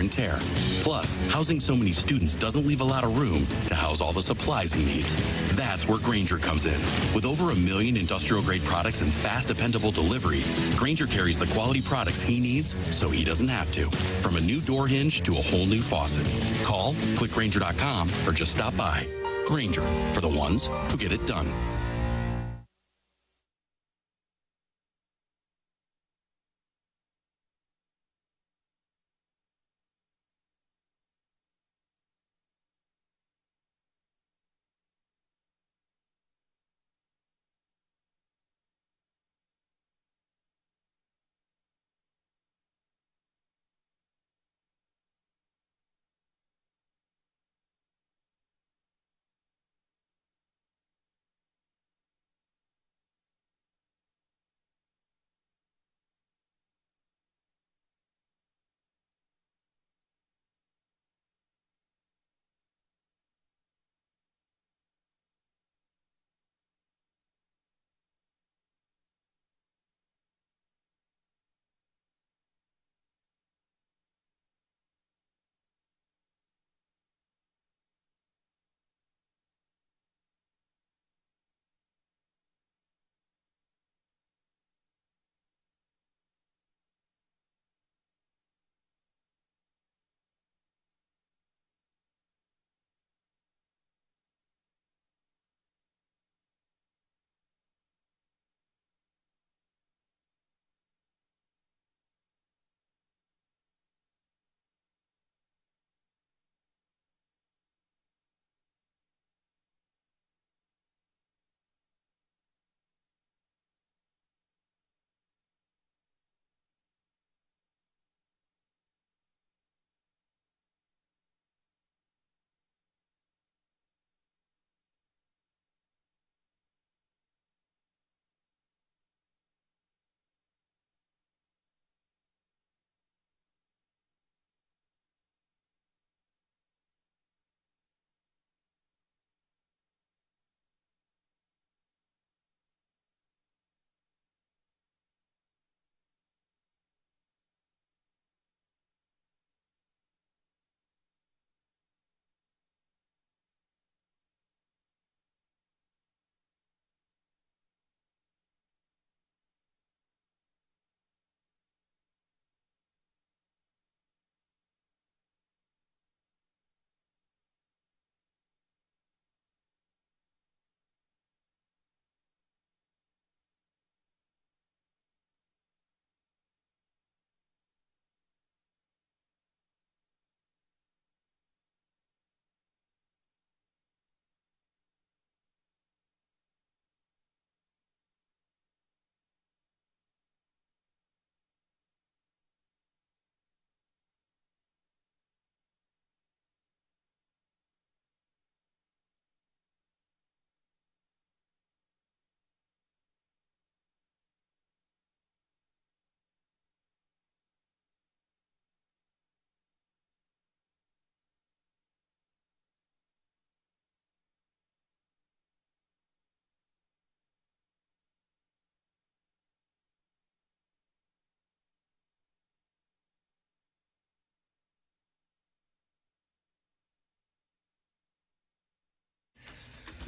and tear. Plus, housing so many students doesn't leave a lot of room to house all the supplies he needs. That's where Grainger comes in. With over 1 million industrial-grade products and fast, dependable delivery, Grainger carries the quality products he needs so he doesn't have to. From a new door hinge to a whole new faucet. Call, click Grainger.com, or just stop by. Grainger, for the ones who get it done.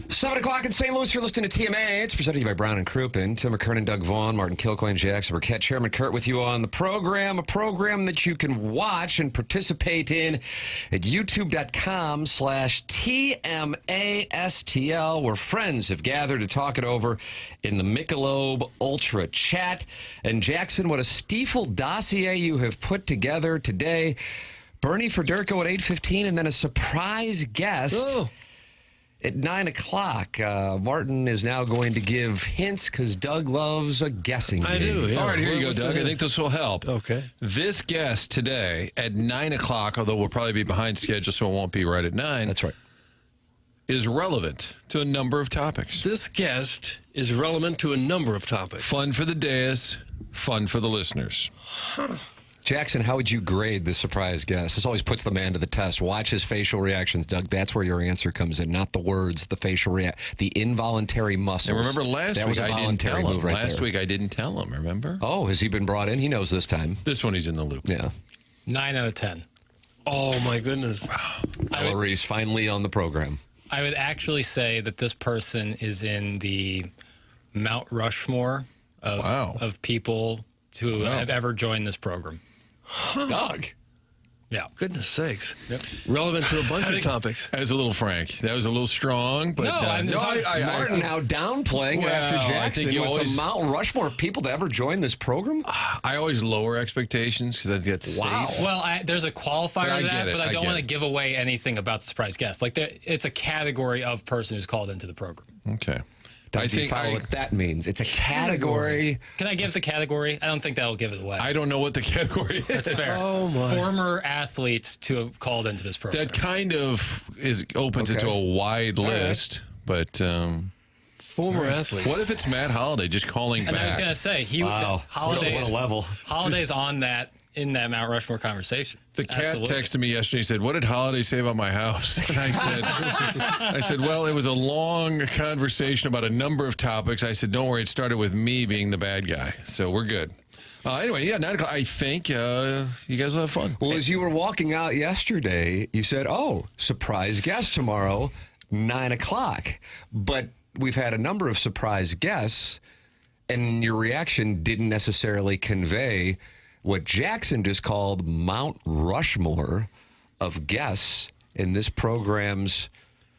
Seven o'clock in St. Louis. You're listening to TMA. It's presented to you by Brown and Crouppen. Tim McKernan, Doug Vaughn, Martin Kilcoyne, Jackson Burkett, Chairman Kurt with you on the program. A program that you can watch and participate in at youtube.com/TMASTL, where friends have gathered to talk it over in the Michelob Ultra Chat. And Jackson, what a Stiefel dossier you have put together today. Bernie Federko at 8:15, and then a surprise guest. At 9 o'clock, Martin is now going to give hints because Doug loves a guessing game. I do, yeah. All right, here you go, Doug. I think this will help. Okay. This guest today at 9 o'clock, although we'll probably be behind schedule, so it won't be right at 9. That's right. Is relevant to a number of topics. This guest is relevant to a number of topics. Fun for the dais, fun for the listeners. Jackson, how would you grade the surprise guest? This always puts the man to the test. Watch his facial reactions, Doug. That's where your answer comes in, not the words, the facial the involuntary muscles. And remember last that week was a I didn't voluntary tell him. move right Last there. week I didn't tell him, remember? Oh, has he been brought in? He knows this time. This one he's in the loop. Yeah. 9 out of 10. Oh, my goodness. Valerie's finally on the program. I would actually say that this person is in the Mount Rushmore of people who have ever joined this program. Doug. Yeah. Goodness sakes. Yep. Relevant to a bunch of topics. That was a little frank. That was a little strong, but Martin now downplaying after Jackson I think you with always, the Mount Rushmore of people to ever join this program. I always lower expectations because I think that's safe. Well, there's a qualifier to that, but I don't want to it. give away anything about the surprise guest. Like, it's a category of person who's called into the program. Okay. I think what that means. It's a category. Can I give the category? I don't think that'll give it away. I don't know what the category is. That's fair. Oh, my. Former athletes to have called into this program. That kind of opens it to a wide list, but Former athletes. what if it's Matt Holliday just calling And back? I was going to say, Holiday's on that in that Mount Rushmore conversation. The cat Absolutely. texted me yesterday and said, "What did Holiday say about my house?" And I said, well, it was a long conversation about a number of topics. I said, don't worry, it started with me being the bad guy. So we're good. Anyway, 9 o'clock. I think you guys will have fun. Well, as you were walking out yesterday, you said, oh, surprise guest tomorrow, 9 o'clock. But we've had a number of surprise guests, and your reaction didn't necessarily convey what Jackson just called Mount Rushmore of guests in this program's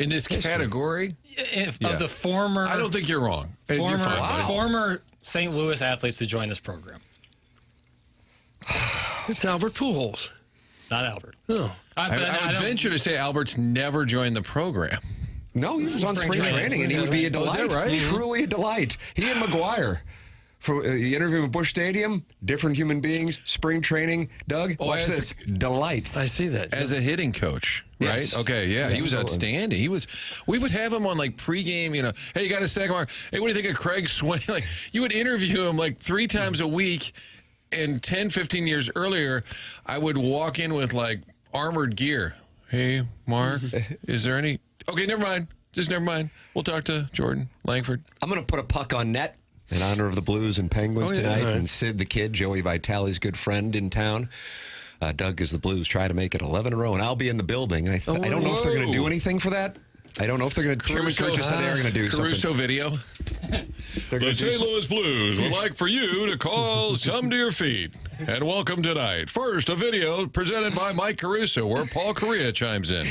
In this category? Of the former... I don't think you're wrong. You're fine, buddy. Former St. Louis athletes to join this program. It's Albert Pujols. It's not Albert. Oh. I would venture to say Albert's never joined the program. No, he was on spring training, and he would be a delight. Oh, is that right? Truly a delight. He and McGuire. For the interview with Busch Stadium, different human beings, spring training. Doug, watch this. Delights. I see that. As a hitting coach, right? Yes. Okay, yeah, he was Absolutely. outstanding. We would have him on like pregame, hey, you got a second mark? Hey, what do you think of Craig Swain? Like, you would interview him like 3 times a week, and 10, 15 years earlier, I would walk in with like armored gear. Hey, Mark, is there any? Okay, never mind. Just never mind. We'll talk to Jordan Langford. I'm going to put a puck on net in honor of the Blues and Penguins tonight. Right. And Sid the Kid, Joey Vitale's good friend in town. Doug is the Blues. Try to make it 11 in a row, and I'll be in the building. And I don't know if they're going to do anything for that. I don't know if they're going to. Chairman Coach just said they are going to do Caruso something. video. They're The going to do St. Louis Blues would like for you to call some to your feet and welcome tonight. First, a video presented by Mike Caruso where Paul Correa chimes in.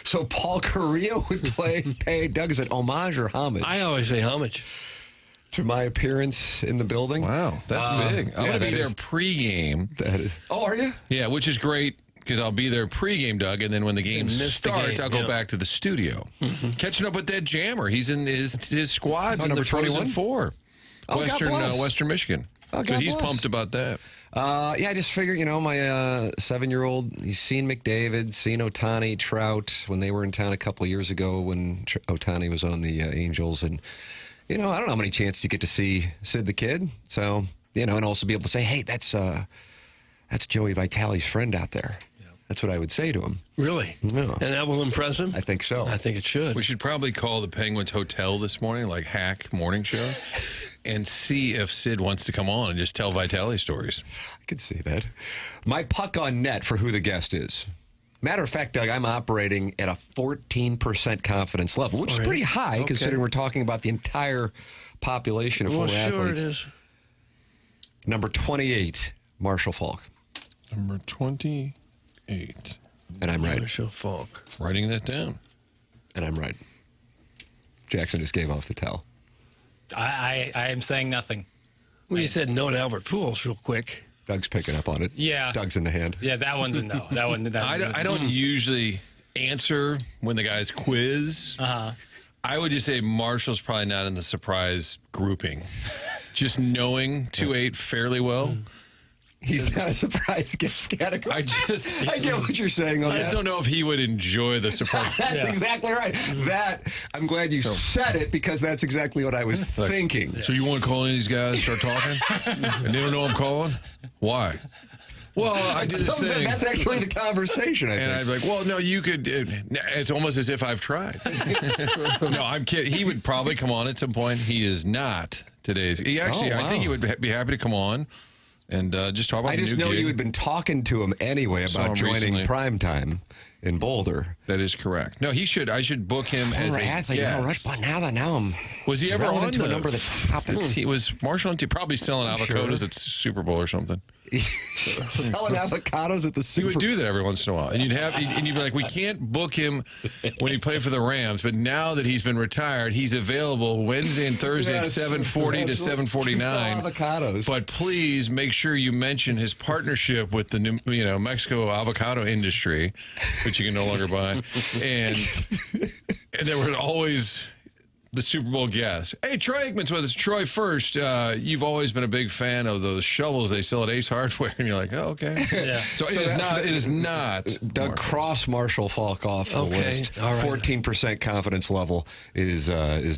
So Paul Correa would pay Doug as an homage or homage I always say homage. to my appearance in the building. Wow, that's big. I'm going to be there pregame. Oh, are you? Yeah, which is great because I'll be there pregame, Doug, and then when the game miss the starts, game, I'll go yeah. back to the studio. Catching up with that jammer. He's in his squad's in number the Frozen 21? Four. Oh, God bless. Western Michigan. Oh, so God he's bless. pumped about that. Yeah, I just figured, my 7-year-old, he's seen McDavid, seen Ohtani, Trout when they were in town a couple of years ago when Ohtani was on the Angels. And, I don't know how many chances you get to see Sid the Kid. So, and also be able to say, hey, that's Joey Vitale's friend out there. Yeah. That's what I would say to him. Really? No. And that will impress him? I think so. I think it should. We should probably call the Penguins Hotel this morning, like hack morning show, and see if Sid wants to come on and just tell Vitale stories. I could see that. My puck on net for who the guest is. Matter of fact, Doug, I'm operating at a 14% confidence level, which is pretty high considering we're talking about the entire population of former athletes. It is. Number 28, Marshall Falk. Number 28. And I'm right. Marshall Falk. Writing that down. And I'm right. Jackson just gave off the towel. I am saying nothing. Well, you said no to Albert Pujols real quick. Doug's picking up on it. Yeah. Doug's in the hand. Yeah, that one's a no. I don't usually answer when the guys quiz. I would just say Marshall's probably not in the surprise grouping. Just knowing 2-8 fairly well. He's not a surprise guest category. I get what you're saying on I that. just don't know if he would enjoy the surprise. That's exactly right. I'm glad you said it because that's exactly what I was thinking. So you want to call in these guys, start talking? And they don't know I'm calling? Why? Well, I did this thing. That's actually the conversation, I think. And I'd be like, well, no, you could. It's almost as if I've tried. No, I'm kidding. He would probably come on at some point. He is not today's. I think he would be happy to come on. and just talk about I the just new know gig. you had been talking to him anyway Saw him about joining recently. Primetime in Boulder. That is correct. No, he should. I should book him as Former a athlete, guest. Mount Rushmore. Now I'm Was he ever relevant on to a the- number of the topics. He was Marshall and probably selling avocados Sure. at Super Bowl or something. Selling avocados at the He Super would do that every once in a while, and you'd be like, we can't book him when he played for the Rams, but now that he's been retired, he's available Wednesday and Thursday Yes, at 7:40 to absolutely. 7:49. Sell avocados. But please make sure you mention his partnership with the Mexico avocado industry, which you can no longer buy, and there were always the Super Bowl guest. Hey, Troy Aikman's with us. Troy, first, you've always been a big fan of those shovels they sell at Ace Hardware, and you're like, oh, okay. Yeah. So, it is not. Doug Cross Marshall Falk off the Okay, list. all right. 14% confidence level is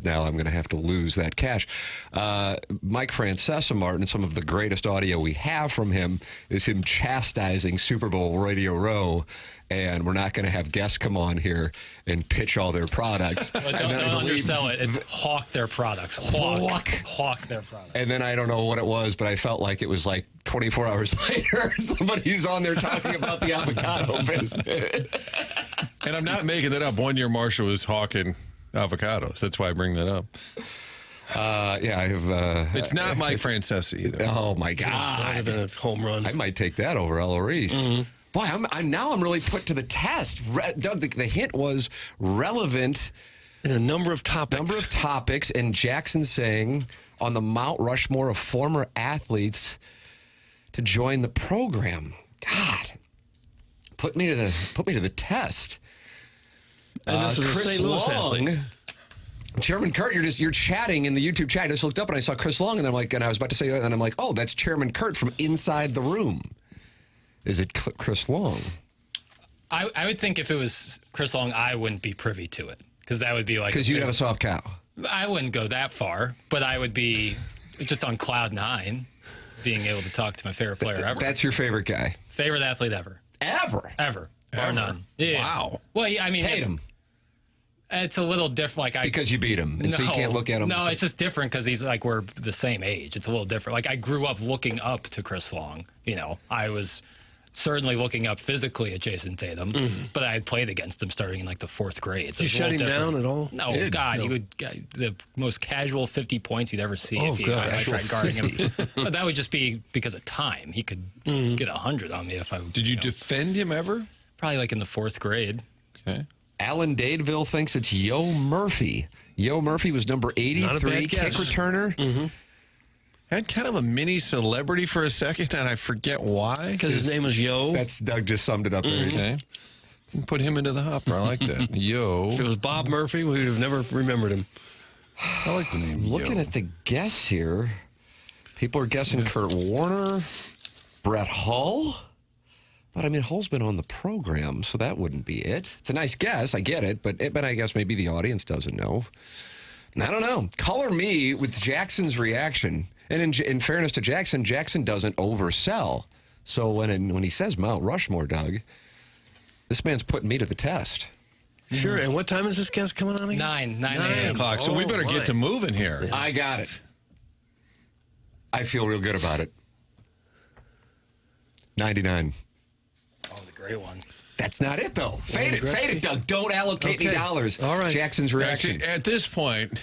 now I'm going to have to lose that cash. Mike Francesa Martin, some of the greatest audio we have from him is him chastising Super Bowl Radio Row. And we're not going to have guests come on here and pitch all their products. But don't undersell it. It's hawk their products. Hawk their products. And then I don't know what it was, but I felt like it was like 24 hours later, somebody's on there talking about the avocado business. And I'm not making that up. 1 year Marshall was hawking avocados. That's why I bring that up. Yeah, I have. It's not Mike Francesa either. Oh my Might God! have been a home run. I might take that over Ella Reese. Boy, I'm really put to the test. Doug, the hint was relevant. In a number of topics. And Jackson saying on the Mount Rushmore of former athletes to join the program. God, put me to the test. And this is a Chris St. Louis Long, athlete. Chairman Kurt, you're chatting in the YouTube chat. I just looked up and I saw Chris Long, and I'm like, and I was about to say, and I'm like, oh, that's Chairman Kurt from inside the room. Is it Chris Long? I would think if it was Chris Long, I wouldn't be privy to it because that would be like Because you'd have a soft cow. I wouldn't go that far, but I would be just on cloud nine, being able to talk to my favorite player ever. That's your favorite guy. Favorite athlete ever. Ever. Bar none. Yeah. Wow. Well, yeah, I mean, Tatum. it's a little different. Like Because you beat him, and so you can't look at him. No, it's just different because he's like we're the same age. It's a little different. Like I grew up looking up to Chris Long. I was certainly looking up physically at Jason Tatum, but I had played against him starting in like the 4th grade. So You it's a shut him little different. down at all? No, God, he would the most casual 50 points you'd ever see if I tried guarding him. But that would just be because of time. He could get 100 on me if I. Did you defend him ever? Probably like in the 4th grade. Okay. Alan Dadeville thinks it's Yo Murphy. Yo Murphy was number 83 kick returner. Had kind of a mini celebrity for a second, and I forget why. Because his name was Yo. That's Doug just summed it up there. Okay. Put him into the hopper. I like that. Yo. If it was Bob Murphy, we would have never remembered him. I like the name Looking Yo. at the guess here, people are guessing Kurt Warner, Brett Hull. But I mean, Hull's been on the program, so that wouldn't be it. It's a nice guess, I get it, but I guess maybe the audience doesn't know. I don't know. Color me with Jackson's reaction. And in fairness to Jackson, Jackson doesn't oversell. So when he says Mount Rushmore, Doug, this man's putting me to the test. Sure. And what time is this guest coming on again? 9 a.m. O'clock. So we better get to moving here. I got it. I feel real good about it. 99. Oh, the great one. That's not it, though. Fade it, Doug. Don't allocate any dollars. All right. Jackson's reaction. Actually, at this point,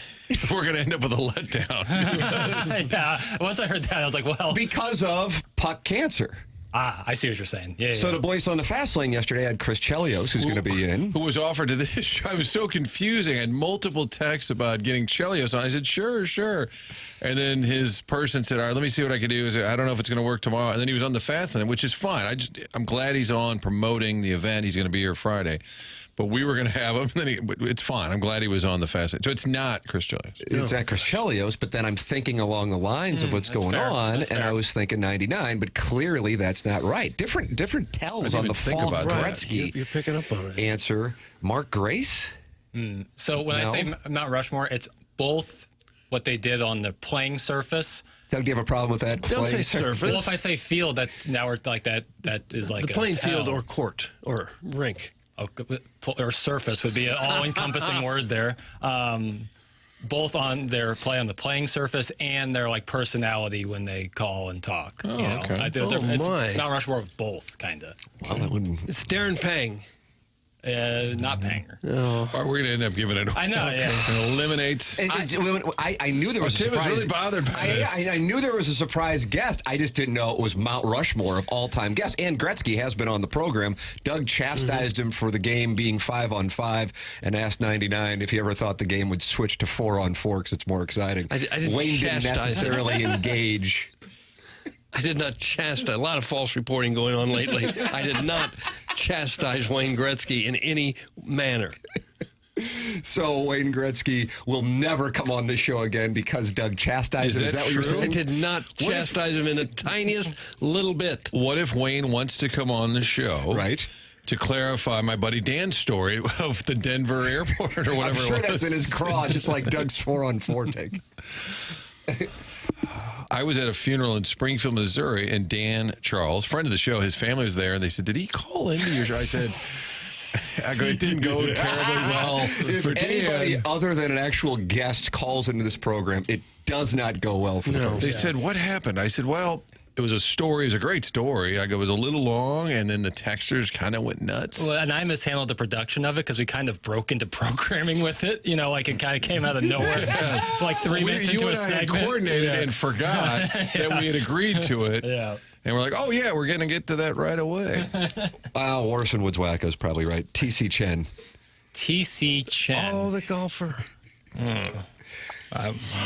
we're going to end up with a letdown. Yeah. Once I heard that, I was like, well. Because of puck cancer. I see what you're saying. Yeah. So the boys on the fast lane yesterday had Chris Chelios, who's going to be in. Who was offered to this show. I was so confusing. I had multiple texts about getting Chelios on. I said, sure. And then his person said, all right, let me see what I can do. I said, I don't know if it's going to work tomorrow. And then he was on the fast lane, which is fine. I'm glad he's on promoting the event. He's going to be here Friday. But we were going to have him. It's fine. I'm glad he was on the fast lane. So it's not Chris Chelios. It's not Chris Chelios, but then I'm thinking along the lines of what's going fair. on, That's and fair. I was thinking 99, but clearly that's not right. Different tells I on didn't the even think Falk about that. Gretzky You're picking up on it. answer. Mark Grace? So when I No. say Mount Rushmore, it's both what they did on the playing surface. Doug, do you have a problem with that? Don't say playing surface. Well, if I say field, that now we're like that is like The a playing field tell. or court or rink. Or surface would be an all-encompassing word there. both on their play on the playing surface and their like personality when they call and talk. Oh, you know? okay. It's my. Mount Rushmore of both, kind of. Well, that wouldn't. It's Darren Pang. Not Panger. Or we're going to end up giving it away. I know, yeah. And eliminate. I knew there was a Tim was surprise. really bothered by this. I knew there was a surprise guest. I just didn't know it was Mount Rushmore of all-time guests. And Gretzky has been on the program. Doug chastised him for the game being 5-on-5 and asked 99 if he ever thought the game would switch to 4-on-4 because it's more exciting. I didn't Wayne didn't chastise necessarily engage. I did not chastise. A lot of false reporting going on lately. I did not chastise Wayne Gretzky in any manner. So Wayne Gretzky will never come on this show again because Doug chastised him. Is that what you're I saying? did not chastise him in the tiniest little bit. What if Wayne wants to come on the show? Right. To clarify my buddy Dan's story of the Denver airport or whatever I'm sure it was. that's in his craw, just like Doug's 4-on-4 take. I was at a funeral in Springfield, Missouri, and Dan Charles, friend of the show, his family was there, and they said, "Did he call into your show?" I said, it didn't go terribly well If for anybody Dan. other than an actual guest calls into this program, it does not go well for the person. They said, "What happened?" I said, "Well, it was a story. It was a great story. I go, it was a little long, and then the texters kind of went nuts." Well, and I mishandled the production of it because we kind of broke into programming with it. You know, like it kind of came out of nowhere, like 3 minutes into you a and I had segment. coordinated and forgot that we had agreed to it. Yeah. And we're like, "Oh, yeah, we're going to get to that right away." Warson Woods Wacko's probably right. TC Chen. TC Chen. Oh, the golfer.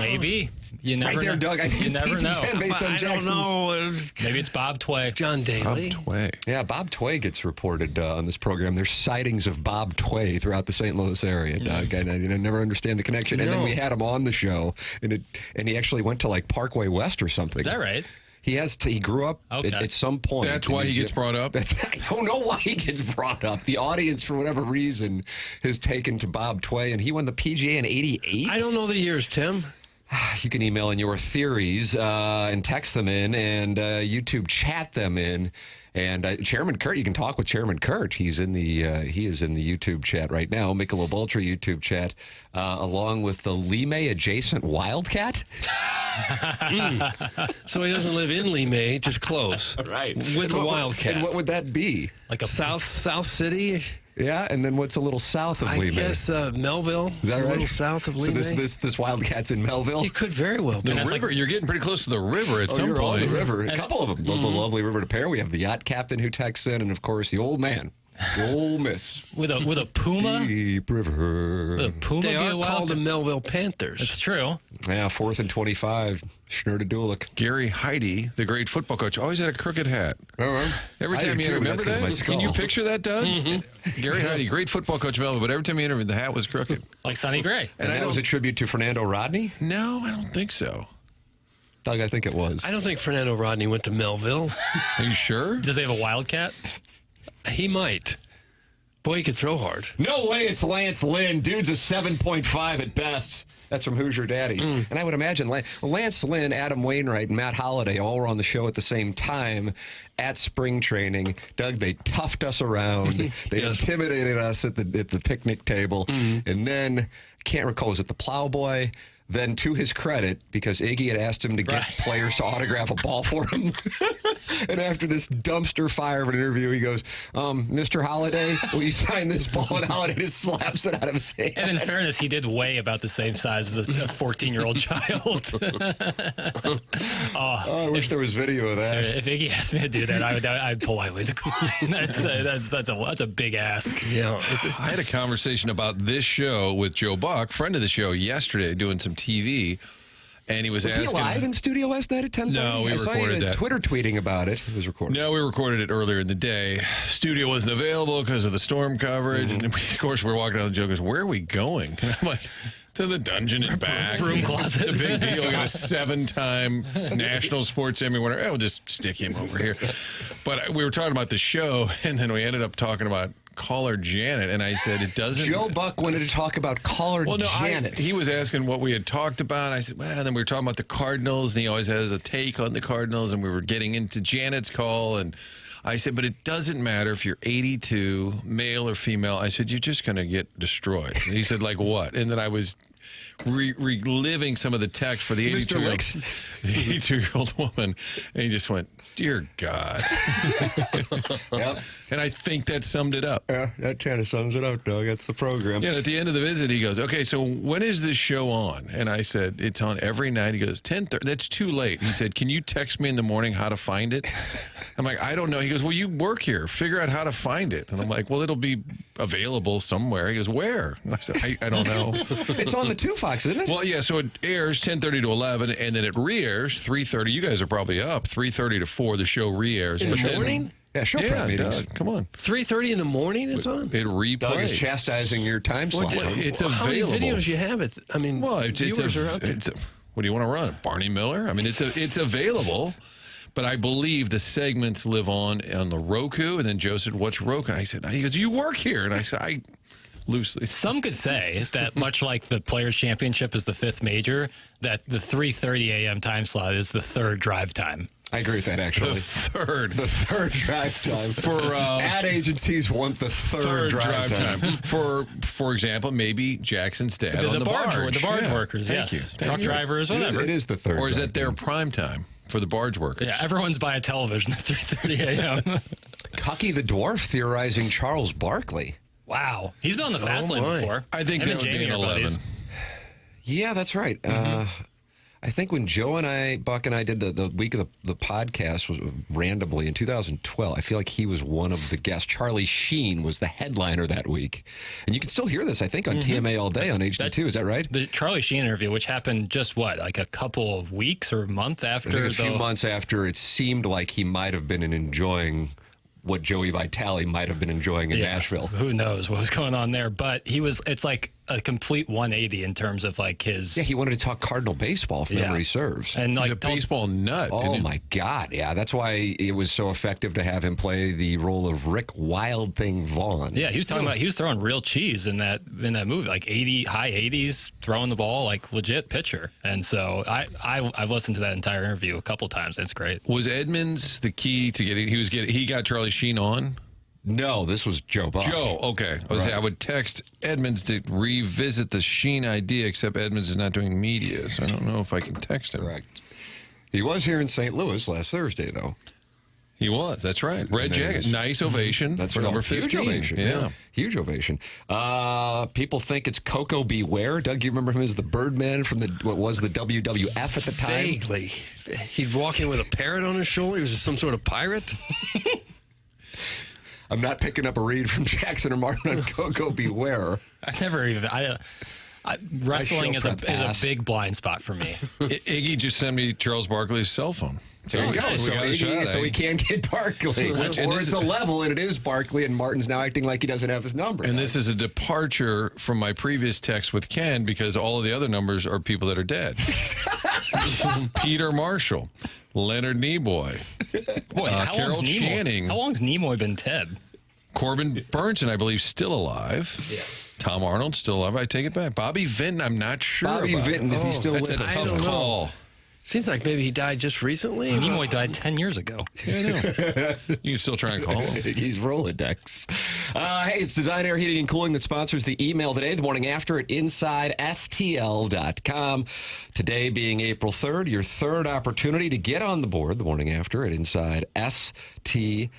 Maybe. You never Right there, know. Doug. I think You it's never TC know. Chen based on I don't Jackson's. know. It was Maybe it's Bob Tway. John Daly. Tway. Yeah, Bob Tway gets reported on this program. There's sightings of Bob Tway throughout the St. Louis area, Doug. I never understand the connection. And then No. we had him on the show, and he actually went to like Parkway West or something. Is that right? He grew up at some point. That's why he gets brought up? I don't know why he gets brought up. The audience, for whatever reason, has taken to Bob Tway, and he won the PGA in '88. I don't know the years, Tim. You can email in your theories and text them in and YouTube chat them in. And Chairman Kurt, you can talk with Chairman Kurt. He is in the YouTube chat right now, Michelob Ultra YouTube chat, along with the Lime adjacent Wildcat. So he doesn't live in Lime, just close. Right. With the Wildcat. And what would that be? Like a South City? Yeah, and then what's a little south of I Lime? guess Melville. Is that a right? little south of So Lime. this Wildcat's in Melville? You could very well be. The river, you're getting pretty close to the river at some You're on point. the river. A couple of them. The lovely river to pair. We have the yacht captain who texts in, and of course the old man, the old miss. with a puma. Deep river. The puma. They be are a called the wild- Melville Panthers. It's true. Yeah, 4th and 25. Schnurdadulik. Gary Heide, the great football coach, always had a crooked hat. Every I time do you too, but remember that's 'cause of my that? Can you skull. picture that, Doug? Gary Heide, great football coach, Melville, but every time you interviewed, the hat was crooked. Like Sonny Gray. And that was a tribute to Fernando Rodney? No, I don't think so. Doug, I think it was. I don't think Fernando Rodney went to Melville. Are you sure? Does he have a Wildcat? He might. Boy, he could throw hard. No way it's Lance Lynn. Dude's a 7.5 at best. That's from Hoosier Daddy. And I would imagine Lance Lynn, Adam Wainwright, and Matt Holliday all were on the show at the same time at spring training. Doug, they toughed us around. They intimidated us at the picnic table. And then, I can't recall, was it the Plowboy? Then, to his credit, because Iggy had asked him to get players to autograph a ball for him, and after this dumpster fire of an interview, he goes, Mr. Holliday, will you sign this ball? And Holliday just slaps it out of his hand. And in fairness, he did weigh about the same size as a 14-year-old child. I wish there was video of that. If Iggy asked me to do that, I'd politely decline. That's a big ask. Yeah. I had a conversation about this show with Joe Buck, friend of the show, yesterday, doing some TV, and he was Was he asking... live in studio last night at 10:30? No, we I saw recorded you that. Twitter tweeting about it. It was recorded. No, we recorded it earlier in the day. Studio wasn't available because of the storm coverage. And of course, we're walking down the Joe goes, "Where are we going?" And I'm like, "To the dungeon and back." Broom closet. It's a big deal. We got a 7-time national sports Emmy winner. We'll just stick him over here. But we were talking about the show, and then we ended up talking about caller Janet, and I said it doesn't. Joe Buck wanted to talk about caller Janet. He was asking what we had talked about. I said, well, then we were talking about the Cardinals, and he always has a take on the Cardinals, and we were getting into Janet's call, and I said, but it doesn't matter if you're 82, male or female. I said, you're just going to get destroyed. And he said, like what? And then I was reliving some of the text for the 82-year-old woman, and he just went, "Dear God." Yep. And I think that summed it up. Yeah, that kind of sums it up, Doug. That's the program. Yeah, at the end of the visit, he goes, "Okay, so when is this show on?" And I said, "It's on every night." He goes, 10:30. That's too late. He said, "Can you text me in the morning how to find it?" I'm like, "I don't know." He goes, "Well, you work here. Figure out how to find it." And I'm like, "Well, it'll be available somewhere." He goes, "Where?" And I said, I don't know. It's on the 2 Fox, isn't it? Well, yeah, so it airs 10:30 to 11, and then it re-airs 3:30. You guys are probably up. 3:30 to 4, the show re-airs. In the But then- morning? Yeah, show prep Yeah, meetings. Doug, come on. 3:30 in the morning it's on? It replays. Doug is chastising your time slot. It's How many available. videos you have? I mean, Well, viewers are out there. what do you want to run? Barney Miller? I mean, it's available, but I believe the segments live on the Roku. And then Joe said, "What's Roku?" And I said, he goes, "You work here." And I said, I loosely. Some could say that much like the Players' Championship is the 5th major, that the 3:30 a.m. time slot is the 3rd drive time. I agree with that, actually. The third. The 3rd drive time. For ad agencies want the 3rd drive time. For example, maybe Jackson's dad on the barge. The barge Yeah. workers, Thank yes. you. Truck drivers, whatever. It is the 3rd Or is drive that their time. prime time for the barge workers? Yeah, everyone's by a television at 3:30 a.m. Cucky the Dwarf theorizing Charles Barkley. Wow. He's been on the fast lane my. before. I think Him that and would be Jamie an are 11. buddies. Yeah, that's right. I think when Buck and I did the week of the podcast was randomly in 2012, I feel like he was one of the guests. Charlie Sheen was the headliner that week. And you can still hear this, I think, on TMA all day on HD2. Is that right? The Charlie Sheen interview, which happened just like a couple of weeks or a month after? I think a few months after, it seemed like he might have been enjoying what Joey Vitale might have been enjoying in Nashville. Who knows what was going on there? But it's like a complete 180 in terms of like his. Yeah, he wanted to talk Cardinal baseball, if memory serves. And He's like a baseball nut. Oh, my God. Yeah, that's why it was so effective to have him play the role of Rick Wild Thing Vaughn. Yeah, he was talking about he was throwing real cheese in that movie, like high 80s, throwing the ball, like legit pitcher. And so I've listened to that entire interview a couple times. It's great. Was Edmonds the key to getting? He got Charlie Sheen on. No, this was Joe Buck. Joe, okay. I would text Edmonds to revisit the Sheen idea, except Edmonds is not doing media, so I don't know if I can text him. Correct. He was here in St. Louis last Thursday, though. He was, that's right. Red And jacket. there's- Nice ovation That's for right. number Huge 15. ovation. Yeah. Huge ovation. People think it's Coco Beware. Doug, you remember him as the Birdman from what was the WWF at the time? Vaguely. He'd walk in with a parrot on his shoulder. He was some sort of pirate. I'm not picking up a read from Jackson or Martin on Coco Beware. I never even. Wrestling is prep pass. a big blind spot for me. Iggy just sent me Charles Barkley's cell phone. There you go. we So, got a shot, so eh? we can't get Barkley. And Or this- it's a level, and it is Barkley, and Martin's now acting like he doesn't have his number. And this is a departure from my previous text with Ken because all of the other numbers are people that are dead. Peter Marshall, Leonard Nimoy, Boy, Carol Channing, How long's Nimoy been dead? Corbin Burnson, I believe, still alive. Yeah. Tom Arnold, still alive. I take it back. Bobby Vinton, I'm not sure Bobby about. Vinton, is he still That's with a us? I tough don't know. call. Seems like maybe he died just recently. Nimoy died 10 years ago. Yeah, I know. You can still try and call him. He's Rolodex. Hey, it's Design Air Heating and Cooling that sponsors the email today, the morning after at InsideSTL.com. Today being April 3rd, your third opportunity to get on the board the morning after at InsideSTL.com.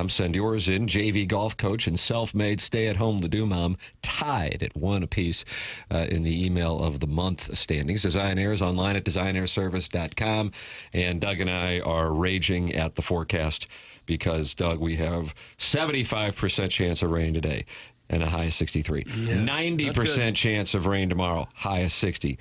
Send yours in. JV golf coach and self-made stay-at-home Ladue mom tied at 1 apiece in the email of the month standings. Design Air is online at designairservice.com. And Doug and I are raging at the forecast because, Doug, we have 75% chance of rain today and a high of 63. 90% chance of rain tomorrow, high of 60.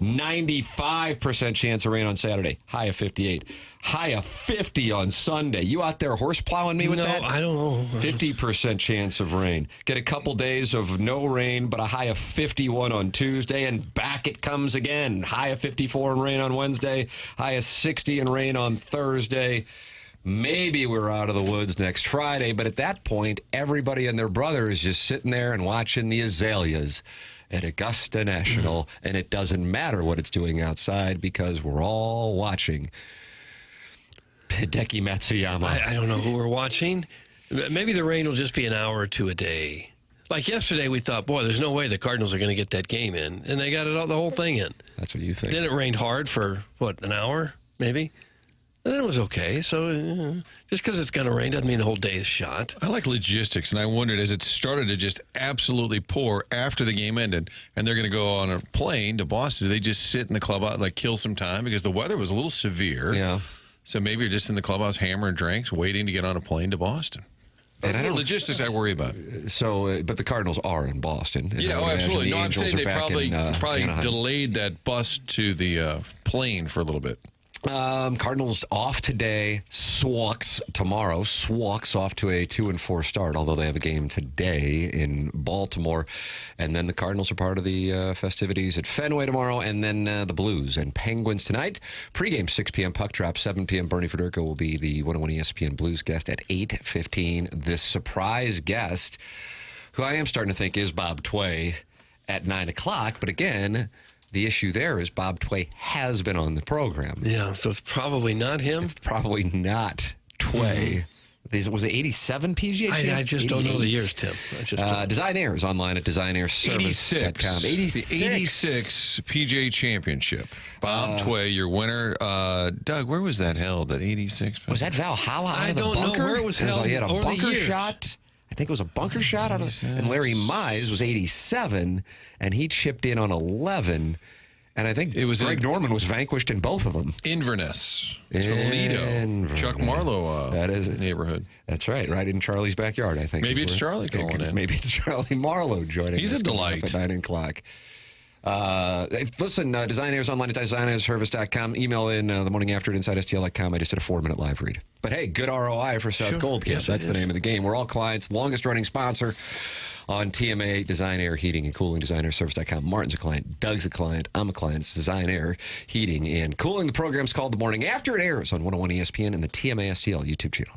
95% chance of rain on Saturday, high of 58. High of 50 on Sunday. You out there horse plowing me with that? No, I don't know. 50% chance of rain. Get a couple days of no rain, but a high of 51 on Tuesday, and back it comes again. High of 54 and rain on Wednesday, high of 60 and rain on Thursday. Maybe we're out of the woods next Friday, but at that point, everybody and their brother is just sitting there and watching the azaleas at Augusta National, and it doesn't matter what it's doing outside because we're all watching Hideki Matsuyama. I don't know who we're watching. Maybe the rain will just be an hour or two a day. Like yesterday, we thought, boy, there's no way the Cardinals are going to get that game in. And they got the whole thing in. That's what you think. Then it rained hard for, an hour, maybe? And then it was okay. So just because it's going to rain doesn't mean the whole day is shot. I like logistics, and I wondered as it started to just absolutely pour after the game ended, and they're going to go on a plane to Boston. Do they just sit in the clubhouse, like kill some time? Because the weather was a little severe. Yeah. So maybe you're just in the clubhouse hammering drinks, waiting to get on a plane to Boston. And Those are the logistics I worry about. So, but the Cardinals are in Boston. And Yeah, I would imagine absolutely. the No, I'm Angels saying are they back probably Anaheim. delayed that bus to the plane for a little bit. Cardinals off today. Swaks tomorrow. Swaks off to a 2-4 start, although they have a game today in Baltimore. And then the Cardinals are part of the festivities at Fenway tomorrow. And then the Blues and Penguins tonight. Pre-game 6 p.m. puck drop. 7 p.m. Bernie Federko will be the 101 ESPN Blues guest at 8:15. This surprise guest, who I am starting to think is Bob Tway, at 9 o'clock. But again, the issue there is Bob Tway has been on the program. Yeah, so it's probably not him. It's probably not Tway. Was it 87 PGA? I just don't know the years, Tim. I just don't. Design Airs online at designairservice.com. 86. The 86 PGA Championship. Bob Tway, your winner. Doug, where was that held? That 86? Was that Valhalla out I of the don't know bunker? where it was held He had a over the bunker years. shot. I think it was a bunker shot. And Larry Mize was 87, and he chipped in on 11. And I think Greg Norman was vanquished in both of them. Inverness, Toledo, Chuck Marlowe that is it. neighborhood. That's right in Charlie's backyard, I think. Maybe it's Charlie calling in. Maybe it's Charlie Marlowe joining He's us a delight. at 9 o'clock. Listen, Design Airs online at designairservice.com. Email in the morning after at InsideSTL.com. I just did a 4-minute live read. But hey, good ROI for South Gold Camp. Yes, That's the name of the game. We're all clients. Longest running sponsor on TMA, Design Air Heating and Cooling, designairservice.com. Martin's a client. Doug's a client. I'm a client. It's Design Air Heating and Cooling. The program's called The Morning After. It airs on 101 ESPN and the TMA STL YouTube channel.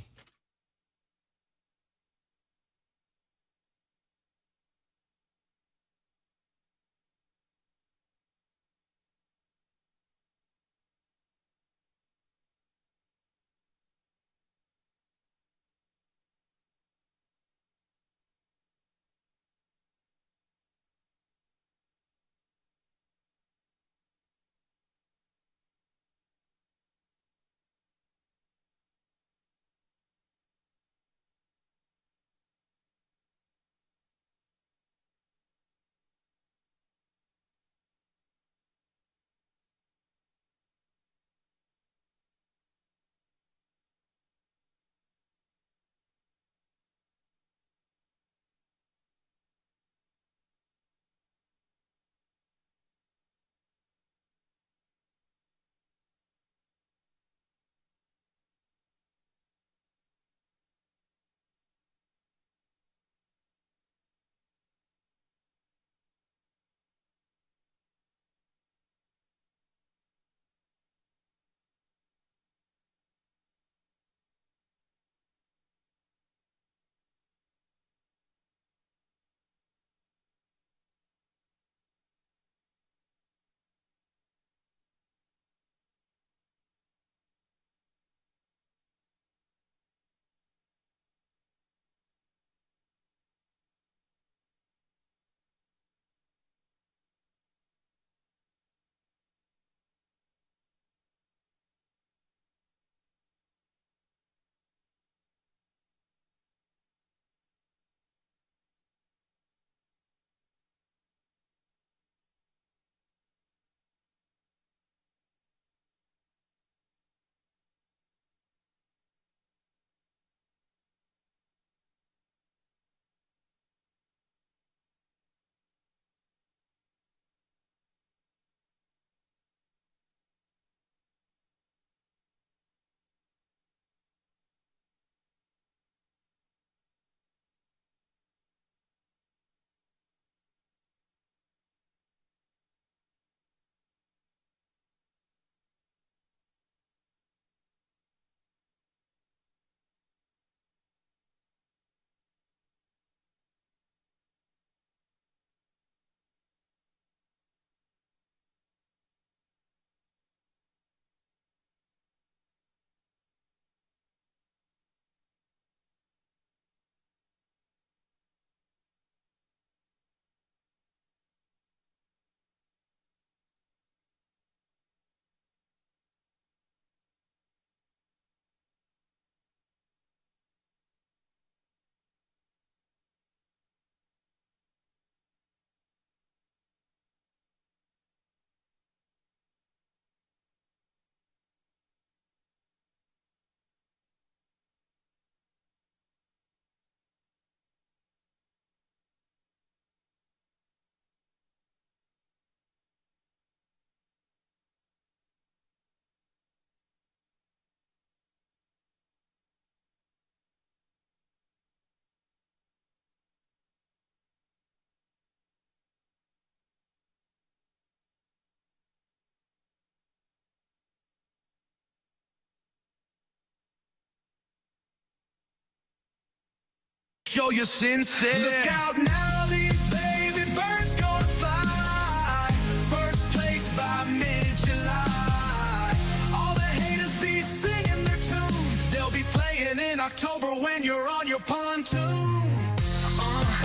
show you're sincere. Look out now, these baby birds gonna fly. First place by mid-July. All the haters be singing their tune. They'll be playing in October when you're on your pontoon.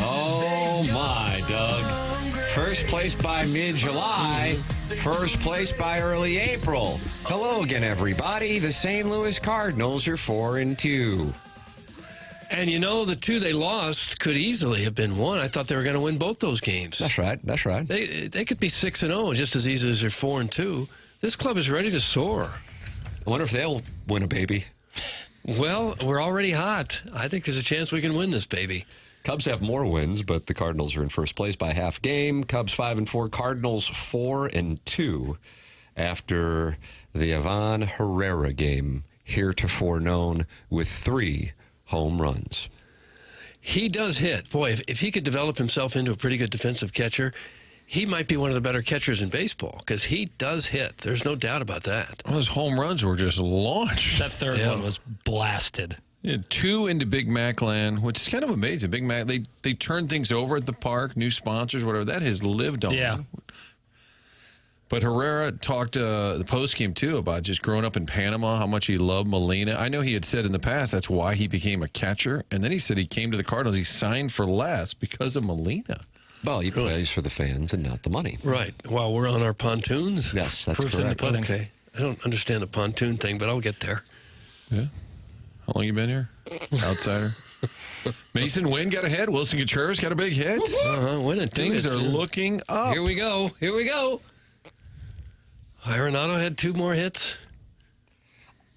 Oh, my, Doug. First place by mid-July. First place by early April. Hello again, everybody. The St. Louis Cardinals are 4-2. And you know, the two they lost could easily have been won. I thought they were going to win both those games. That's right. That's right. They could be 6-0 just as easily as they're 4-2. This club is ready to soar. I wonder if they'll win a baby. Well, we're already hot. I think there's a chance we can win this baby. Cubs have more wins, but the Cardinals are in first place by half game. Cubs 5-4, Cardinals 4-2 after the Ivan Herrera game, heretofore known with 3 home runs. He does hit. Boy, if he could develop himself into a pretty good defensive catcher, he might be one of the better catchers in baseball because he does hit. There's no doubt about that. Well, his home runs were just launched. That third one was blasted. Yeah, 2 into Big Mac land, which is kind of amazing. Big Mac, they turn things over at the park, new sponsors, whatever. That has lived on. Yeah. But Herrera talked the postgame, too, about just growing up in Panama, how much he loved Molina. I know he had said in the past that's why he became a catcher. And then he said he came to the Cardinals. He signed for less because of Molina. Well, he plays for the fans and not the money. Right. While we're on our pontoons. Yes, that's Proof's in the correct. pudding. Okay. I don't understand the pontoon thing, but I'll get there. Yeah. How long you been here? Outsider. Mason Wynn got a hit. Wilson Contreras got a big hit. Winning Things are looking up. Here we go. Here we go. Arenado had 2 more hits.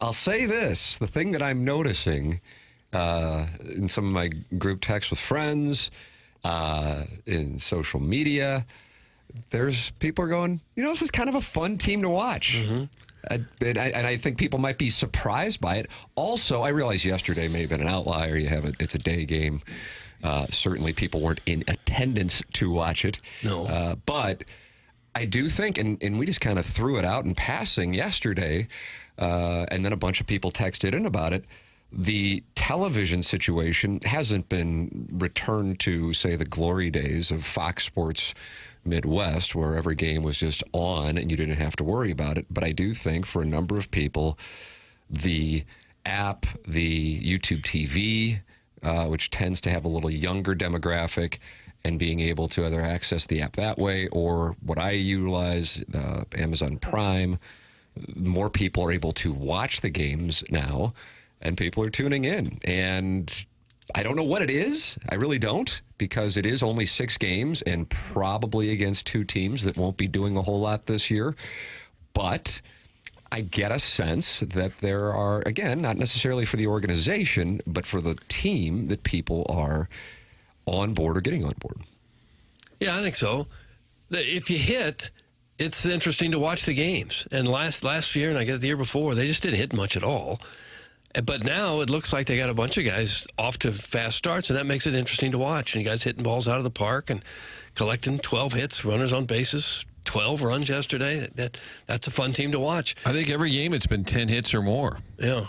I'll say this. The thing that I'm noticing in some of my group texts with friends, in social media, there's people are going, this is kind of a fun team to watch. Mm-hmm. And I think people might be surprised by it. Also, I realize yesterday may have been an outlier. It's a day game. Certainly people weren't in attendance to watch it. No. But I do think, and we just kind of threw it out in passing yesterday, and then a bunch of people texted in about it. The television situation hasn't been returned to, say, the glory days of Fox Sports Midwest, where every game was just on and you didn't have to worry about it. But I do think for a number of people, the app, the YouTube TV, which tends to have a little younger demographic, and being able to either access the app that way or what I utilize, Amazon Prime, more people are able to watch the games now, and people are tuning in. And I don't know what it is. I really don't, because it is only 6 games and probably against 2 teams that won't be doing a whole lot this year. But I get a sense that there are, again, not necessarily for the organization, but for the team, that people are on board or getting on board. Yeah, I think so. If you hit, it's interesting to watch the games. And last year, and I guess the year before, they just didn't hit much at all. But now it looks like they got a bunch of guys off to fast starts, and that makes it interesting to watch. And you guys hitting balls out of the park and collecting 12 hits, runners on bases, 12 runs yesterday. That's a fun team to watch. I think every game it's been 10 hits or more. Yeah.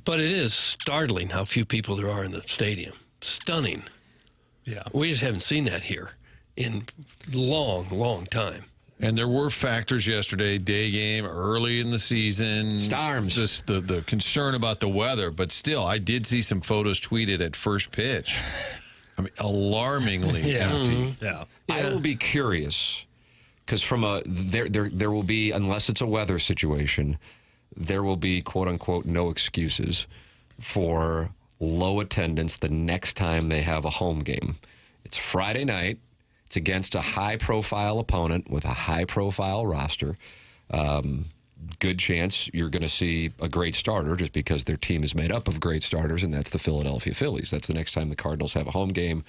But it is startling how few people there are in the stadium. Stunning. Yeah. We just haven't seen that here in long, long time. And there were factors yesterday, day game, early in the season. Storms. Just the concern about the weather. But still, I did see some photos tweeted at first pitch. I mean, alarmingly empty. Yeah. I will be curious, because there will be, unless it's a weather situation, there will be, quote unquote, no excuses for low attendance the next time they have a home game. It's Friday night. It's against a high-profile opponent with a high-profile roster. Good chance you're going to see a great starter, just because their team is made up of great starters, and that's the Philadelphia Phillies. That's the next time the Cardinals have a home game.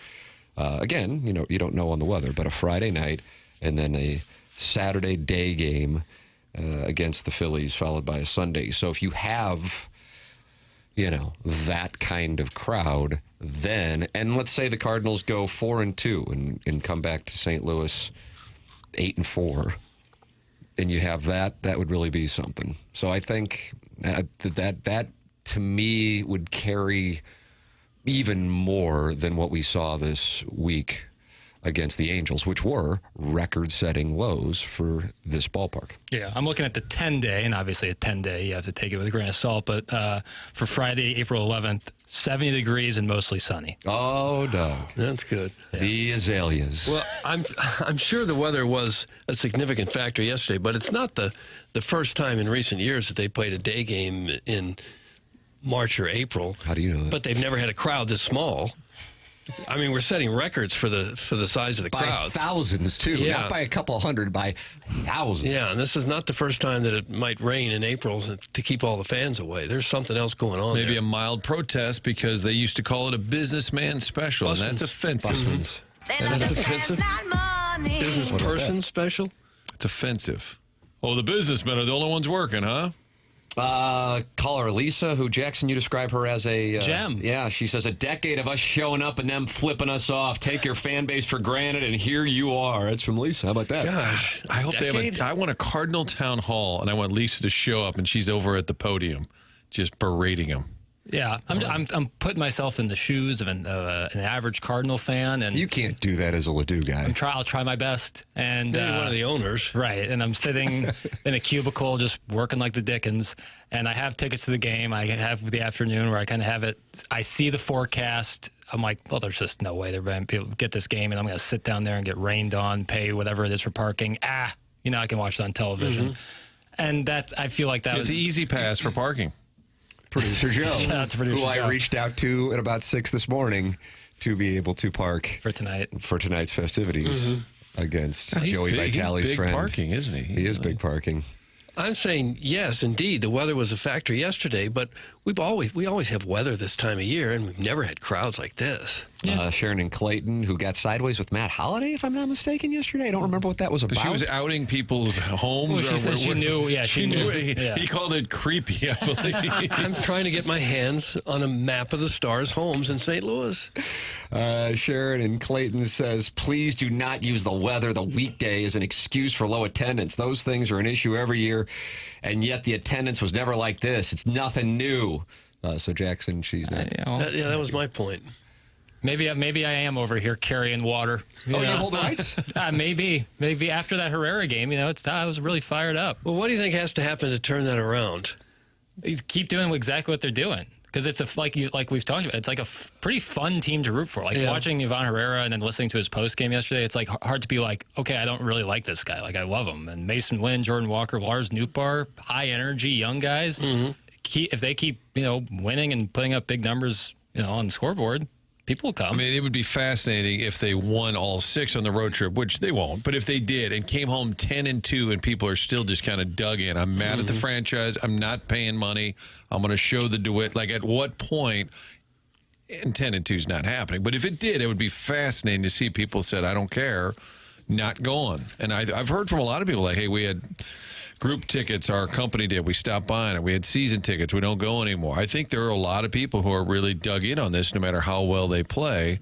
Again, you don't know on the weather, but a Friday night and then a Saturday day game against the Phillies, followed by a Sunday. So if you have, that kind of crowd, then, and let's say the Cardinals go 4-2 and come back to St. Louis 8-4, and you have that would really be something. So I think that to me would carry even more than what we saw this week against the Angels, which were record-setting lows for this ballpark. Yeah, I'm looking at the 10-day, and obviously a 10-day, you have to take it with a grain of salt, but for Friday, April 11th, 70 degrees and mostly sunny. Oh, Doug. That's good. The azaleas. Well, I'm sure the weather was a significant factor yesterday, but it's not the first time in recent years that they played a day game in March or April. How do you know that? But they've never had a crowd this small. I mean, we're setting records for the size of the by crowds. thousands, too. Yeah. Not by a couple hundred, by thousands. Yeah, and this is not the first time that it might rain in April to keep all the fans away. There's something else going on Maybe there. a mild protest because they used to call it a businessman special, and that's offensive. And that's offensive. Business person special? It's offensive. Oh, the businessmen are the only ones working, huh? Caller Lisa, who Jackson, you describe her as a gem. Yeah, she says a decade of us showing up and them flipping us off. Take your fan base for granted, and here you are. It's from Lisa. How about that? Gosh, I hope decade? I want a Cardinal town hall, and I want Lisa to show up, and she's over at the podium, just berating them. Yeah, I'm putting myself in the shoes of an average Cardinal fan, and You can't do that as a Ledoux guy. I'll try my best. And Maybe one of the owners. right, and I'm sitting in a cubicle just working like the Dickens, and I have tickets to the game. I have the afternoon where I kind of have it. I see the forecast. I'm like, well, there's just no way they're going to get this game, and I'm going to sit down there and get rained on, pay whatever it is for parking. I can watch it on television, and I feel like that Get was the easy pass for parking. Producer Joe, Shout out to Producer who I Joe. reached out to at about 6 this morning to be able to park for tonight. for tonight's festivities against He's Joey big, Vitale's he's big friend. parking, isn't he? He is big parking. I'm saying yes, indeed. The weather was a factor yesterday, but we always have weather this time of year, and we've never had crowds like this. Sharon and Clayton, who got sideways with Matt Holliday, if I'm not mistaken, yesterday. I don't remember what that was about. She was outing people's homes. Well, she said she knew. Yeah, she knew. Yeah. He called it creepy, I believe. I'm trying to get my hands on a map of the Stars' homes in St. Louis. Sharon and Clayton says, please do not use the weather, the weekday, as an excuse for low attendance. Those things are an issue every year, and yet the attendance was never like this. It's nothing new. So, Jackson, she's not. That was my point. Maybe I am over here carrying water. You hold the rights? Maybe after that Herrera game, I was really fired up. Well, what do you think has to happen to turn that around? Keep doing exactly what they're doing, because it's like we've talked about. It's like a pretty fun team to root for. Like watching Ivan Herrera and then listening to his post game yesterday. It's like hard to be like, okay, I don't really like this guy. Like I love him. And Mason Wynn, Jordan Walker, Lars Nootbaar, high energy young guys. If they keep winning and putting up big numbers on the scoreboard, people will come. I mean, it would be fascinating if they won all 6 on the road trip, which they won't. But if they did and came home 10-2 and people are still just kind of dug in, I'm mad at the franchise. I'm not paying money. I'm going to show the DeWitt. Like, at what point? And 10-2 is not happening. But if it did, it would be fascinating to see people said, I don't care, not going. And I've heard from a lot of people like, hey, we had group tickets our company did. We stopped buying it. We had season tickets. We don't go anymore. I think there are a lot of people who are really dug in on this no matter how well they play.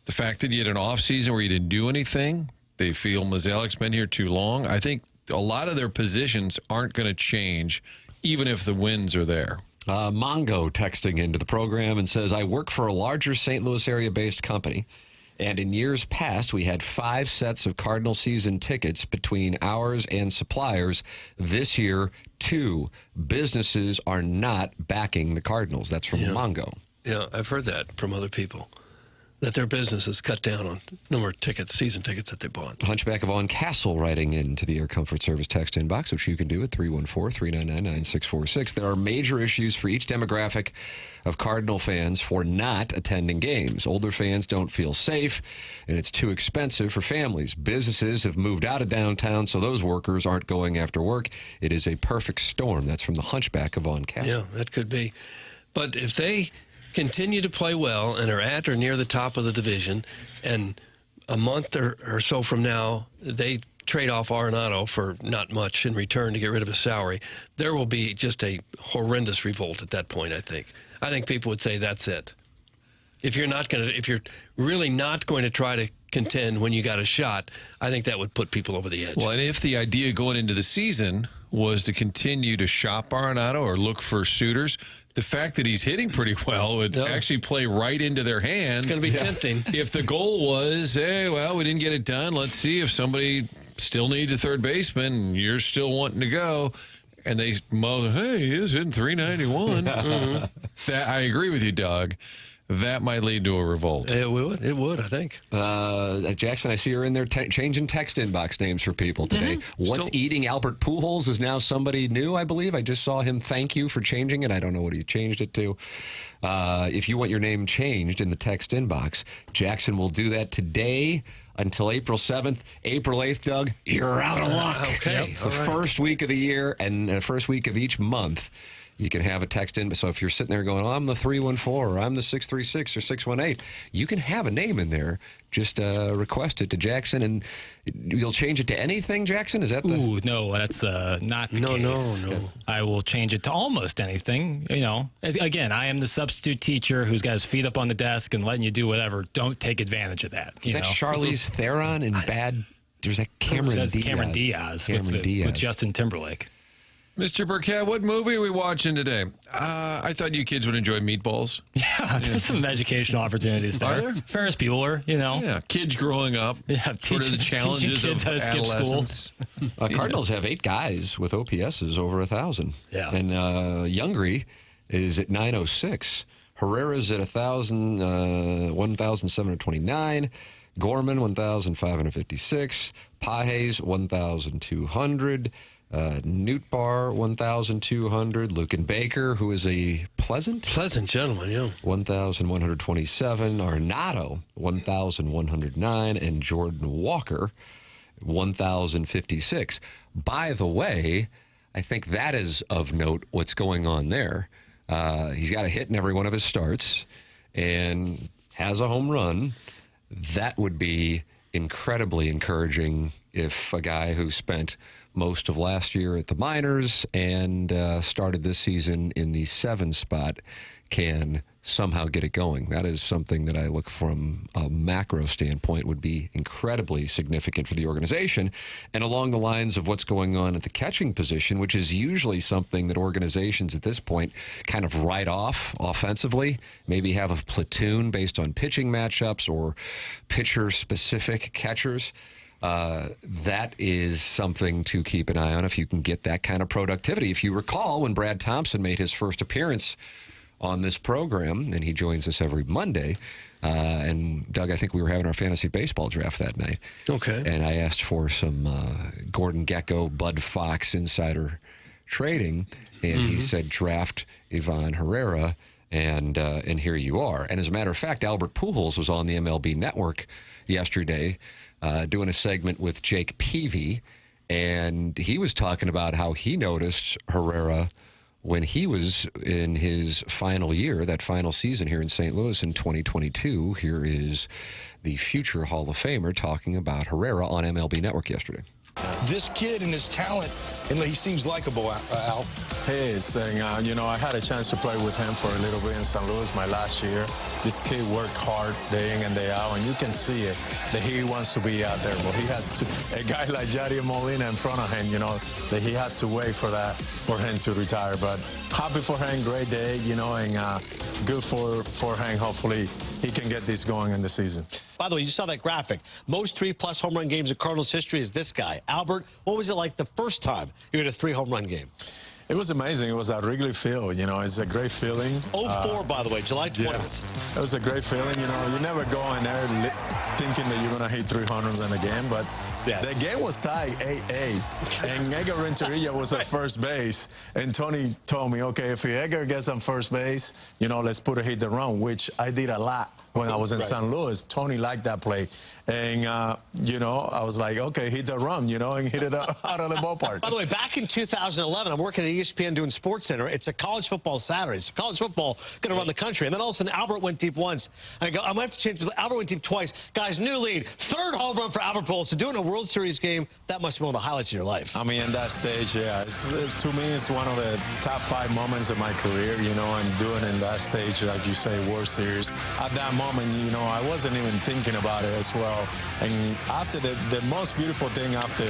The fact that you had an off season where you didn't do anything, they feel Mazalik's been here too long. I think a lot of their positions aren't going to change even if the wins are there. Mongo texting into the program and says, I work for a larger St. Louis area-based company, and in years past, we had 5 sets of Cardinal season tickets between ours and suppliers. This year, 2. Businesses are not backing the Cardinals. That's from Mongo. Yeah, I've heard that from other people, that their businesses cut down on the number of tickets, season tickets that they bought. Hunchback of Vaughn Castle writing into the Air Comfort Service text inbox, which you can do at 314-399-9646. There are major issues for each demographic of Cardinal fans for not attending games. Older fans don't feel safe, and it's too expensive for families. Businesses have moved out of downtown, so those workers aren't going after work. It is a perfect storm. That's from the Hunchback of Vaughn Castle. Yeah, that could be. But if they continue to play well and are at or near the top of the division, and a month or so from now, they trade off Arenado for not much in return to get rid of his salary, there will be just a horrendous revolt at that point, I think. I think people would say that's it. If you're really not going to try to contend when you got a shot, I think that would put people over the edge. Well, and if the idea going into the season was to continue to shop Arenado or look for suitors, the fact that he's hitting pretty well would actually play right into their hands. It's going to be tempting. If the goal was, hey, well, we didn't get it done. Let's see if somebody still needs a third baseman and you're still wanting to go. And they mow, hey, he is hitting 391. That, I agree with you, Doug. That might lead to a revolt. It would, I think. Jackson, I see you're in there changing text inbox names for people today. What's eating Albert Pujols is now somebody new, I believe. I just saw him thank you for changing it. I don't know what he changed it to. If you want your name changed in the text inbox, Jackson will do that today until April 7th. April 8th, Doug, you're out of luck. Okay. It's the first week of the year and the first week of each month. You can have a text in. So if you're sitting there going, I'm the 314 or I'm the 636 or 618, you can have a name in there. Just request it to Jackson, and you'll change it to anything, Jackson? Is that the... Ooh, no, that's not the case. No. I will change it to almost anything. You know, again, I am the substitute teacher who's got his feet up on the desk and letting you do whatever. Don't take advantage of that. Is that Charlize Theron in Bad... There's that Cameron Diaz. Cameron Diaz with Justin Timberlake. Mr. Burkett, what movie are we watching today? I thought you kids would enjoy Meatballs. Yeah, there's some educational opportunities there. Are there? Ferris Bueller, you know. Yeah, kids growing up. Yeah, sort of the challenges kids of how to skip adolescence. Cardinals have 8 guys with OPSs over 1,000. Yeah. And Youngry is at 906. Herrera's at 1,729. Gorman, 1,556. Pages, 1,200. Newtbar, 1,200. Lucan Baker, who is a pleasant gentleman, yeah. 1,127. Arnado, 1,109. And Jordan Walker, 1,056. By the way, I think that is of note what's going on there. He's got a hit in every one of his starts and has a home run. That would be incredibly encouraging if a guy who spent most of last year at the minors and started this season in the 7 spot can somehow get it going. That is something that I look from a macro standpoint would be incredibly significant for the organization, and along the lines of what's going on at the catching position, which is usually something that organizations at this point kind of write off offensively, maybe have a platoon based on pitching matchups or pitcher-specific catchers. That is something to keep an eye on if you can get that kind of productivity. If you recall, when Brad Thompson made his first appearance on this program, and he joins us every Monday, and Doug, I think we were having our fantasy baseball draft that night. Okay. And I asked for some Gordon Gekko, Bud Fox insider trading, and he said draft Ivan Herrera, and here you are. And as a matter of fact, Albert Pujols was on the MLB Network yesterday doing a segment with Jake Peavy, and he was talking about how he noticed Herrera when he was in his final year, that final season here in St. Louis in 2022. Here is the future Hall of Famer talking about Herrera on MLB Network yesterday. This kid and his talent, and he seems likable, Al. Hey, it's saying, I had a chance to play with him for a little bit in St. Louis my last year. This kid worked hard day in and day out, and you can see it, that he wants to be out there. But he had a guy like Yadier Molina in front of him, that he has to wait for him to retire. But happy for him, great day, and good for him. Hopefully he can get this going in the season. By the way, you saw that graphic. Most 3+ home run games in Cardinals history is this guy. Albert, what was it like the first time you had a 3 home run game? It was amazing. It was at Wrigley Field. It's a great feeling. 04, by the way, July 20th. Yeah. It was a great feeling. You never go in there thinking that you're going to hit 300s in a game, but the game was tied 8-8, and Edgar Renteria was at first base, and Tony told me, okay, if Edgar gets on first base, let's put a hit and run, which I did a lot when I was in St. Louis. Tony liked that play. And, I was like, okay, hit the run, and hit it out of the ballpark. By the way, back in 2011, I'm working at ESPN doing SportsCenter. It's a college football Saturday. So college football going to run the country. And then all of a sudden, Albert went deep once. I go, I'm going to have to change. Albert went deep twice. Guys, new lead. 3rd home run for Albert Pujols. So doing a World Series game, that must be one of the highlights of your life. I mean, in that stage, yeah. To me, it's one of the top 5 moments of my career, and doing in that stage, like you say, World Series. At that moment, moment, you know, I wasn't even thinking about it as well. And after the most beautiful thing after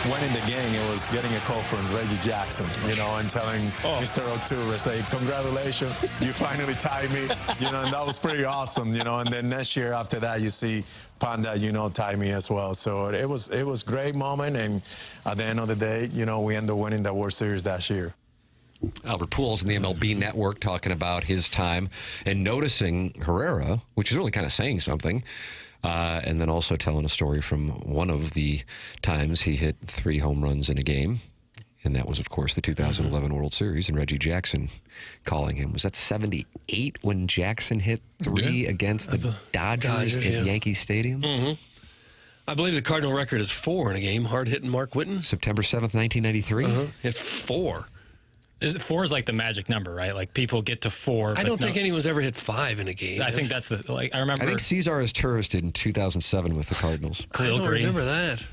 winning the game, it was getting a call from Reggie Jackson, you know, and telling Mr. O'Toole, say, congratulations, you finally tied me, you know, and that was pretty awesome, you know. And then next year after that, you see Panda, you know, tie me as well. So it was great moment. And at the end of the day, you know, we ended up winning the World Series that year. Albert Pujols in the MLB Network talking about his time and noticing Herrera, which is really kind of saying something, and then also telling a story from one of the times he hit 3 home runs in a game, and that was, of course, the 2011 World Series, and Reggie Jackson calling him. Was that 78 when Jackson hit 3 against the Dodgers at Yankee Stadium? Mm-hmm. I believe the Cardinal record is 4 in a game. Hard-hitting Mark Whiten. September 7th, 1993? Hit 4. Is it 4 is like the magic number, right? Like people get to 4. I don't think anyone's ever hit 5 in a game. I think that's the like. I remember. I think Cesar Azturas did in 2007 with the Cardinals. I don't remember that.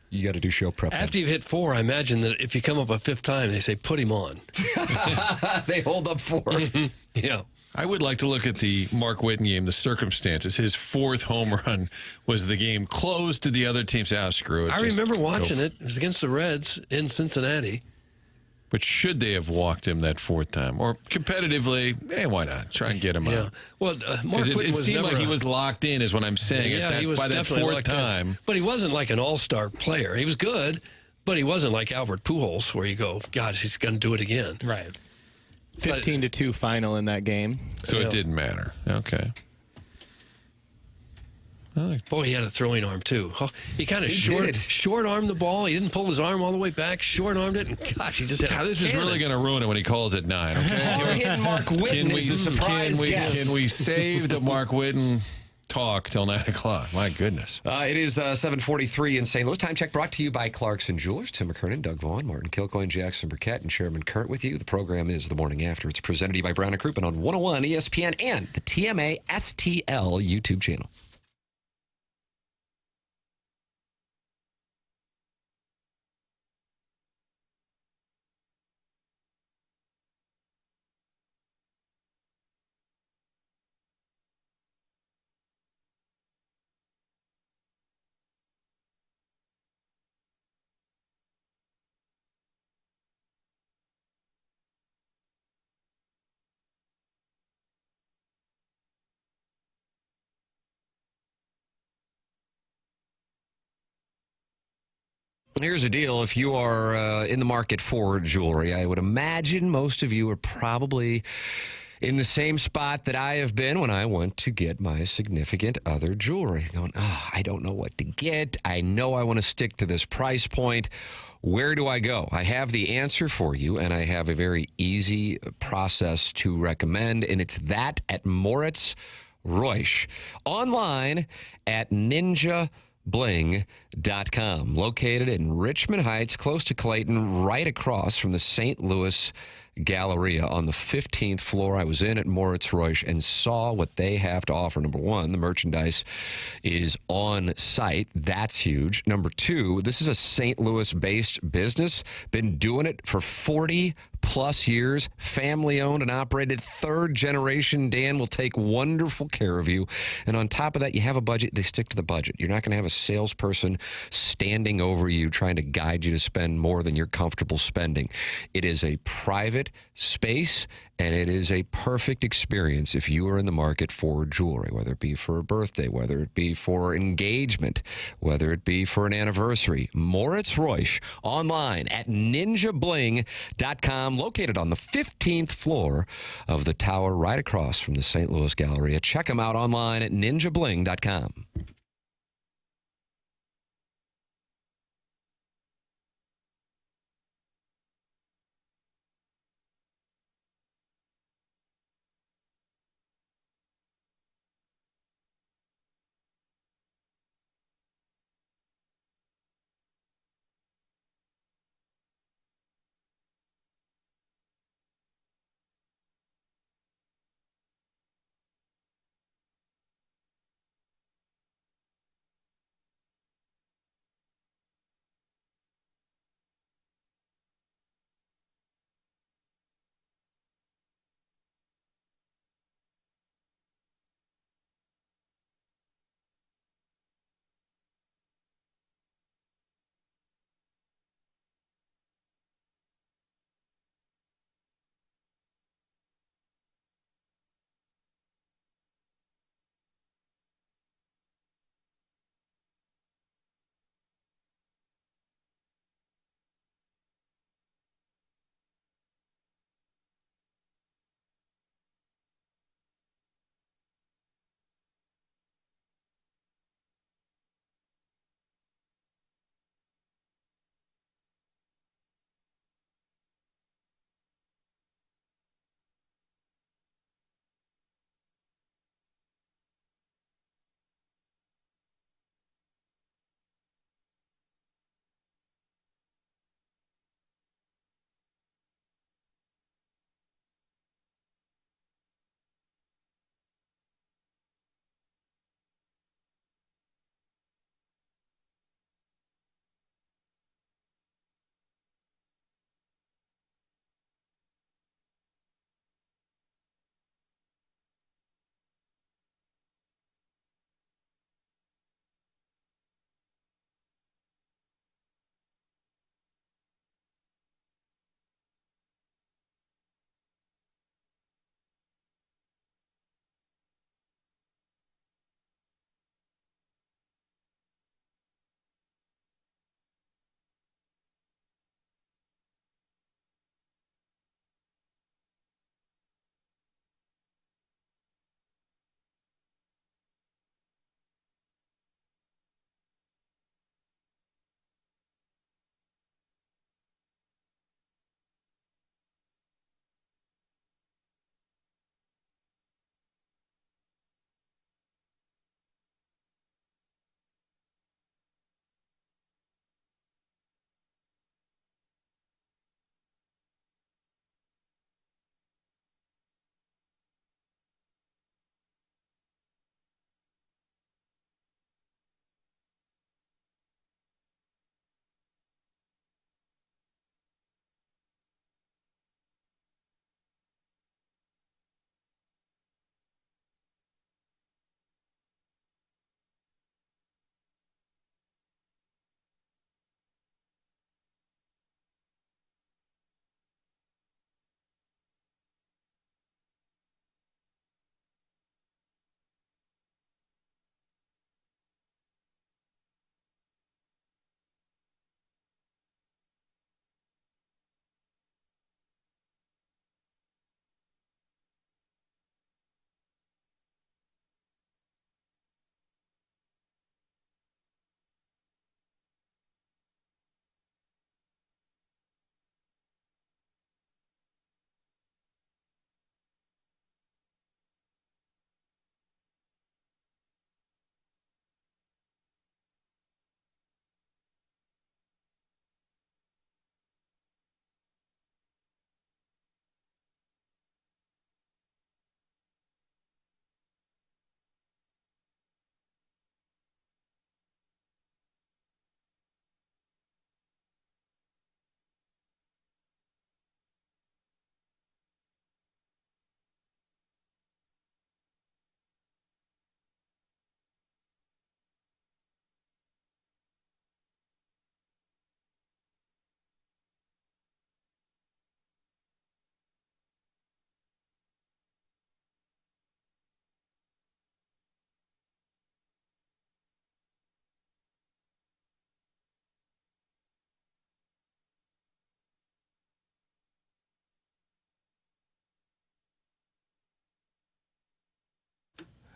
You got to do show prep. After you've hit 4, I imagine that if you come up a 5th time, they say put him on. They hold up 4. Yeah. I would like to look at the Mark Whiten game, the circumstances. His 4th home run was the game closed to the other team's screw it. I remember watching it. It was against the Reds in Cincinnati. But should they have walked him that 4th time? Or competitively, why not? Try and get him out. Well, Mark Whiten it was seemed never like he was locked in is what I'm saying. Yeah, he was by that definitely 4th locked in. time. But he wasn't like an all-star player. He was good, but he wasn't like Albert Pujols where you go, God, he's going to do it again. Right. 15-2 final in that game. So it didn't matter. Okay. Boy, he had a throwing arm, too. He kind of short-armed the ball. He didn't pull his arm all the way back, short-armed it, and gosh, he just had this is really going to ruin it when he calls at 9, okay? Hard-hitting Mark Whiten is the surprise guest. Can we save the Mark Whiten talk till 9 o'clock? My goodness. It is 7:43 in St. Louis. Time check brought to you by Clarkson Jewelers. Tim McKernan, Doug Vaughn, Martin Kilcoyne, Jackson Burkett, and Chairman Kurt with you. The program is The Morning After. It's presented to you by Brown & Crouppen on 101 ESPN and the TMA STL YouTube channel. Here's the deal. If you are in the market for jewelry, I would imagine most of you are probably in the same spot that I have been when I went to get my significant other jewelry. Going, I don't know what to get. I know I want to stick to this price point. Where do I go? I have the answer for you, and I have a very easy process to recommend, and it's that at Moritz Reusch. Online at ninjabling.com. Located in Richmond Heights, close to Clayton, right across from the St. Louis Galleria on the 15th floor. I was in at Moritz Reusch and saw what they have to offer. Number one, the merchandise is on site. That's huge. Number two, this is a St. Louis-based business. Been doing it for 40 plus years, family owned and operated, third generation. Dan will take wonderful care of you. And on top of that, you have a budget. They stick to the budget. You're not going to have a salesperson standing over you trying to guide you to spend more than you're comfortable spending. It is a private space, and it is a perfect experience if you are in the market for jewelry, whether it be for a birthday, whether it be for engagement, whether it be for an anniversary. Moritz Reusch, online at ninjabling.com, located on the 15th floor of the tower right across from the St. Louis Galleria. Check them out online at ninjabling.com.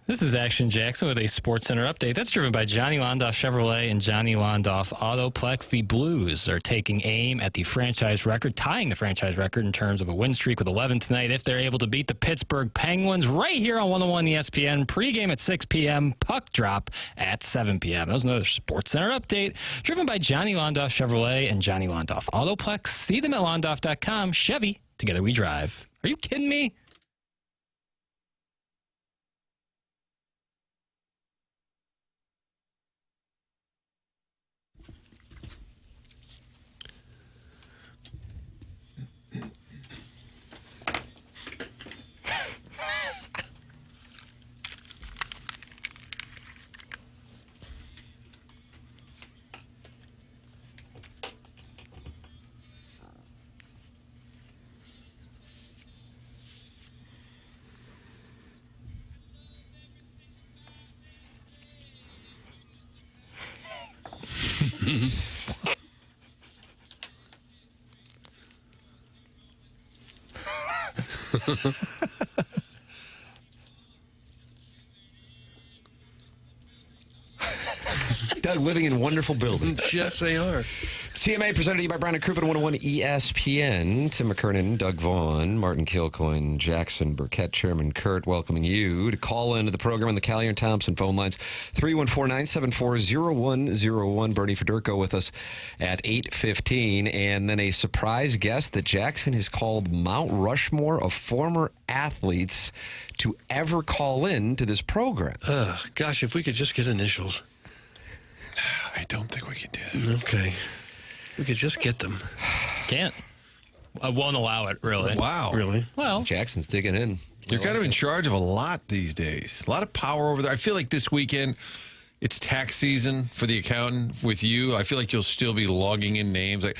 This is Action Jackson with a Sports Center update. That's driven by Johnny Londoff Chevrolet and Johnny Londoff Autoplex. The Blues are taking aim at the franchise record, tying the franchise record in terms of a win streak with 11 tonight if they're able to beat the Pittsburgh Penguins right here on 101 ESPN. Pregame at 6 p.m., puck drop at 7 p.m. That was another Sports Center update driven by Johnny Londoff Chevrolet and Johnny Londoff Autoplex. See them at londoff.com. Chevy, together we drive. Are you kidding me? Doug, living in wonderful buildings. Yes, they are. TMA presented to you by Brown and Crouppen, 101 ESPN. Tim McKernan, Doug Vaughn, Martin Kilcoyne, Jackson Burkett, Chairman Kurt, welcoming you to call into the program on the Callier and Thompson phone lines. 314-974-0101. Bernie Federko with us at 8:15. And then a surprise guest that Jackson has called Mount Rushmore of former athletes to ever call in to this program. Gosh, if we could just get initials. I don't think we can do it. Okay. We could just get them. Can't. I won't allow it, really. Wow. Really? Well, Jackson's digging in. You're kind of in charge of a lot these days. A lot of power over there. I feel like this weekend, it's tax season for the accountant with you. I feel like you'll still be logging in names. Like,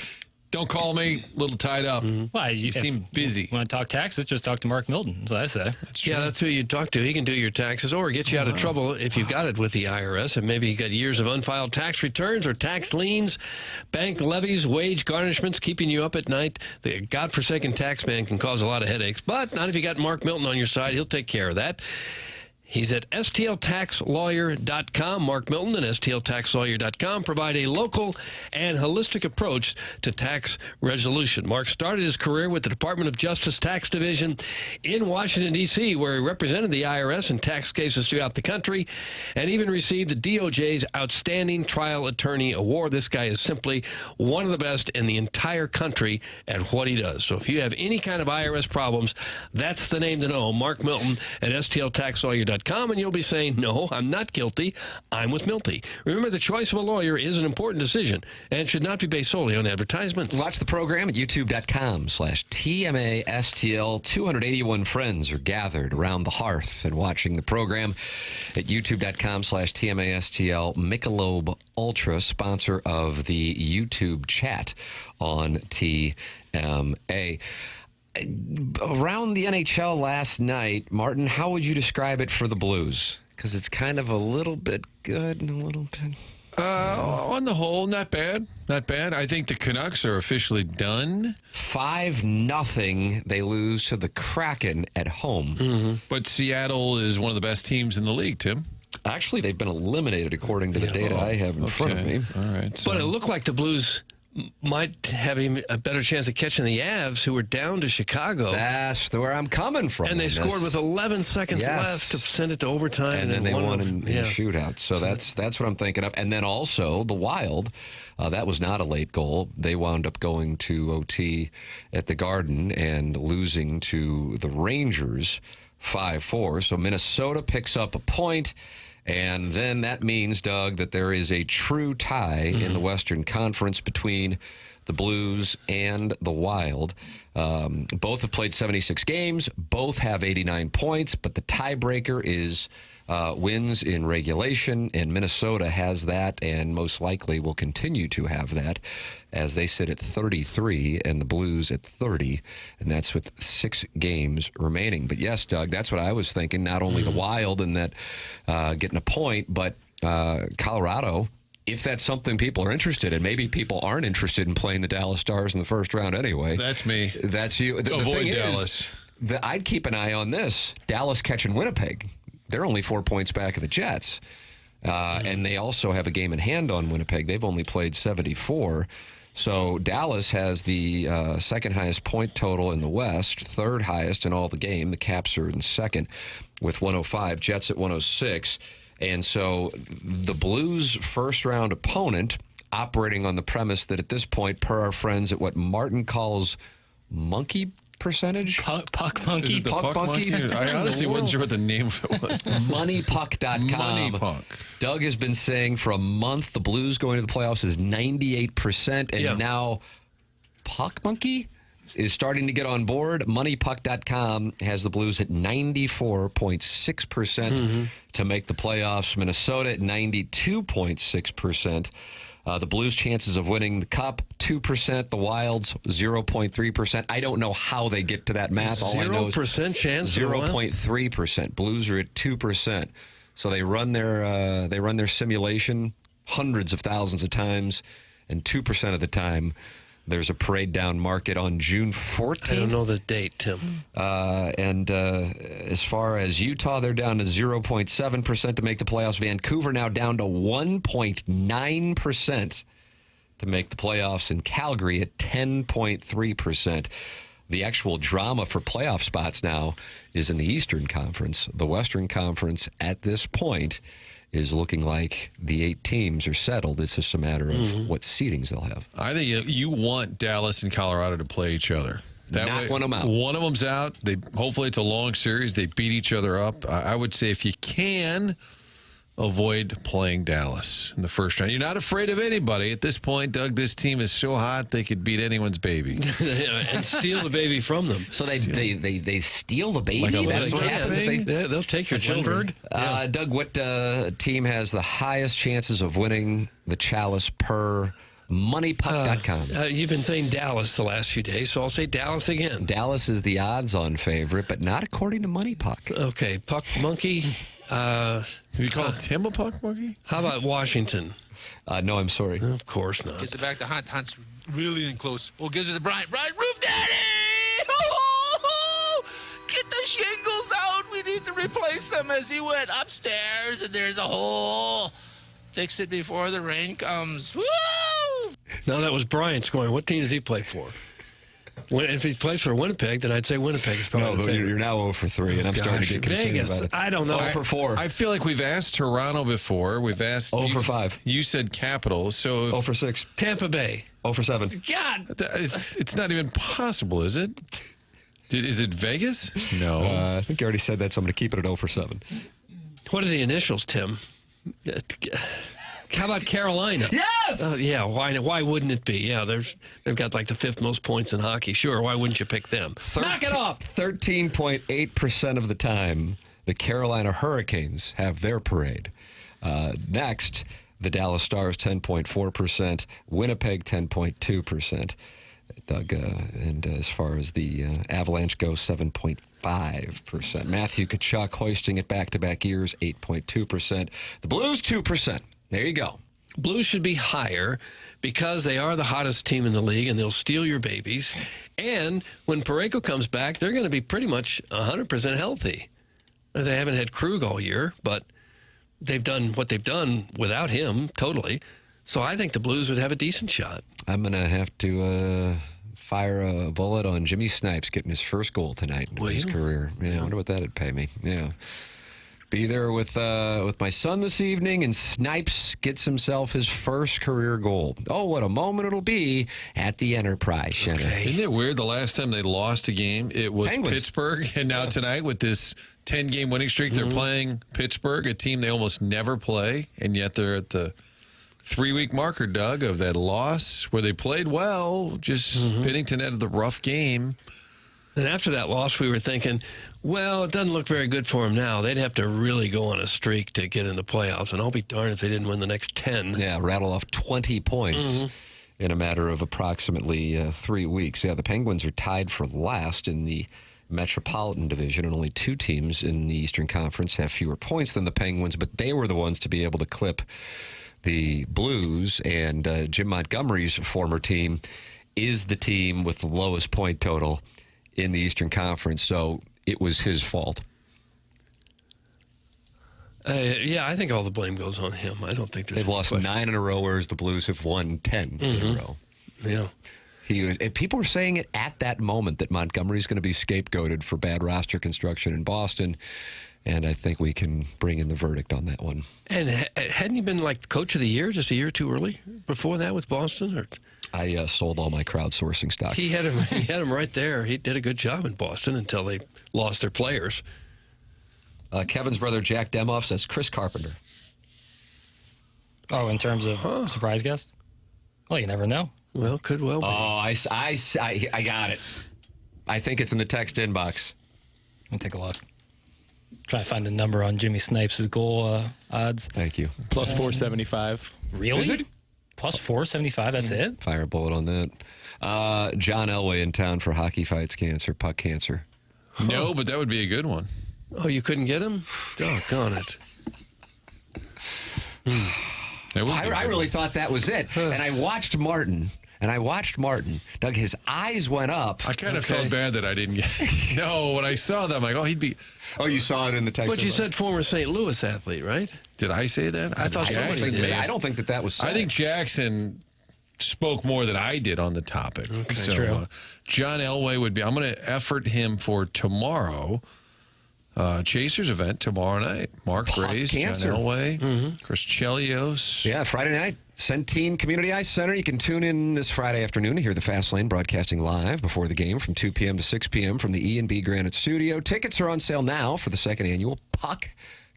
don't call me, a little tied up. well, You seem busy. Want to talk taxes? Just talk to Mark Milton. That's what I say. Yeah, that's who you talk to. He can do your taxes or get you out of trouble if you've got it with the IRS. And maybe you got years of unfiled tax returns or tax liens, bank levies, wage garnishments keeping you up at night. The godforsaken tax man can cause a lot of headaches, but not if you got Mark Milton on your side. He'll take care of that. He's at stltaxlawyer.com. Mark Milton and stltaxlawyer.com provide a local and holistic approach to tax resolution. Mark started his career with the Department of Justice Tax Division in Washington, D.C., where he represented the IRS in tax cases throughout the country and even received the DOJ's Outstanding Trial Attorney Award. This guy is simply one of the best in the entire country at what he does. So if you have any kind of IRS problems, that's the name to know. Mark Milton at stltaxlawyer.com. And you'll be saying, no, I'm not guilty. I'm with Milty. Remember, the choice of a lawyer is an important decision and should not be based solely on advertisements. Watch the program at youtube.com/TMASTL. 281 friends are gathered around the hearth and watching the program at youtube.com/TMASTL. Michelob Ultra, sponsor of the YouTube chat on TMA. Around the NHL last night, Martin, how would you describe it for the Blues? Because it's kind of a little bit good and a little bit... On the whole, not bad. Not bad. I think the Canucks are officially done. 5-0, they lose to the Kraken at home. But Seattle is one of the best teams in the league, Tim. Actually, they've been eliminated according to the data I have in front of me. All right. So. But it looked like the Blues might have a better chance of catching the Avs, who were down to Chicago. That's where I'm coming from. And they scored with 11 seconds left to send it to overtime. And then they won in the shootout. So that's what I'm thinking of. And then also the Wild, that was not a late goal. They wound up going to OT at the Garden and losing to the Rangers 5-4. So Minnesota picks up a point. And then that means, Doug, that there is a true tie in the Western Conference between the Blues and the Wild. Both have played 76 games. Both have 89 points, but the tiebreaker is wins in regulation, and Minnesota has that and most likely will continue to have that as they sit at 33 and the Blues at 30, and that's with 6 games remaining. But yes, Doug, that's what I was thinking, not only the Wild and that getting a point, but Colorado, if that's something people are interested in. Maybe people aren't interested in playing the Dallas Stars in the first round anyway. That's me. That's you. The Avoid thing Dallas. I'd keep an eye on this. Dallas catching Winnipeg. They're only 4 points back of the Jets. And they also have a game in hand on Winnipeg. They've only played 74. So Dallas has the second highest point total in the West, third highest in all the game. The Caps are in second with 105, Jets at 106. And so the Blues' first-round opponent, operating on the premise that at this point, per our friends at what Martin calls monkey percentage? Puck monkey. The Puck monkey? I honestly wasn't sure what the name of it was. Moneypuck.com. Money Puck. Doug has been saying for a month the Blues going to the playoffs is 98%, and now Puck Monkey is starting to get on board. Moneypuck.com has the Blues at 94.6% to make the playoffs. Minnesota at 92.6%. The Blues' chances of winning the Cup, 2%. The Wild's 0.3%. I don't know how they get to that math. All I know is 0% chance. 0.3%. Blues are at 2%. So they run their simulation hundreds of thousands of times, and 2% of the time there's a parade down market on June 14th. I don't know the date, Tim. And as far as Utah, they're down to 0.7% to make the playoffs. Vancouver now down to 1.9% to make the playoffs. And Calgary at 10.3%. The actual drama for playoff spots now is in the Eastern Conference. The Western Conference at this point is looking like the 8 teams are settled. It's just a matter of what seedings they'll have. I think you want Dallas and Colorado to play each other. Knock one of them out. One of them's out. Hopefully it's a long series. They beat each other up. I would say if you can, avoid playing Dallas in the first round. You're not afraid of anybody. At this point, Doug, this team is so hot they could beat anyone's baby. And steal the baby from them. So they steal the baby? Like That's what happens if they... They'll take your children. Doug, what team has the highest chances of winning the Chalice per moneypuck.com? You've been saying Dallas the last few days, so I'll say Dallas again. Dallas is the odds-on favorite, but not according to Money Puck. Okay, Puck Monkey. Have you called Tim a puck monkey? How about Washington? No, I'm sorry. Of course not. Gets it back to Hunt. Hunt's really in close. Oh, gives it to Bryant. Bryant, roof daddy! Oh, get the shingles out. We need to replace them as he went upstairs, and there's a hole. Fix it before the rain comes. Woo! No, that was Bryant scoring. What team does he play for? If he plays for Winnipeg, then I'd say Winnipeg is probably the favorite. You're now 0 for 3, and I'm starting to get concerned Vegas, about it. I don't know. 0 for 4. I feel like we've asked Toronto before. We've asked 0 for 5. You said Capitals. So 0 for 6. Tampa Bay. 0 for 7. God. It's not even possible, is it? Is it Vegas? No. I think you already said that, so I'm going to keep it at 0 for 7. What are the initials, Tim? How about Carolina? Yes! Yeah, why wouldn't it be? Yeah, they've got like the 5th most points in hockey. Sure, why wouldn't you pick them? Knock it off! 13.8% of the time, the Carolina Hurricanes have their parade. Next, the Dallas Stars, 10.4%. Winnipeg, 10.2%. Doug, and as far as the Avalanche goes, 7.5%. Matthew Tkachuk hoisting it back-to-back years, 8.2%. The Blues, 2%. There you go. Blues should be higher because they are the hottest team in the league, and they'll steal your babies. And when Federko comes back, they're going to be pretty much 100% healthy. They haven't had Krug all year, but they've done what they've done without him totally. So I think the Blues would have a decent shot. I'm going to have to fire a bullet on Jimmy Snipes getting his first goal tonight in his career. Yeah, I wonder what that'd pay me. Yeah. Be there with my son this evening, and Snipes gets himself his first career goal. Oh, what a moment it'll be at the Enterprise Center. Okay. Isn't it weird? The last time they lost a game, it was Penguins. Pittsburgh, and now tonight with this 10-game winning streak, they're playing Pittsburgh, a team they almost never play, and yet they're at the 3-week marker, Doug, of that loss where they played well, just Binnington had the rough game. And after that loss, we were thinking, well, it doesn't look very good for them now. They'd have to really go on a streak to get in the playoffs, and I'll be darned if they didn't win the next 10. Yeah, rattle off 20 points in a matter of approximately 3 weeks. Yeah, the Penguins are tied for last in the Metropolitan Division, and only 2 teams in the Eastern Conference have fewer points than the Penguins, but they were the ones to be able to clip the Blues, and Jim Montgomery's former team is the team with the lowest point total in the Eastern Conference, so it was his fault. Yeah, I think all the blame goes on him. I don't think there's They've lost 9 in a row, whereas the Blues have won 10 in a row. Yeah. And people were saying it at that moment that Montgomery's going to be scapegoated for bad roster construction in Boston, and I think we can bring in the verdict on that one. And hadn't he been like coach of the year just a year too early before that with Boston? Or I sold all my crowdsourcing stock. he had him right there. He did a good job in Boston until they lost their players. Kevin's brother Jack Demoff says Chris Carpenter. Oh, in terms of surprise guest? Well, you never know. Well, could well be. Oh, I got it. I think it's in the text inbox. Let me take a look. Try to find the number on Jimmy Snipes' goal odds. Thank you. Plus 475. Really? Is it? Plus 475, that's it? Fire a bullet on that. John Elway in town for hockey fights cancer, puck cancer. No, but that would be a good one. Oh, you couldn't get him? Doggone it. I really thought that was it. And I watched Martin. Doug, his eyes went up. I kind of felt bad that I didn't get. No, when I saw them, like, oh, he'd be. Oh, you saw it in the text. But you said former St. Louis athlete, right? Did I say that? I thought somebody did. I don't think that was said. I think Jackson spoke more than I did on the topic. Okay, so, true. John Elway would be. I'm going to effort him for tomorrow. Chasers event tomorrow night. Mark Grace, John Elway, Chris Chelios. Yeah, Friday night, Centene Community Ice Center. You can tune in this Friday afternoon to hear the Fast Lane broadcasting live before the game from 2 p.m. to 6 p.m. from the E&B Granite Studio. Tickets are on sale now for the second annual Puck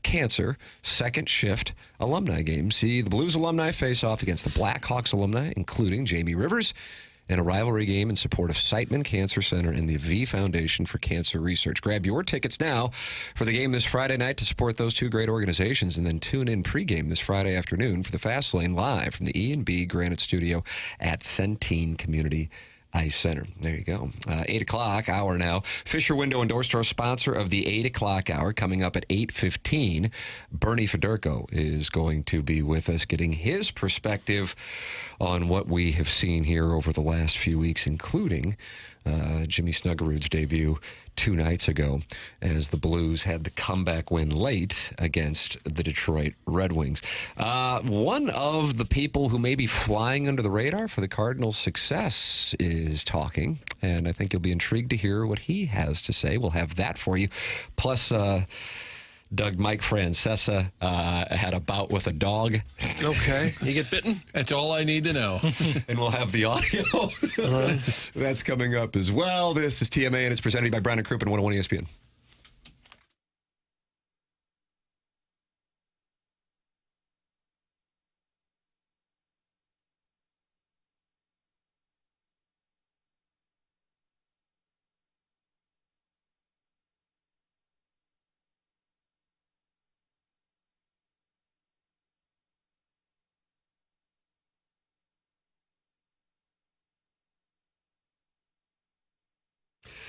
Cancer Second Shift Alumni Game. See the Blues alumni face off against the Blackhawks alumni, including Jamie Rivers, in a rivalry game in support of Siteman Cancer Center and the V Foundation for Cancer Research. Grab your tickets now for the game this Friday night to support those two great organizations, and then tune in pregame this Friday afternoon for the Fast Lane live from the E&B Granite Studio at Centene Community Ice Center. There you go. 8 o'clock hour now. Fisher Window and Door Store, sponsor of the 8 o'clock hour. Coming up at 8:15, Bernie Federko is going to be with us, getting his perspective on what we have seen here over the last few weeks, including Jimmy Snuggerud's debut 2 nights ago as the Blues had the comeback win late against the Detroit Red Wings. One of the people who may be flying under the radar for the Cardinals' success is talking, and I think you'll be intrigued to hear what he has to say. We'll have that for you. Plus, Mike Francesa had a bout with a dog. Okay. You get bitten? That's all I need to know. And we'll have the audio. That's coming up as well. This is TMA, and it's presented by Brown & Crouppen, 101 ESPN.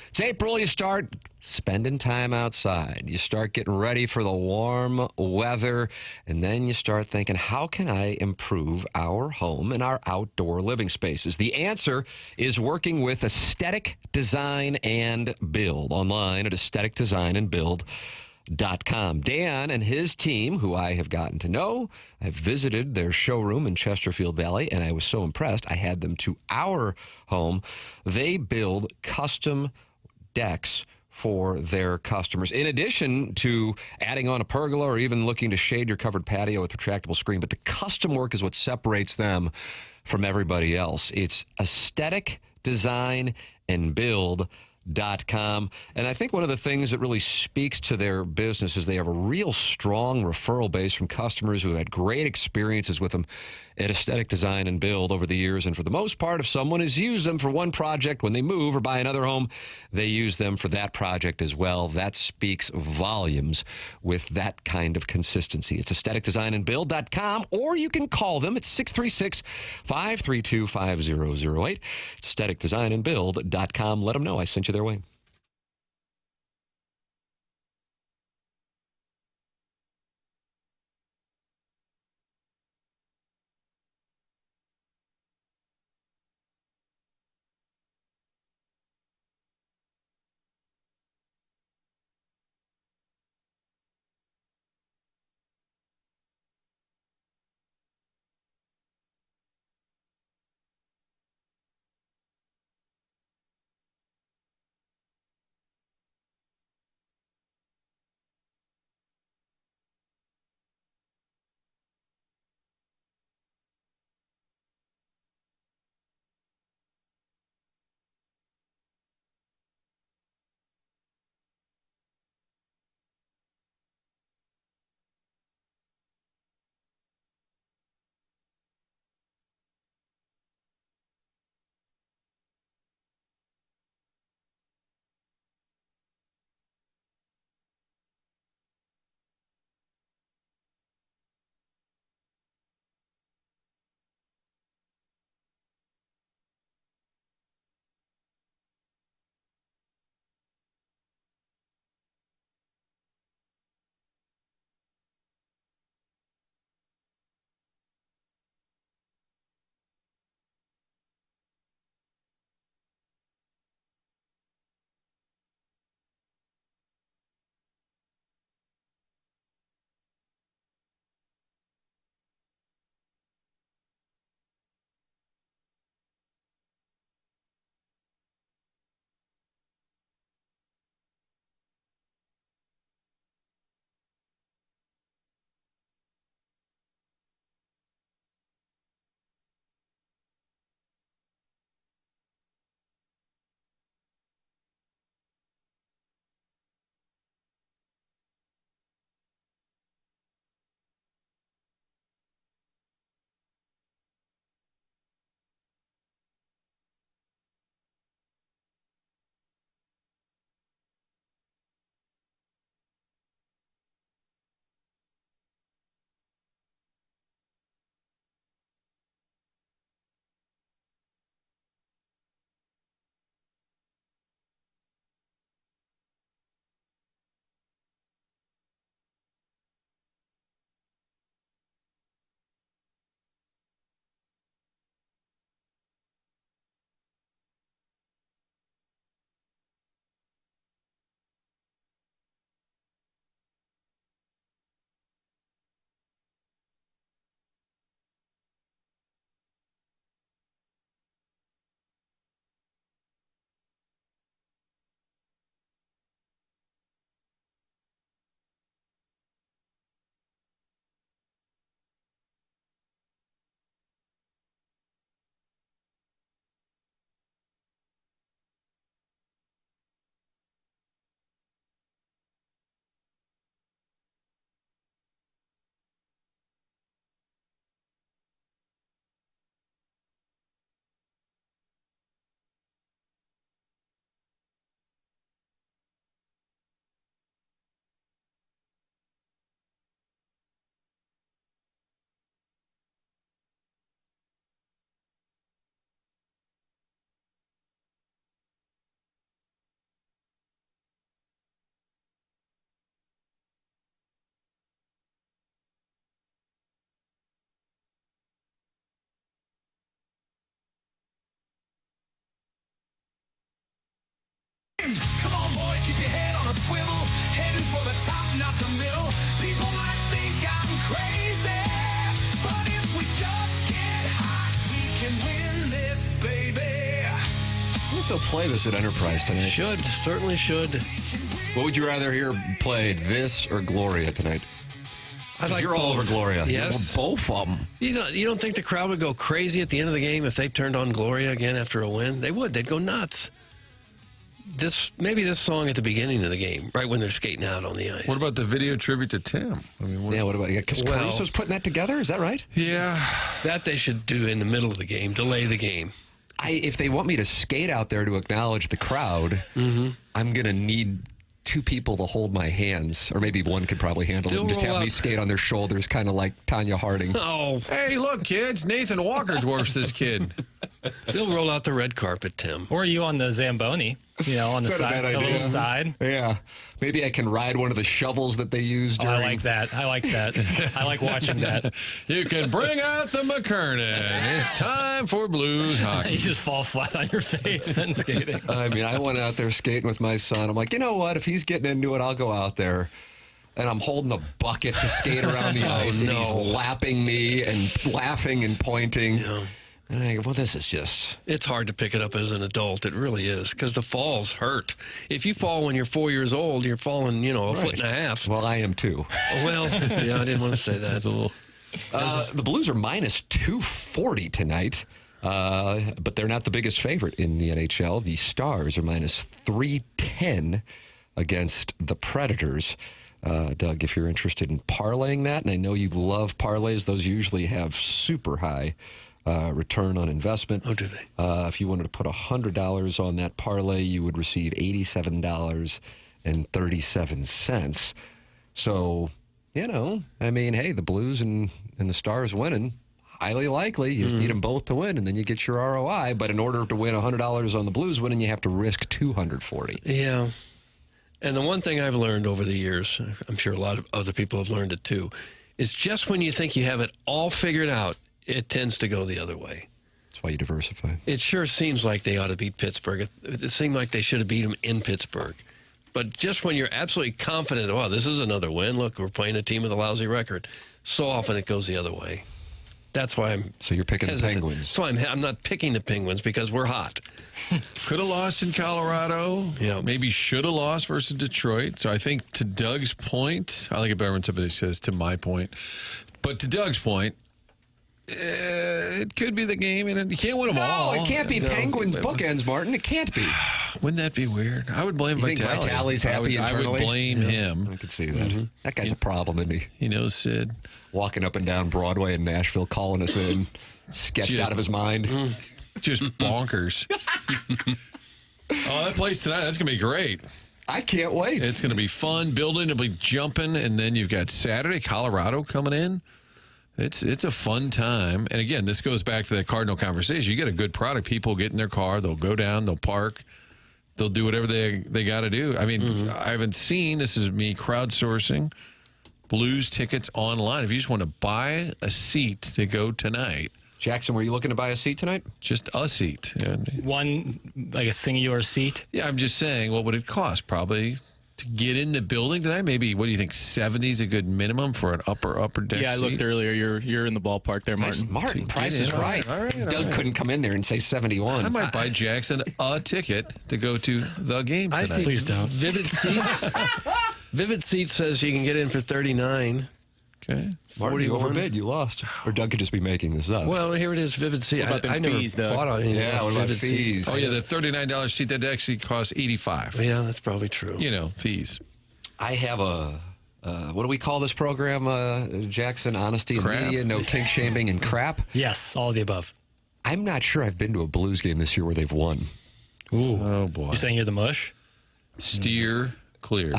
It's April, you start spending time outside. You start getting ready for the warm weather, and then you start thinking, how can I improve our home and our outdoor living spaces? The answer is working with Aesthetic Design and Build online at aestheticdesignandbuild.com. Dan and his team, who I have gotten to know, I've visited their showroom in Chesterfield Valley, and I was so impressed I had them to our home. They build custom decks for their customers, in addition to adding on a pergola or even looking to shade your covered patio with retractable screen. But the custom work is what separates them from everybody else. It's Aesthetic Design and Build.com. And I think one of the things that really speaks to their business is they have a real strong referral base from customers who had great experiences with them at Aesthetic Design and Build over the years. And for the most part, if someone has used them for one project when they move or buy another home, they use them for that project as well. That speaks volumes with that kind of consistency. It's aestheticdesignandbuild.com, or you can call them at 636-532-5008. It's aestheticdesignandbuild.com. Let them know I sent you their way. win. Come on, boys, keep your head on a swivel. Heading for the top, not the middle. People might think I'm crazy, but if we just get hot, we can win this, baby. I think they'll play this at Enterprise tonight. Certainly should. What would you rather hear played, this or Gloria tonight? You're all over Gloria. Yes. Well, both of them. You don't think the crowd would go crazy at the end of the game if they turned on Gloria again after a win? They would. They'd go nuts. Maybe this song at the beginning of the game, right when they're skating out on the ice. What about the video tribute to Tim? I mean, what about because Caruso's putting that together? Is that right? Yeah. That they should do in the middle of the game, delay the game. If they want me to skate out there to acknowledge the crowd, I'm going to need 2 people to hold my hands, or maybe one could probably handle it and just have me skate on their shoulders, kind of like Tanya Harding. Oh. Hey, look, kids. Nathan Walker dwarfs this kid. They'll roll out the red carpet, Tim. Or you on the Zamboni, on the side, a little side. Yeah. Maybe I can ride one of the shovels that they used during... I like that. I like watching that. You can bring out the McKernan. It's time for Blues hockey. You just fall flat on your face and skating. I mean, I went out there skating with my son. I'm like, you know what? If he's getting into it, I'll go out there. And I'm holding the bucket to skate around the ice, and he's lapping me and laughing and pointing. Yeah. And I go, well, this is just... It's hard to pick it up as an adult. It really is, because the falls hurt. If you fall when you're 4 years old, you're falling, a foot and a half. Well, I am too. Well, yeah, I didn't want to say that. That's a little... The Blues are minus 240 tonight, but they're not the biggest favorite in the NHL. The Stars are minus 310 against the Predators. Doug, if you're interested in parlaying that, and I know you love parlays, those usually have super high return on investment. Oh, do they? If you wanted to put $100 on that parlay, you would receive $87.37. So, I mean, hey, the Blues and the Stars winning, highly likely. You just need them both to win, and then you get your ROI. But in order to win $100 on the Blues winning, you have to risk $240. Yeah. And the one thing I've learned over the years, I'm sure a lot of other people have learned it too, is just when you think you have it all figured out, it tends to go the other way. That's why you diversify. It sure seems like they ought to beat Pittsburgh. It seemed like they should have beat them in Pittsburgh. But just when you're absolutely confident, this is another win. Look, we're playing a team with a lousy record. So often it goes the other way. That's why I'm... So you're picking hesitant. the Penguins. So I'm not picking the Penguins because we're hot. Could have lost in Colorado. Yeah. Maybe should have lost versus Detroit. So I think to Doug's point, I like it better when somebody says to my point. But to Doug's point, it could be the game, and you can't win them all. No, it can't be Penguins bookends, Martin. It can't be. Wouldn't that be weird? I would blame Vitale. Think Vitale's happy internally? I would blame him. I could see that. That guy's a problem, isn't he? He knows Sid. Walking up and down Broadway in Nashville, calling us in, sketched out of his mind. Just bonkers. That place tonight, that's going to be great. I can't wait. It's going to be fun. Building will be jumping, and then you've got Saturday, Colorado coming in. It's a fun time. And again, this goes back to that Cardinal conversation. You get a good product. People get in their car. They'll go down. They'll park. They'll do whatever they got to do. I mean, I haven't seen, this is me crowdsourcing, Blues tickets online. If you just want to buy a seat to go tonight. Jackson, were you looking to buy a seat tonight? Just a seat. One, like a singular seat? Yeah, I'm just saying, what would it cost? Probably to get in the building tonight, maybe, what do you think, 70 is a good minimum for an upper deck Yeah, I seat? looked earlier. You're in the ballpark there, Martin. Martin, price is right. All right. Doug couldn't come in there and say 71. I might buy Jackson a ticket to go to the game tonight. I see. Please don't. Vivid Seats. Vivid Seats says you can get in for $39. Okay. Martin, you 41. overbid. You lost. Or Doug could just be making this up. Well, here it is, Vivid Seats. What about them fees, never Doug? bought any Yeah, what about Vivid fees? Seats. Oh, yeah, the $39 seat that actually costs $85. Yeah, that's probably true. Fees. I have a, what do we call this program, Jackson? Honesty and Crap. media, no kink shaming and crap. Yes, all of the above. I'm not sure I've been to a Blues game this year where they've won. Ooh. Oh, boy. You're saying you're the mush? Steer clear.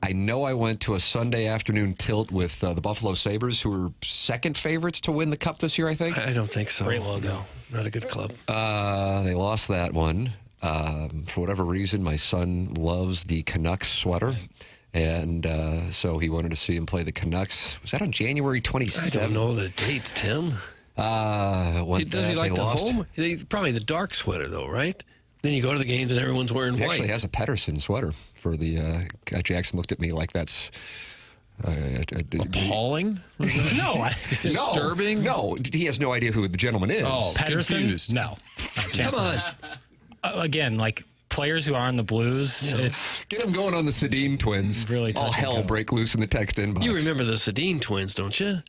I know I went to a Sunday afternoon tilt with the Buffalo Sabres, who were second favorites to win the Cup this year, I think. I don't think so. Great logo. No, not a good club. They lost that one. For whatever reason, my son loves the Canucks sweater. And so he wanted to see him play the Canucks. Was that on January 27th? I don't know the dates, Tim. Does Does he like the home? Probably the dark sweater, though, right? Then you go to the games and everyone's wearing He white. actually has a Pedersen sweater for the Jackson looked at me like that's Appalling? No, Disturbing? No, he has no idea who the gentleman is. Oh, Patterson? confused. No. Come on. Again, like players who are on the Blues, it's Get him going on the Sedin twins. Really all touch and hell go. break loose in the text inbox. You remember the Sedin twins, don't you?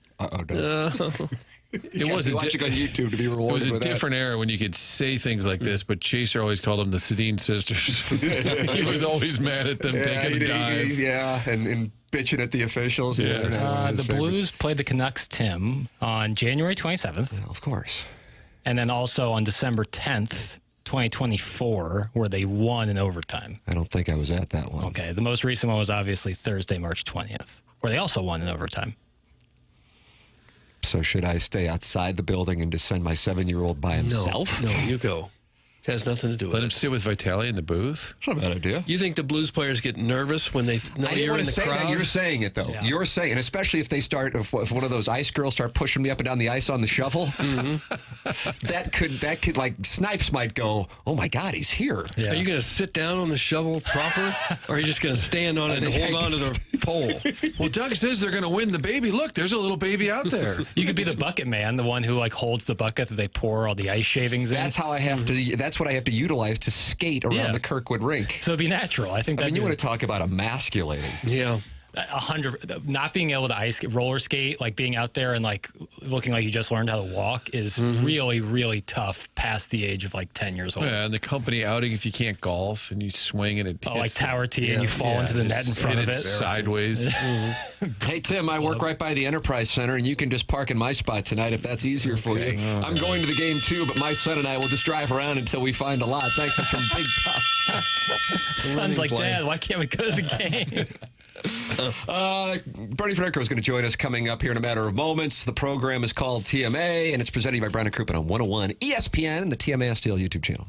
It was watching on YouTube to be It rewarded was a with that. different era when you could say things like this, but Chaser always called them the Sedin sisters. He was always mad at them taking a dive. and bitching at the officials. Yes. the Blues played the Canucks, Tim, on January 27th. Of course. And then also on December 10th, 2024, where they won in overtime. I don't think I was at that one. Okay, the most recent one was obviously Thursday, March 20th, where they also won in overtime. So should I stay outside the building and just send my 7-year-old by himself? No, you go. It has nothing to do with Let him it. sit with Vitali in the booth. That's not a bad idea. You think the Blues players get nervous when they know I didn't you're want in to the say crowd? that. You're saying it, though. Yeah. You're saying, and especially if they start, if one of those ice girls start pushing me up and down the ice on the shovel, that could like Snipes might go, oh my God, he's here. Yeah. Are you going to sit down on the shovel proper, or are you just going to stand on it and hold on to the pole? Well, Doug says they're going to win the baby. Look, there's a little baby out there. You could be the bucket man, the one who like holds the bucket that they pour all the ice shavings in. That's how I have to. That's what I have to utilize to skate around Yeah. the Kirkwood rink. So it'd be natural. I think I that mean, you want to talk about emasculating. Yeah. 100. Not being able to roller skate, like being out there and like looking like you just learned how to walk, is really, really tough past the age of like 10 years old. Yeah, and the company outing if you can't golf and you swing and it Oh, like hits tower tee and you fall into the net in just front hit of it it. sideways. Hey, Tim, I work right by the Enterprise Center, and you can just park in my spot tonight if that's easier for you. I'm going to the game, too, but my son and I will just drive around until we find a lot. Thanks. That's from Big Tough. Son's like, play. Dad, why can't we go to the game? Bernie Federko is going to join us coming up here in a matter of moments. The program is called TMA, and it's presented by Brandon Crouppen on 101 ESPN and the TMA STL YouTube channel.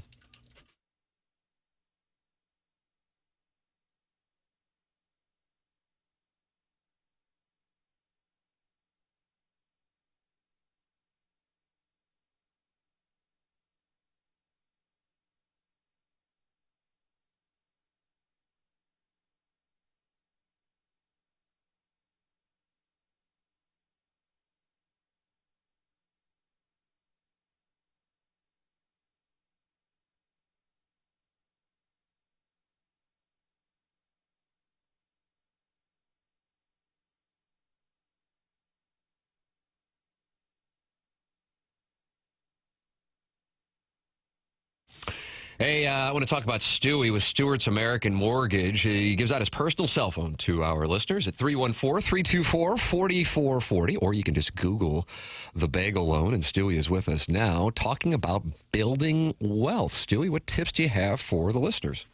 Hey, I want to talk about Stewie with Stewart's American Mortgage. He gives out his personal cell phone to our listeners at 314-324-4440, or you can just Google the bagel loan. And Stewie is with us now talking about building wealth. Stewie, what tips do you have for the listeners?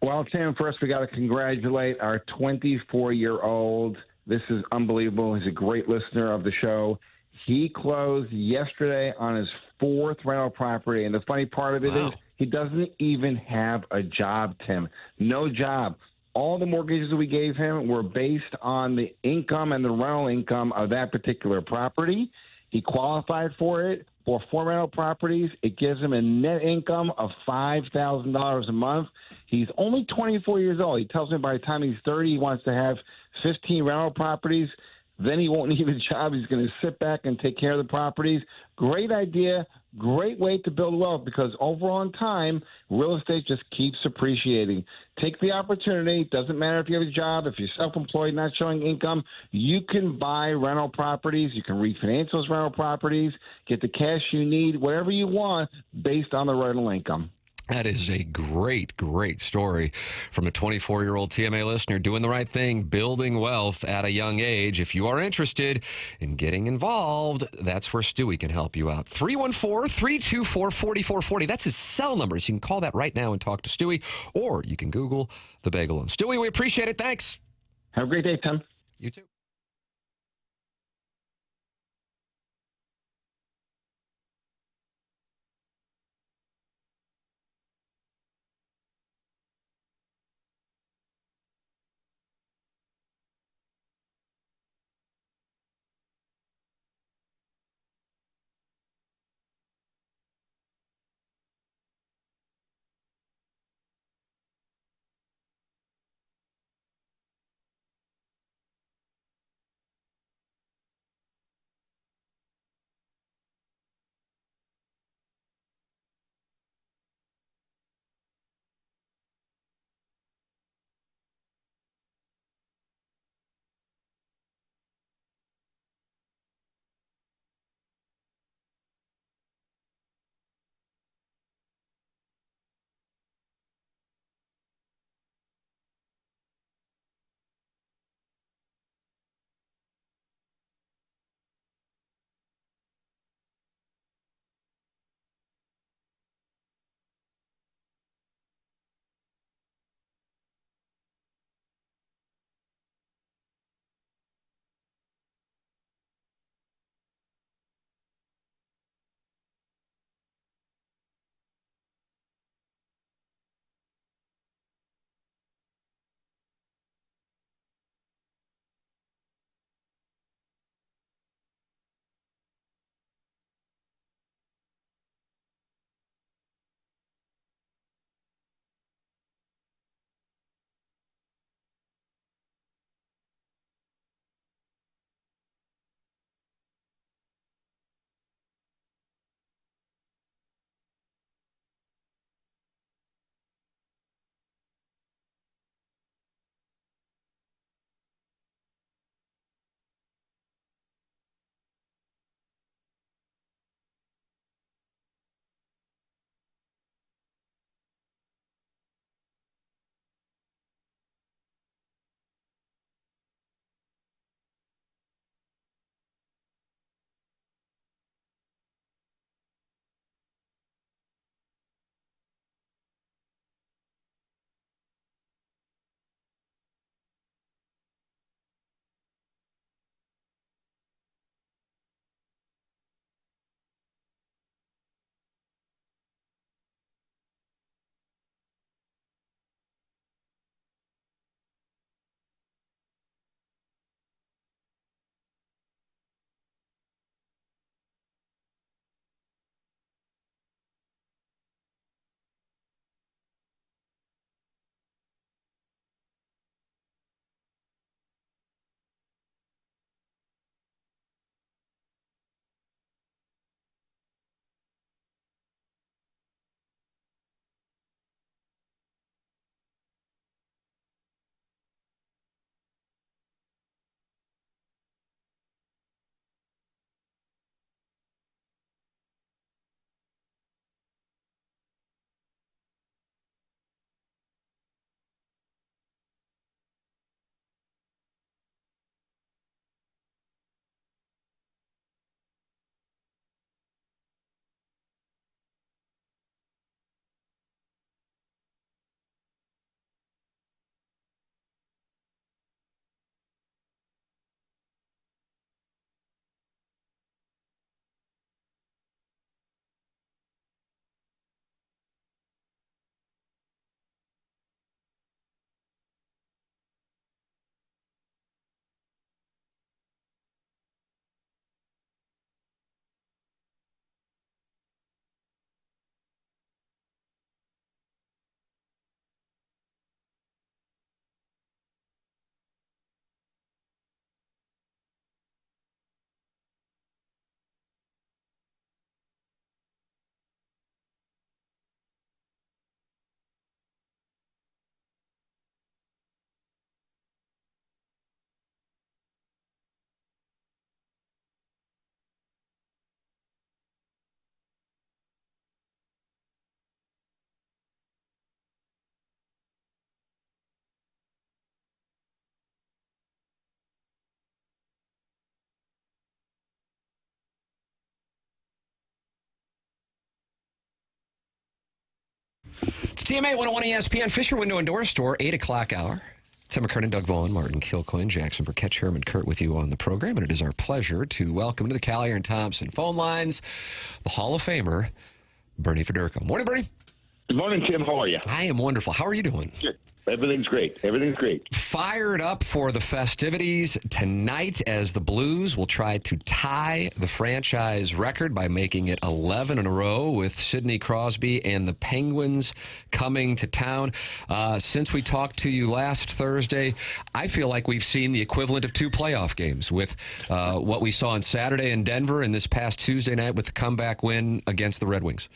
Well, Tim, first we got to congratulate our 24-year-old. This is unbelievable. He's a great listener of the show. He closed yesterday on his fourth rental property, and the funny part of it is he doesn't even have a job, Tim. No job. All the mortgages we gave him were based on the income and the rental income of that particular property. He qualified for it. For 4 rental properties, it gives him a net income of $5,000 a month. He's only 24 years old. He tells me by the time he's 30, he wants to have 15 rental properties. Then he won't need a job. He's going to sit back and take care of the properties. Great idea. Great way to build wealth, because overall in time, real estate just keeps appreciating. Take the opportunity. Doesn't matter if you have a job, if you're self-employed, not showing income, you can buy rental properties. You can refinance those rental properties, get the cash you need, whatever you want based on the rental income. That is a great, great story from a 24-year-old TMA listener doing the right thing, building wealth at a young age. If you are interested in getting involved, that's where Stewie can help you out. 314-324-4440. That's his cell number. So you can call that right now and talk to Stewie, or you can Google the bagel loan. Stewie, we appreciate it. Thanks. Have a great day, Tim. You too. TMA 101 ESPN, Fisher Window and Door Store, 8 o'clock hour. Tim McKernan, Doug Vaughn, Martin Kilcoyne, Jackson Burkett, Chairman Kurt with you on the program. And it is our pleasure to welcome to the Callier and Thompson phone lines the Hall of Famer, Bernie Federko. Morning, Bernie. Good morning, Tim. How are you? I am wonderful. How are you doing? Good. Everything's great. Everything's great. Fired up for the festivities tonight as the Blues will try to tie the franchise record by making it 11 in a row with Sidney Crosby and the Penguins coming to town. Since we talked to you last Thursday, I feel like we've seen the equivalent of 2 playoff games with what we saw on Saturday in Denver and this past Tuesday night with the comeback win against the Red Wings.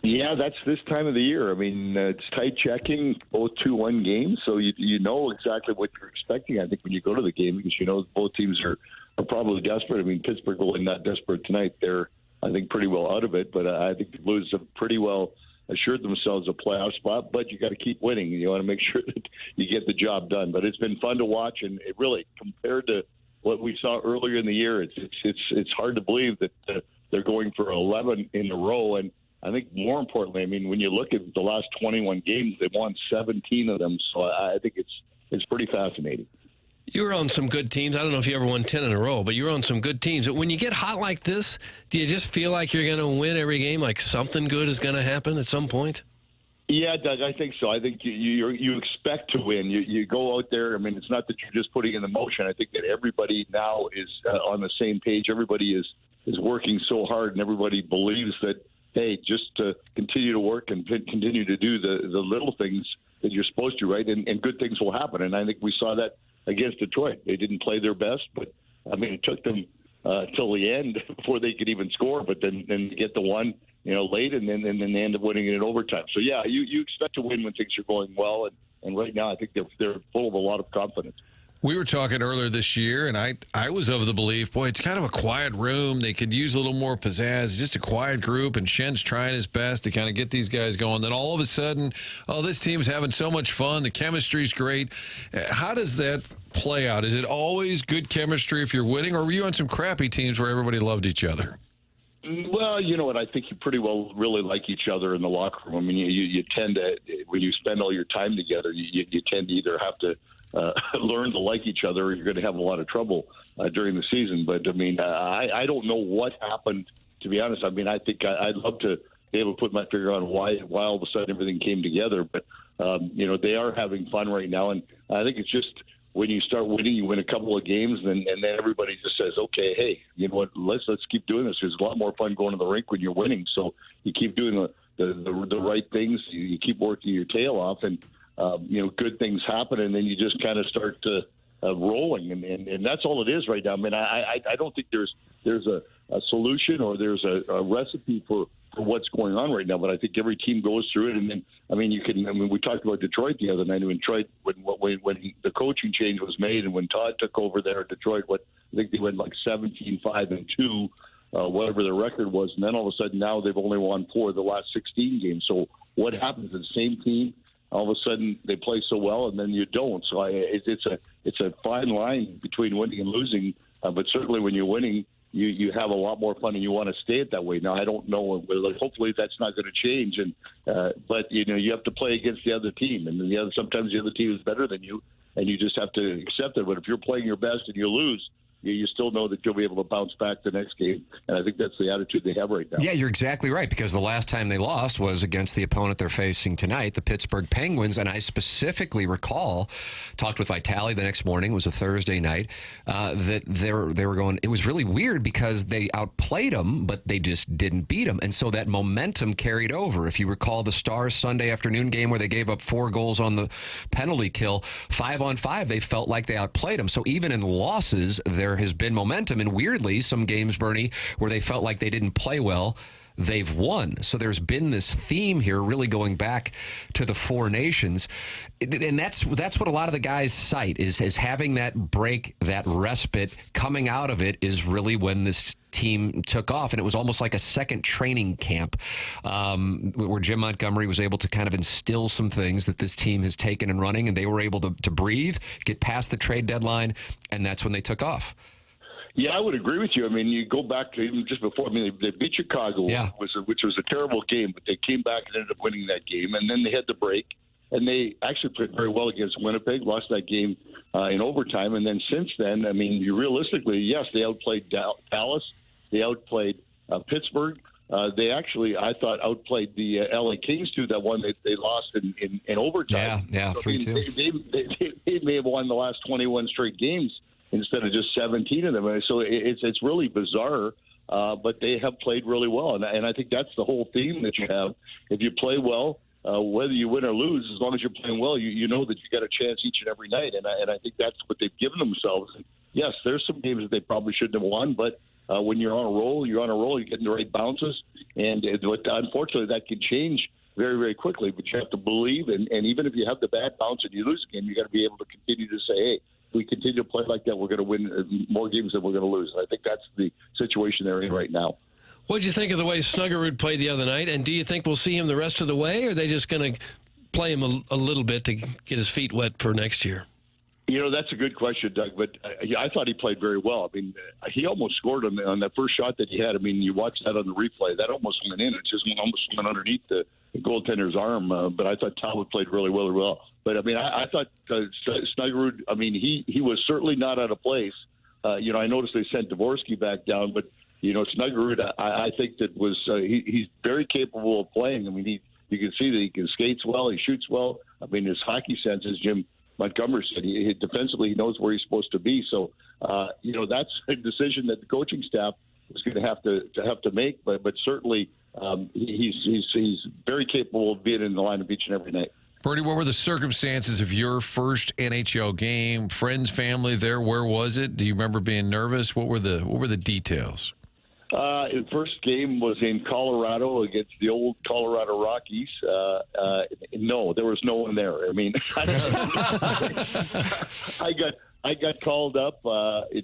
Yeah, that's this time of the year. I mean, it's tight checking, both 2-1 games, so you know exactly what you're expecting, I think, when you go to the game, because you know both teams are probably desperate. I mean, Pittsburgh will not desperate tonight. They're, I think, pretty well out of it, but I think the Blues have pretty well assured themselves a playoff spot, but you got to keep winning. You want to make sure that you get the job done. But it's been fun to watch, and it really, compared to what we saw earlier in the year, it's hard to believe that they're going for 11 in a row. And I think more importantly, I mean, when you look at the last 21 games, they've won 17 of them. So I think it's pretty fascinating. You were on some good teams. I don't know if you ever won 10 in a row, but you were on some good teams. When you get hot like this, do you just feel like you're going to win every game, like something good is going to happen at some point? Yeah, Doug, I think so. I think you expect to win. You go out there. I mean, it's not that you're just putting in the motion. I think that everybody now is on the same page. Everybody is working so hard, and everybody believes that, hey, just to continue to work and continue to do the little things that you're supposed to, right? And good things will happen. And I think we saw that against Detroit. They didn't play their best, but, I mean, it took them till the end before they could even score, but then get the one, late, and then they end up winning it in overtime. So, yeah, you expect to win when things are going well, and right now I think they're full of a lot of confidence. We were talking earlier this year, and I was of the belief, boy, it's kind of a quiet room. They could use a little more pizzazz. It's just a quiet group, and Shen's trying his best to kind of get these guys going. Then all of a sudden, this team's having so much fun. The chemistry's great. How does that play out? Is it always good chemistry if you're winning, or were you on some crappy teams where everybody loved each other? Well, you know what? I think you pretty well really like each other in the locker room. I mean, you tend to, when you spend all your time together, you tend to either have to learn to like each other, or you're going to have a lot of trouble during the season. But, I mean, I don't know what happened, to be honest. I mean, I think I'd love to be able to put my finger on why all of a sudden everything came together. But, they are having fun right now. And I think it's just when you start winning, you win a couple of games, and then everybody just says, okay, hey, you know what, let's keep doing this. There's a lot more fun going to the rink when you're winning. So you keep doing the right things. You keep working your tail off, and good things happen, and then you just kind of start to rolling, and that's all it is right now. I mean, I don't think there's a solution or there's a recipe for what's going on right now, but I think every team goes through it. And then, I mean, we talked about Detroit the other night. When Detroit, when the coaching change was made, and when Todd took over there at Detroit, I think they went like 17-5-2, whatever their record was, and then all of a sudden now they've only won 4 of the last 16 games. So what happens? The same team, all of a sudden they play so well, and then you don't. So it's a fine line between winning and losing. But certainly when you're winning, you have a lot more fun, and you want to stay it that way. Now, I don't know. Hopefully that's not going to change. But you have to play against the other team, and sometimes the other team is better than you, and you just have to accept it. But if you're playing your best and you lose, you still know that you'll be able to bounce back the next game. And I think that's the attitude they have right now. Yeah, you're exactly right, because the last time they lost was against the opponent they're facing tonight, the Pittsburgh Penguins. And I specifically recall, talked with Vitale the next morning, it was a Thursday night, that they were going, it was really weird because they outplayed them, but they just didn't beat them. And so that momentum carried over. If you recall the Stars Sunday afternoon game where they gave up 4 goals on the penalty kill, 5-on-5, they felt like they outplayed them. So even in losses, there has been momentum, and weirdly, some games, Bernie, where they felt like they didn't play well, they've won. So there's been this theme here really going back to the 4 nations. And that's what a lot of the guys cite is having that break, that respite. Coming out of it is really when this team took off, and it was almost like a second training camp where Jim Montgomery was able to kind of instill some things that this team has taken and running, and they were able to breathe, get past the trade deadline, and that's when they took off. Yeah, I would agree with you. I mean, you go back to even just before. I mean, they beat Chicago, which was a terrible game, but they came back and ended up winning that game. And then they had the break, and they actually played very well against Winnipeg, lost that game in overtime. And then since then, I mean, realistically, yes, they outplayed Dallas. They outplayed Pittsburgh. They actually, I thought, outplayed the LA Kings too. That one they lost in overtime. Yeah, 3-2. They may have won the last 21 straight games instead of just 17 of them. So it's really bizarre, but they have played really well. And I think that's the whole theme that you have. If you play well, whether you win or lose, as long as you're playing well, you know that you got a chance each and every night. And I think that's what they've given themselves. And yes, there's some games that they probably shouldn't have won, but when you're on a roll, you're getting the right bounces. And unfortunately, that can change very, very quickly. But you have to believe, and even if you have the bad bounce and you lose a game, you got to be able to continue to say, hey, if we continue to play like that, we're going to win more games than we're going to lose. And I think that's the situation they're in right now. What did you think of the way Snuggerud played the other night? And do you think we'll see him the rest of the way, or are they just going to play him a little bit to get his feet wet for next year? You know, that's a good question, Doug, but I thought he played very well. I mean, he almost scored on that first shot that he had. I mean, you watch that on the replay. That almost went in. It just almost went underneath the goaltender's arm. But I thought Talbot played really well. But, I mean, I thought Snuggerud, I mean, he was certainly not out of place. I noticed they sent Dvorsky back down, but, Snuggerud, I think that he's very capable of playing. I mean, you can see that he can skates well, he shoots well. I mean, his hockey sense, as Jim Montgomery said, defensively he knows where he's supposed to be. So, that's a decision that the coaching staff is going to have to make. But certainly he's very capable of being in the lineup each and every night. Bernie, what were the circumstances of your first NHL game? Friends, family there? Where was it? Do you remember being nervous? What were the details? His first game was in Colorado against the old Colorado Rockies. No, there was no one there. I mean, I got called up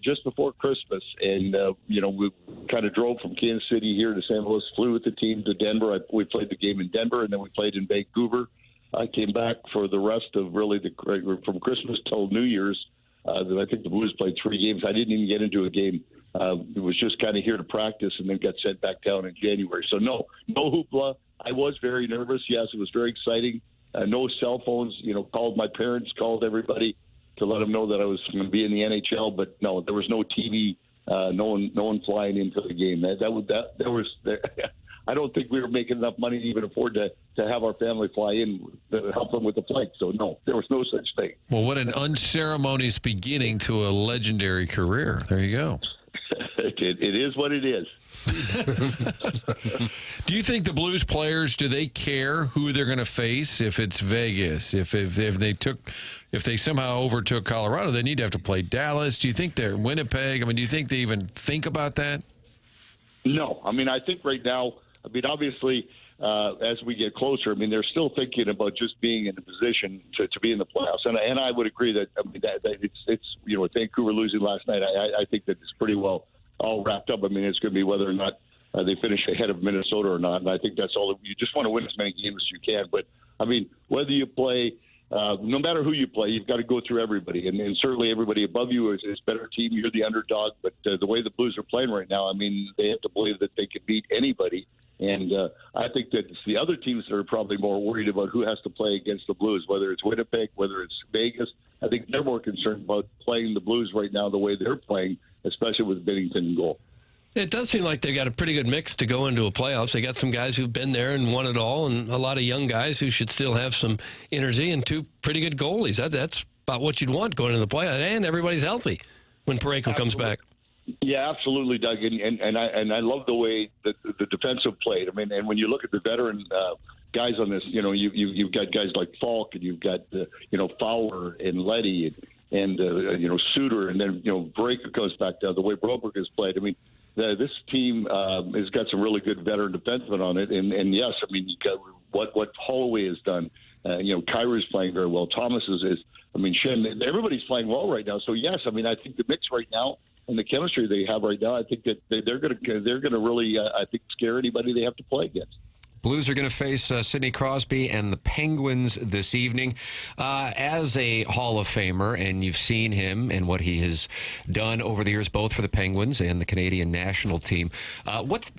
just before Christmas, and we kind of drove from Kansas City here to St. Louis, flew with the team to Denver. We played the game in Denver, and then we played in Vancouver. I came back for the rest of from Christmas till New Year's. I think the Blues played 3 games. I didn't even get into a game. It was just kind of here to practice, and then got sent back down in January. So no hoopla. I was very nervous. Yes, it was very exciting. No cell phones. Called my parents, called everybody to let them know that I was going to be in the NHL. But no, there was no TV. No one flying into the game. I don't think we were making enough money to even afford to have our family fly in to help them with the flight. So, no, there was no such thing. Well, what an unceremonious beginning to a legendary career. There you go. It is what it is. Do you think the Blues players, do they care who they're going to face if it's Vegas? If they somehow overtook Colorado, they need to have to play Dallas. Do you think they're Winnipeg? I mean, do you think they even think about that? No. I mean, I think right now, obviously, as we get closer, they're still thinking about just being in a position to be in the playoffs. And I would agree that, that it's with Vancouver losing last night, I think that it's pretty well all wrapped up. It's going to be whether or not they finish ahead of Minnesota or not. And I think that's all. You just want to win as many games as you can. But, whether you play, no matter who you play, you've got to go through everybody. And certainly everybody above you is a better team. You're the underdog. But the way the Blues are playing right now, they have to believe that they can beat anybody. And I think that it's the other teams that are probably more worried about who has to play against the Blues, whether it's Winnipeg, whether it's Vegas. I think they're more concerned about playing the Blues right now the way they're playing, especially with Binnington in goal. It does seem like they got a pretty good mix to go into a playoffs. They got some guys who've been there and won it all, and a lot of young guys who should still have some energy, and 2 pretty good goalies. That's about what you'd want going into the playoffs, and everybody's healthy when Federko comes back. Yeah, absolutely, Doug, and I love the way that the defensive played. And when you look at the veteran guys on this, you've got guys like Falk, and you've got Fowler and Leddy and Suter, and then Breaker goes back to the way Broberg has played. This team has got some really good veteran defensemen on it, and yes, you got what Holloway has done. Kyrie's playing very well. Thomas is. Shen. Everybody's playing well right now. So yes, I think the mix right now and the chemistry they have right now, I think that they're going to really, scare anybody they have to play against. Blues are going to face Sidney Crosby and the Penguins this evening. As a Hall of Famer, and you've seen him and what he has done over the years, both for the Penguins and the Canadian national team, what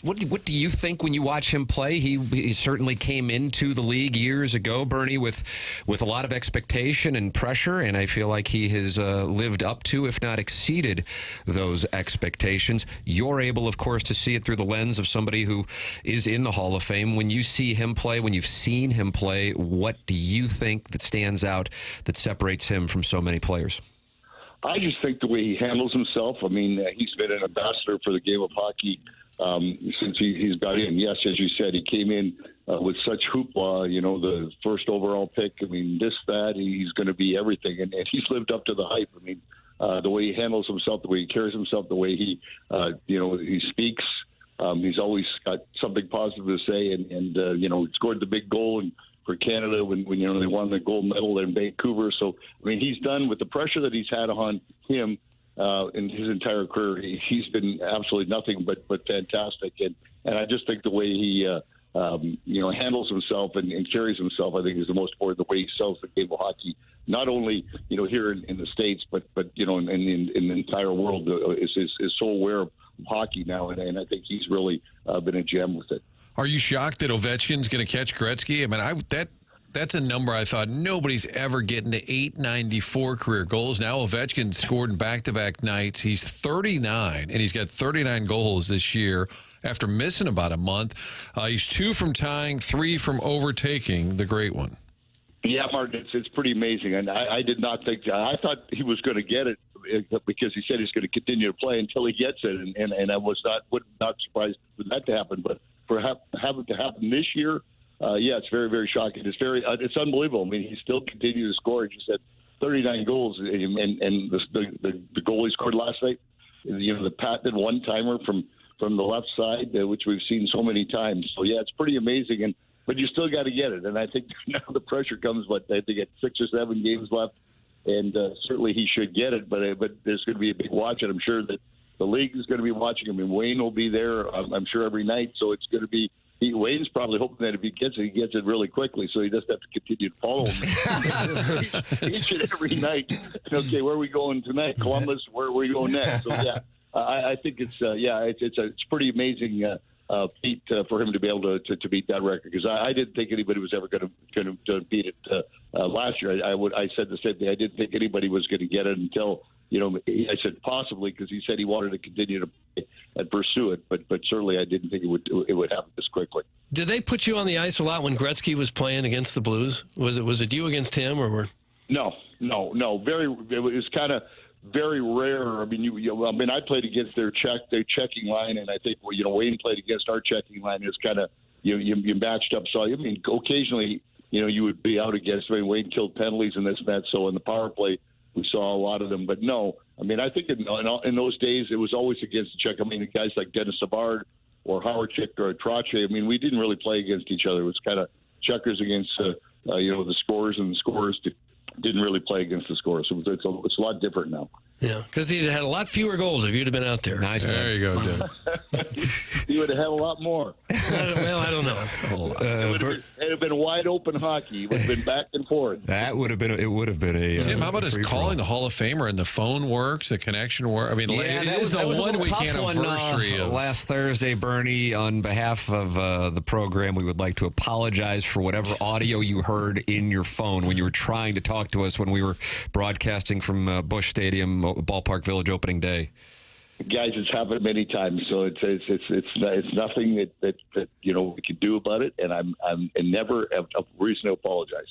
do you think when you watch him play? He certainly came into the league years ago, Bernie, with a lot of expectation and pressure, and I feel like he has lived up to, if not exceeded, those expectations. You're able, of course, to see it through the lens of somebody who is in the Hall of Fame. When you see him play, when you've seen him play, what do you think that stands out that separates him from so many players? I just think the way he handles himself. I mean, he's been an ambassador for the game of hockey since he's got in. Yes, as you said, he came in with such hoopla, the first overall pick. I mean, that, he's going to be everything. And he's lived up to the hype. I mean, the way he handles himself, the way he carries himself, the way he speaks. He's always got something positive to say, and scored the big goal for Canada when they won the gold medal in Vancouver. So, I mean, he's done with the pressure that he's had on him in his entire career. He's been absolutely nothing but fantastic, and I just think the way he handles himself and carries himself, I think, is the most important. The way he sells the game of hockey, not only here in the States, but in the entire world, is so aware of hockey now, and I think he's really been a gem with it. Are you shocked that Ovechkin's going to catch Gretzky? I mean, that's a number I thought nobody's ever getting to 894 career goals. Now Ovechkin scored in back-to-back nights. He's 39, and he's got 39 goals this year after missing about a month. He's 2 from tying, 3 from overtaking the great one. Yeah, Martin, it's pretty amazing, and I did not think. I thought he was going to get it because he said he's going to continue to play until he gets it, and I was not surprised for that to happen. But for having to happen this year, it's very, very shocking. It's unbelievable. I mean, he still continued to score. He just had 39 goals, and the goal he scored last night, the patented one-timer from the left side, which we've seen so many times. So yeah, it's pretty amazing, but you still got to get it. And I think now the pressure comes, but they get 6 or 7 games left, and certainly he should get it. But there's going to be a big watch, and I'm sure that the league is going to be watching him. And Wayne will be there, I'm sure, every night. So it's going to be. Wayne's probably hoping that if he gets it really quickly, so he doesn't have to continue to follow him each and every night. Okay, where are we going tonight? Columbus. Where are we going next? So yeah, I think it's pretty amazing feat for him to be able to beat that record, because I didn't think anybody was ever going to beat it last year. I said the same thing. I didn't think anybody was going to get it until. I said possibly, because he said he wanted to continue to play and pursue it, but certainly I didn't think it would happen this quickly. Did they put you on the ice a lot when Gretzky was playing against the Blues? Was it you against him, or were? No. It was kind of very rare. I mean, I played against their checking line, and I think Wayne played against our checking line. It's kind of you matched up. So I mean, occasionally you would be out against. I mean, Wayne killed penalties and this and that. So in the power play, we saw a lot of them, but no. I mean, I think in those days it was always against the Czech. I mean, guys like Dennis Savard or Howard Chick or Trache. I mean, we didn't really play against each other. It was kind of checkers against the scorers, and the scorers didn't really play against the scorers. So it's a lot different now. Yeah, because he'd had a lot fewer goals if you'd have been out there. Nice. There you go, Jim. He would have had a lot more. Well, I don't know. It would have been wide open hockey. It would have been back and forth. That would have been. It would have been a. Tim, how about his calling the Hall of Famer and the phone works, the connection works? I mean, that was the 1 week anniversary last Thursday, Bernie. On behalf of the program, we would like to apologize for whatever audio you heard in your phone when you were trying to talk to us when we were broadcasting from Busch Stadium, Ballpark Village opening day. Guys, it's happened many times, so it's nothing that we can do about it, and I'm never have a reason to apologize.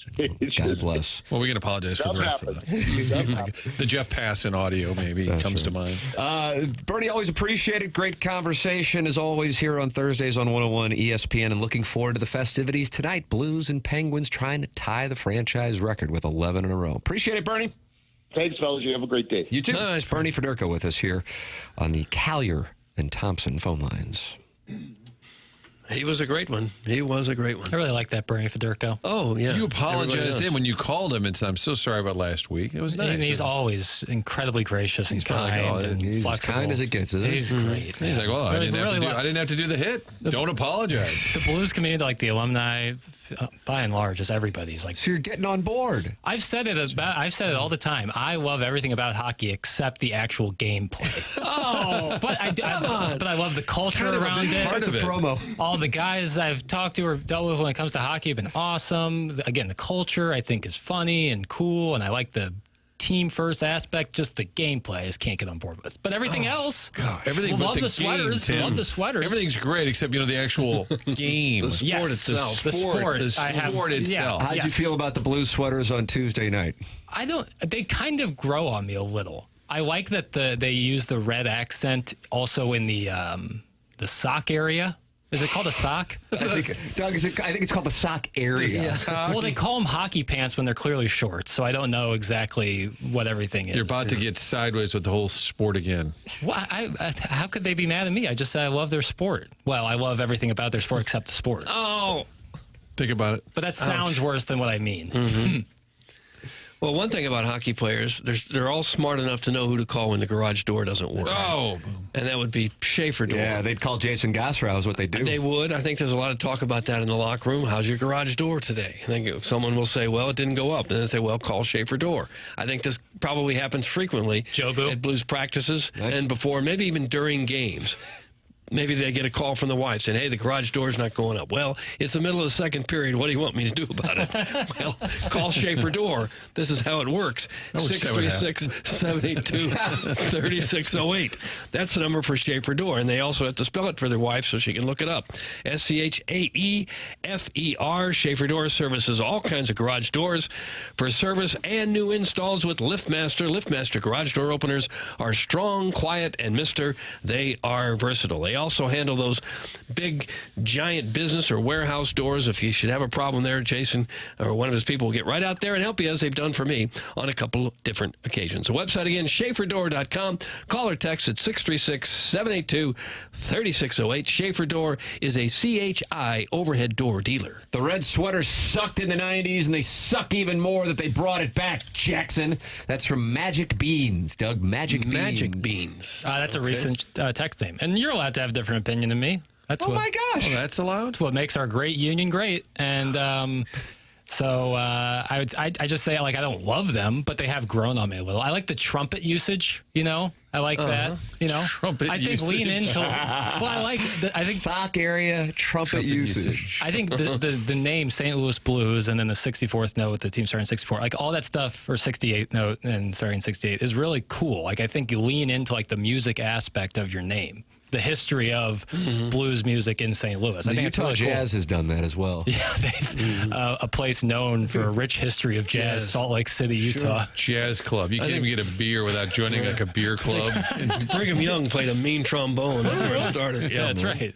God bless. Well, we can apologize for the rest of it. The Jeff Passan audio maybe comes to mind. Bernie, always appreciate it. Great conversation as always here on Thursdays on 101 ESPN, and looking forward to the festivities tonight. Blues and Penguins trying to tie the franchise record with 11 in a row. Appreciate it, Bernie. Thanks, fellas. You have a great day. You too. It's Bernie Federko with us here on the Callier and Thompson phone lines. He was a great one. He was a great one. I really like that Bernie Federko. Oh, yeah. You apologized Everybody to him does. when you called him and said, "I'm so sorry about last week." It was nice. And he's always incredibly gracious and probably like, kind "Oh, and he's as flexible. kind as it gets, isn't he?" He's great. He's like, "Well, I didn't have to do the hit. Don't apologize." The Blues community, like the alumni, by and large, is everybody's like. So you're getting on board. I've said it all the time. I love everything about hockey except the actual gameplay. But I love the culture Kind of a around big it. part of it. Promo. All the guys I've talked to or dealt with when it comes to hockey have been awesome. Again, the culture I think is funny and cool, and I like the team first aspect. Just the gameplay I just can't get on board with. But everything else, Everything love but the sweaters. game, Tim. Love the sweaters. Everything's great except the actual game. The sport itself. The sport itself. How'd you feel about the Blues sweaters on Tuesday night? They kind of grow on me a little. I like that they use the red accent also in the sock area. Is it called a sock? I think it's called the sock area. Well, they call them hockey pants when they're clearly shorts, so I don't know exactly what everything is. You're about to get sideways with the whole sport again. Well, how could they be mad at me? I just said I love their sport. Well, I love everything about their sport except the sport. Oh. Think about it. But that sounds worse than what I mean. Mm-hmm. Well, one thing about hockey players, they're all smart enough to know who to call when the garage door doesn't work. Oh. And that would be Schaefer door. Yeah, they'd call Jason Gossrow is what they do. They would. I think there's a lot of talk about that in the locker room. How's your garage door today? I think someone will say, well, it didn't go up. And then they say, well, call Schaefer door. I think this probably happens frequently at Blues practices and before, maybe even during games. Maybe they get a call from the wife saying, hey, the garage door's not going up. Well, it's the middle of the second period. What do you want me to do about it? Well, call Schaefer Door. This is how it works. 636-782-3608. That's the number for Schaefer Door. And they also have to spell it for their wife so she can look it up. SCHAEFER. Schaefer Door services all kinds of garage doors for service and new installs with LiftMaster. LiftMaster garage door openers are strong, quiet, and Mister. They are versatile. They also handle those big, giant business or warehouse doors. If you should have a problem there, Jason or one of his people will get right out there and help you, as they've done for me on a couple different occasions. The website again, SchaeferDoor.com. Call or text at 636-782-3608. Schaefer Door is a CHI overhead door dealer. The red sweaters sucked in the 90s, and they suck even more that they brought it back, Jackson. That's from Magic Beans, Doug. Magic Beans. That's a recent text name. And you're allowed to have a different opinion than me. That's my gosh. Oh, that's allowed? What makes our great union great. And so I just say, like, I don't love them, but they have grown on me a little. I like the trumpet usage, I like that, Trumpet I think usage. lean into, I think sock area, trumpet usage. I think the name St. Louis Blues and then the 64th note, the team starting 64, like all that stuff, or 68th note and starting 68 is really cool. Like, I think you lean into like the music aspect of your name. The history of blues music in St. Louis. The I think Utah it's really Jazz has done that as well. Yeah, they've a place known for a rich history of jazz, Salt Lake City, Utah. Jazz club. You can't even get a beer without joining like a beer club. Brigham Young played a mean trombone. That's where it started. Yeah, that's right.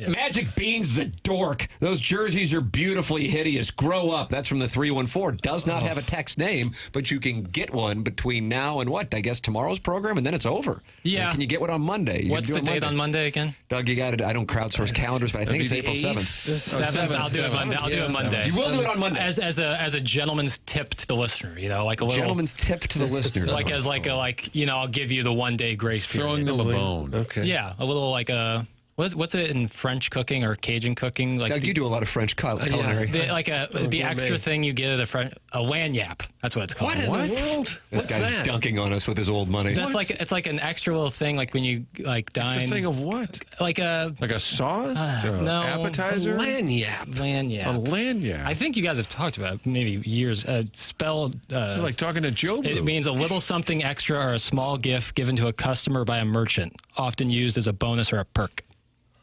Magic Beans is a dork. Those jerseys are beautifully hideous. Grow up. That's from the 314. Does not have a text name, but you can get one between now and I guess tomorrow's program, and then it's over. Yeah. Can you get one on Monday? You What's can the do it date on Monday again? Doug, you got it. I don't crowdsource calendars, but I think it's April 7th. 7th. I'll do it Monday. I'll do it Monday. You will do it on Monday. As a gentleman's tip to the listener, like a little gentleman's tip to the listener. Like as like a I'll give you the 1 day grace period. Throwing them a bone. Okay. Yeah, a little like a. What's it in French cooking or Cajun cooking? Like Doug, you do a lot of French culinary. The extra thing you get at a lanyap. That's what it's called. What in the world? This guy's dunking on us with his old money. That's it's like an extra little thing, like when you dine. It's a thing of what? Like a sauce? no, appetizer? Lanyap. A lanyap. I think you guys have talked about it maybe years. Spelled. It's like talking to Joe. It means a little something extra or a small gift given to a customer by a merchant, often used as a bonus or a perk.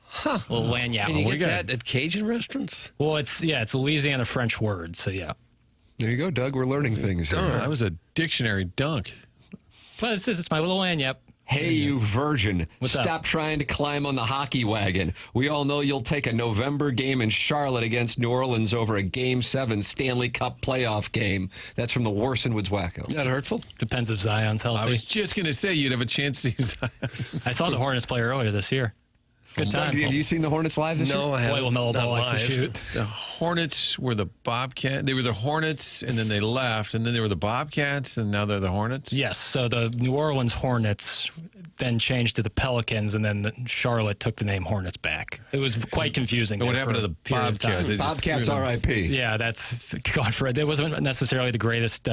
Huh. A little lanyap. Can you get that at Cajun restaurants? Well, it's Louisiana French word, so yeah. There you go, Doug. We're learning things here. That was a dictionary dunk. Well, it's my little lanyap. Hey, you virgin. What's up? Stop trying to climb on the hockey wagon. We all know you'll take a November game in Charlotte against New Orleans over a Game 7 Stanley Cup playoff game. That's from the Warson Woods Wacko. That hurtful? Depends if Zion's healthy. I was just going to say you'd have a chance to use that. I saw the Hornets play earlier this year. Good time. Have you seen the Hornets live this year? No, I Boy, haven't. will Noah Not Ball likes to live. shoot. The Hornets were the Bobcats. They were the Hornets, and then they left, and then they were the Bobcats, and now they're the Hornets. Yes, so the New Orleans Hornets then changed to the Pelicans, and then Charlotte took the name Hornets back. It was quite confusing. And what there happened for to the a period of time. Bobcats? They just Bobcats threw them. R.I.P. Yeah, that's God for it. It wasn't necessarily the greatest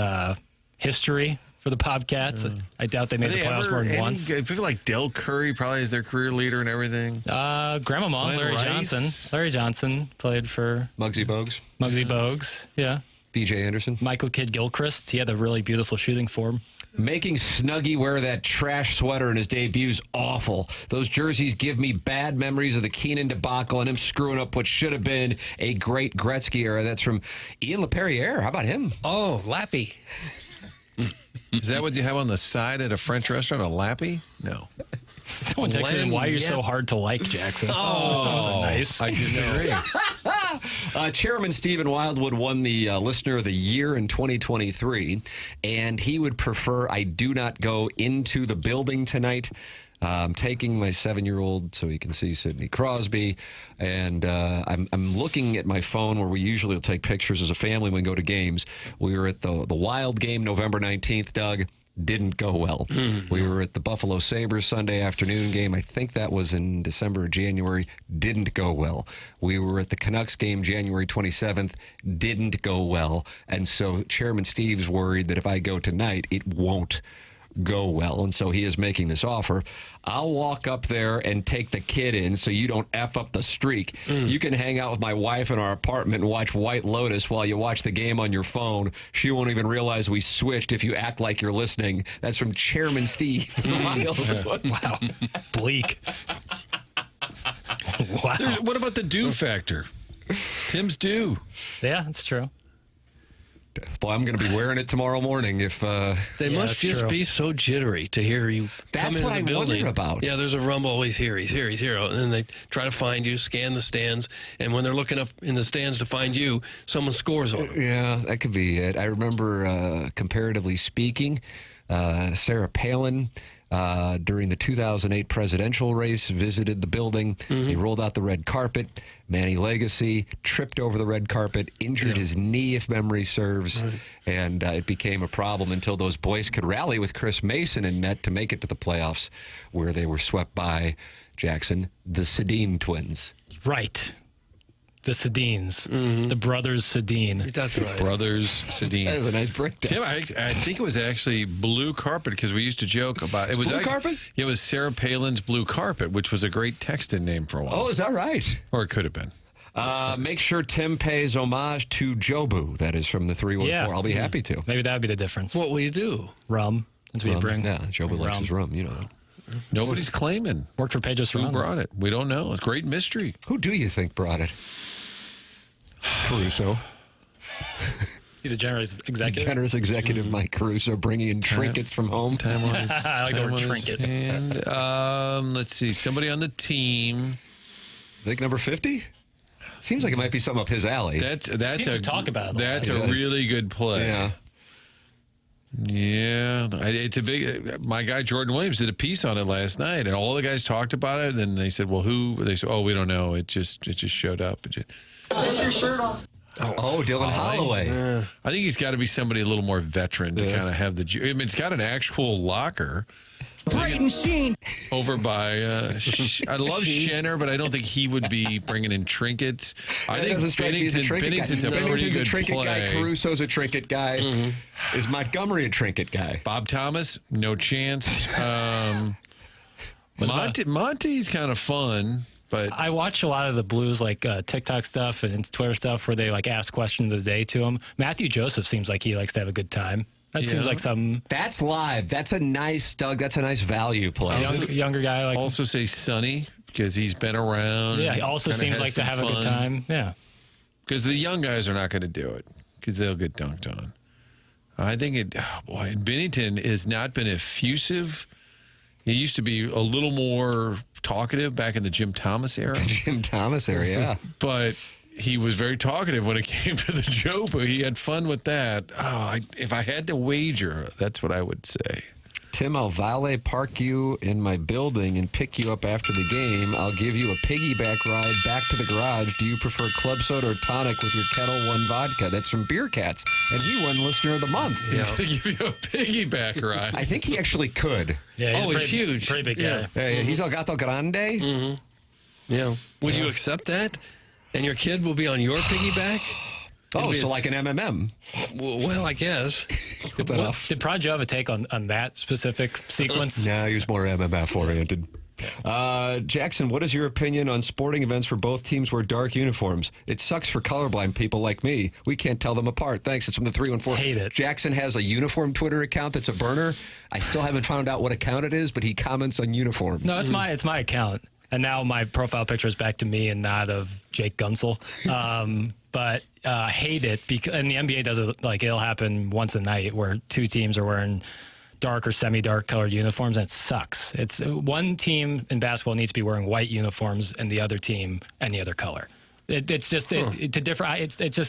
history for the Bobcats. I doubt they made the playoffs more than once. People like Del Curry probably is their career leader and everything. Grandmama, Glenn Larry Rice. Johnson. Larry Johnson played for Muggsy Bogues, Muggsy Bogues. Yeah. B.J. Anderson. Michael Kidd-Gilchrist. He had a really beautiful shooting form. Making Snuggie wear that trash sweater in his debut is awful. Those jerseys give me bad memories of the Keenan debacle and him screwing up what should have been a great Gretzky era. That's from Ian LePerriere. How about him? Oh, Lappy. Is that what you have on the side at a French restaurant? A lappy? No. Someone texted him, why are you so hard to like, Jackson? Oh, that wasn't nice. I disagree. Chairman Stephen Wildwood won the Listener of the Year in 2023, and he would prefer I do not go into the building tonight. I'm taking my 7-year-old so he can see Sidney Crosby, and I'm looking at my phone where we usually will take pictures as a family when we go to games. We were at the Wild game November 19th, Doug. Didn't go well. We were at the Buffalo Sabres Sunday afternoon game. I think that was in December or January. Didn't go well. We were at the Canucks game January 27th. Didn't go well. And so Chairman Steve's worried that if I go tonight, it won't go well, and so he is making this offer. I'll walk up there and take the kid in so you don't F up the streak. You can hang out with my wife in our apartment and watch White Lotus while you watch the game on your phone. She won't even realize we switched if you act like you're listening. That's from Chairman Steve. Wow. Bleak. Wow. What about the do factor? Tim's do. Yeah, that's true. Boy, I'm going to be wearing it tomorrow morning if... They must just true. be so jittery to hear you That's come what into the I wonder building. about. Yeah, there's a rumble. Oh, he's here, he's here, he's here. And then they try to find you, scan the stands, and when they're looking up in the stands to find you, someone scores on them. Yeah, that could be it. I remember, comparatively speaking, Sarah Palin... during the 2008 presidential race, visited the building. He rolled out the red carpet. Manny Legacy tripped over the red carpet, injured his knee, if memory serves, and it became a problem until those boys could rally with Chris Mason in net to make it to the playoffs, where they were swept by, Jackson, the Sedin twins. Right. The Sedins. The brothers Sedin. That's right. Brothers Sedin. That was a nice breakdown. Tim, I think it was actually blue carpet because we used to joke about it. Was blue carpet? It was Sarah Palin's blue carpet, which was a great texting name for a while. Oh, is that right? Or it could have been. Make sure Tim pays homage to Jobu. That is from the 314. Yeah. I'll be happy to. Maybe that would be the difference. What will you do? Rum. That's what you bring. Yeah, Jobu likes his rum, you know. Nobody's claiming Worked for Pedro who Serrano. brought it. We don't know. It's a great mystery. Who do you think brought it? Caruso. He's a generous executive. Generous executive Mike Caruso bringing in trinkets from home. Time on his, I like the time word on his trinket. hand. Let's see. Somebody on the team. I think number 50? Seems like it might be something up his alley. That's Seems to talk about it a That's lot. a It is. really good play. Yeah. Yeah, it's a big. My guy Jordan Williams did a piece on it last night, and all the guys talked about it. And then they said, "Well, who?" They said, "Oh, we don't know. It just showed up." Take your shirt off. Oh, Dylan Holloway. I think he's got to be somebody a little more veteran to kind of have the. I mean, it's got an actual locker. Brighton Sheen. Over by, I love Schenner, but I don't think he would be bringing in trinkets. I think Bennington's a pretty good trinket play. guy. Caruso's a trinket guy. Is Montgomery a trinket guy? Bob Thomas, no chance. Monty's kind of fun, but I watch a lot of the Blues like TikTok stuff and Twitter stuff where they like ask questions of the day to him. Matthew Joseph seems like he likes to have a good time. That seems like some. That's live. That's a nice, Doug. That's a nice value play. Younger guy. Like also say Sonny because he's been around. Yeah, he also kinda seems has like to some have a good fun. time. Yeah. Because the young guys are not going to do it because they'll get dunked on. I think it. Oh boy, Bennington has not been effusive. He used to be a little more talkative back in the Jim Thomas era. Jim Thomas era, yeah. But he was very talkative when it came to the Jobu. He had fun with that. Oh, if I had to wager, that's what I would say. Tim, I'll valet park you in my building and pick you up after the game. I'll give you a piggyback ride back to the garage. Do you prefer club soda or tonic with your Kettle One vodka? That's from Beer Cats, and he won Listener of the Month. He's going to give you a piggyback ride. I think he actually could. Yeah, he's huge. Pretty big guy. He's El Gato Grande. Mm-hmm. Yeah. Would you accept that? And your kid will be on your piggyback? So like an MMM. Well, I guess. Did Prod have a take on that specific sequence? No, he was more MMF oriented. Jackson, what is your opinion on sporting events where both teams wear dark uniforms? It sucks for colorblind people like me. We can't tell them apart. Thanks. It's from the 314. Hate it. Jackson has a uniform Twitter account that's a burner. I still haven't found out what account it is, but he comments on uniforms. No, it's my account. And now my profile picture is back to me and not of Jake Gunsel. But hate it because, and the NBA does it like it'll happen once a night where two teams are wearing dark or semi-dark colored uniforms, and it sucks. It's one team in basketball needs to be wearing white uniforms, and the other team any other color. It just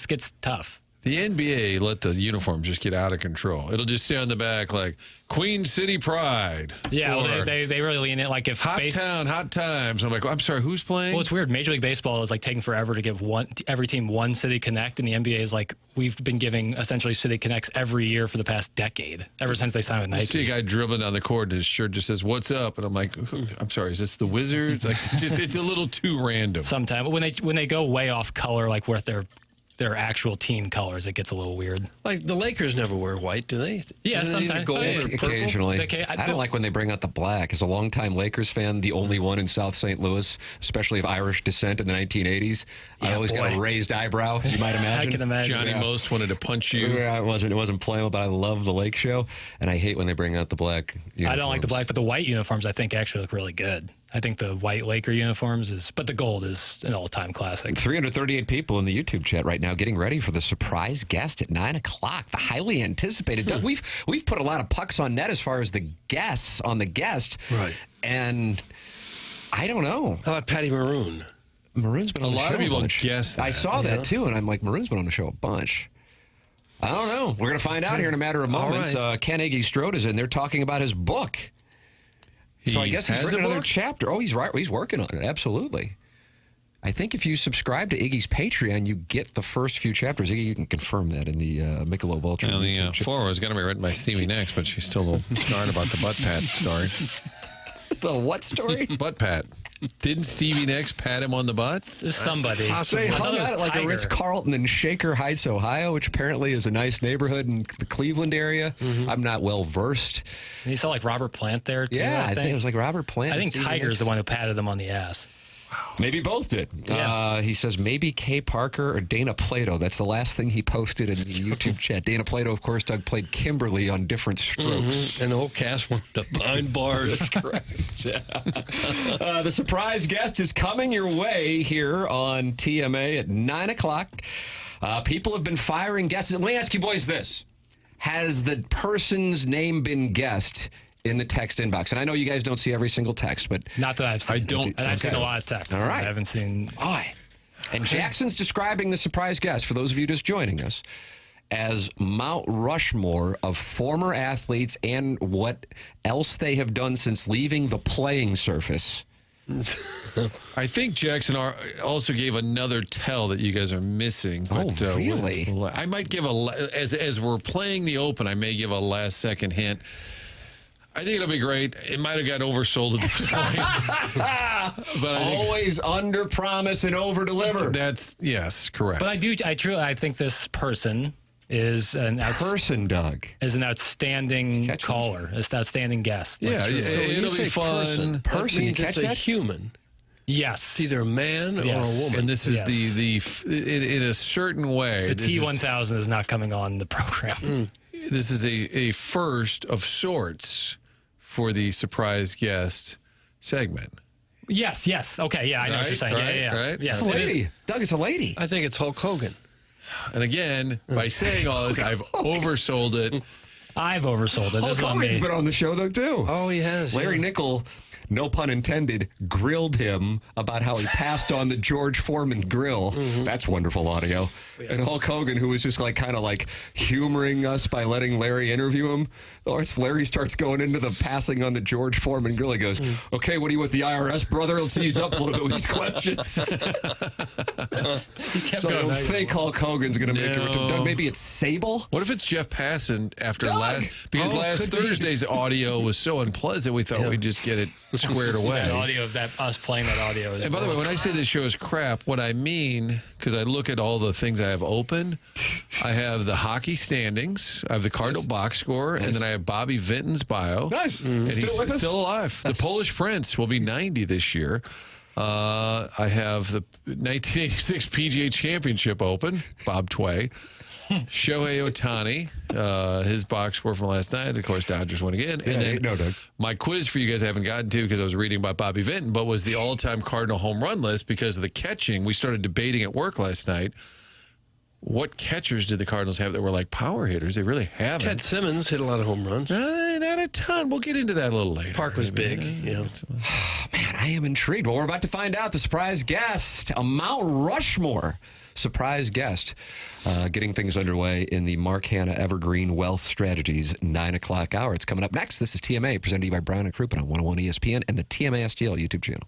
gets tough. The NBA let the uniform just get out of control. It'll just say on the back like Queen City Pride. Yeah, well, they really lean in. Like if Hot Town, Hot Times. I'm like, I'm sorry, who's playing? Well, it's weird. Major League Baseball is like taking forever to give every team one City Connect, and the NBA is like, we've been giving essentially City Connects every year for the past decade, ever since they signed with Nike. You see a guy dribbling down the court, and his shirt just says "What's up?" and I'm like, I'm sorry, is this the Wizards? Like, it's a little too random. Sometimes when they go way off color, like with their actual team colors, it gets a little weird. Like the Lakers never wear white, do they? Yeah, sometimes. Gold or purple? Occasionally. I don't like when they bring out the black. As a longtime Lakers fan, the only one in South St. Louis, especially of Irish descent in the 1980s, I always got a raised eyebrow, as you might imagine. I can imagine. Johnny Most wanted to punch you. Yeah, it wasn't playable, but I love the Lake Show, and I hate when they bring out the black uniforms. I don't like the black, but the white uniforms I think actually look really good. I think the white Laker uniforms but the gold is an all-time classic. 338 people in the YouTube chat right now getting ready for the surprise guest at 9 o'clock. The highly anticipated. Doug, we've put a lot of pucks on net as far as the guests on the guest. Right. And I don't know. How about Patty Maroon? Maroon's been on the show a lot of people bunch. guess that. I saw that too, and I'm like, Maroon's been on the show a bunch. I don't know. We're going to find out here in a matter of moments. Right. Ken Iggy-Strode is in there talking about his book. So I guess he's written another chapter. Oh, he's right. He's working on it. Absolutely. I think if you subscribe to Iggy's Patreon, you get the first few chapters. Iggy, you can confirm that in the Michelob Ultra. Well, the forward was going to be written by Stevie Nicks, but she's still a little scarred about the butt pat story. The what story? Butt pat. Didn't Stevie Nicks pat him on the butt? Somebody. They hung out at like a Ritz-Carlton in Shaker Heights, Ohio, which apparently is a nice neighborhood in the Cleveland area. Mm-hmm. I'm not well versed. And you saw like Robert Plant there too. Yeah, I think it was like Robert Plant. I think Tiger's the one who patted him on the ass. Maybe both did. Yeah. He says maybe Kay Parker or Dana Plato. That's the last thing he posted in the YouTube chat. Dana Plato, of course, Doug played Kimberly on Different Strokes. Mm-hmm. And the whole cast went up behind bars. That's correct. Yeah. The surprise guest is coming your way here on TMA at 9 o'clock. People have been firing guesses. Let me ask you boys this. Has the person's name been guessed in the text inbox? And I know you guys don't see every single text, but not that I've seen. I don't. I've seen a lot of texts. All right. I haven't seen. And Jackson's describing the surprise guest, for those of you just joining us, as Mount Rushmore of former athletes and what else they have done since leaving the playing surface. I think Jackson also gave another tell that you guys are missing. But, really? I might give as we're playing the Open, I may give a last second hint. I think it'll be great. It might have got oversold at this point. But always under promise and over deliver. That's yes, correct. But I think this person is an Doug is an outstanding caller, an outstanding guest. Yeah, it'll be fun. Person means it's a human. Yes, it's either a man or a woman. And this is in a certain way. The T1000 is not coming on the program. This is a first of sorts for the surprise guest segment. Yes. Okay, yeah, I know what you're saying. Right? Yes, it's a lady. Doug, it's a lady. I think it's Hulk Hogan. And again, by saying all this, I've oversold it. I've oversold it. Hulk This is on Hogan's me. been on the show, though, too. Oh, he has. Larry yeah. Nickel, no pun intended, grilled him about how he passed on the George Foreman grill. That's wonderful audio. And Hulk Hogan, who was just like kind of like humoring us by letting Larry interview him. Or Larry starts going into the passing on the George Foreman grill. He goes, okay, what are you with the IRS, brother? Let's ease up a little bit with these questions. So fake Hulk Hogan's going to make it. No. Maybe it's Sable? What if it's Jeff Passan after Doug! last? Because Oh, last could be. Thursday's audio was so unpleasant, we thought we'd just get it squared away. That audio of us playing that audio is. And by the way, when I say this show is crap, what I mean, because I look at all the things I have open, I have the hockey standings, I have the Cardinal box score, and then I have Bobby Vinton's bio. Nice. And Still he's with us? still alive. The Polish Prince will be 90 this year. I have the 1986 PGA Championship Open, Bob Tway. Shohei Ohtani, his box score from last night. Of course, Dodgers won again. Yeah, And then Doug. my quiz for you guys I haven't gotten to because I was reading about Bobby Vinton, but was the all-time Cardinal home run list because of the catching. We started debating at work last night. What catchers did the Cardinals have that were like power hitters? They really haven't. Ted Simmons hit a lot of home runs. Not a ton. We'll get into that a little later. Park was big. Yeah. Man, I am intrigued. Well, we're about to find out the surprise guest, a Mount Rushmore surprise guest, getting things underway in the Mark Hanna Evergreen Wealth Strategies 9 o'clock hour. It's coming up next. This is TMA, presented to you by Brown and Crouppen on 101 ESPN and the TMA STL YouTube channel.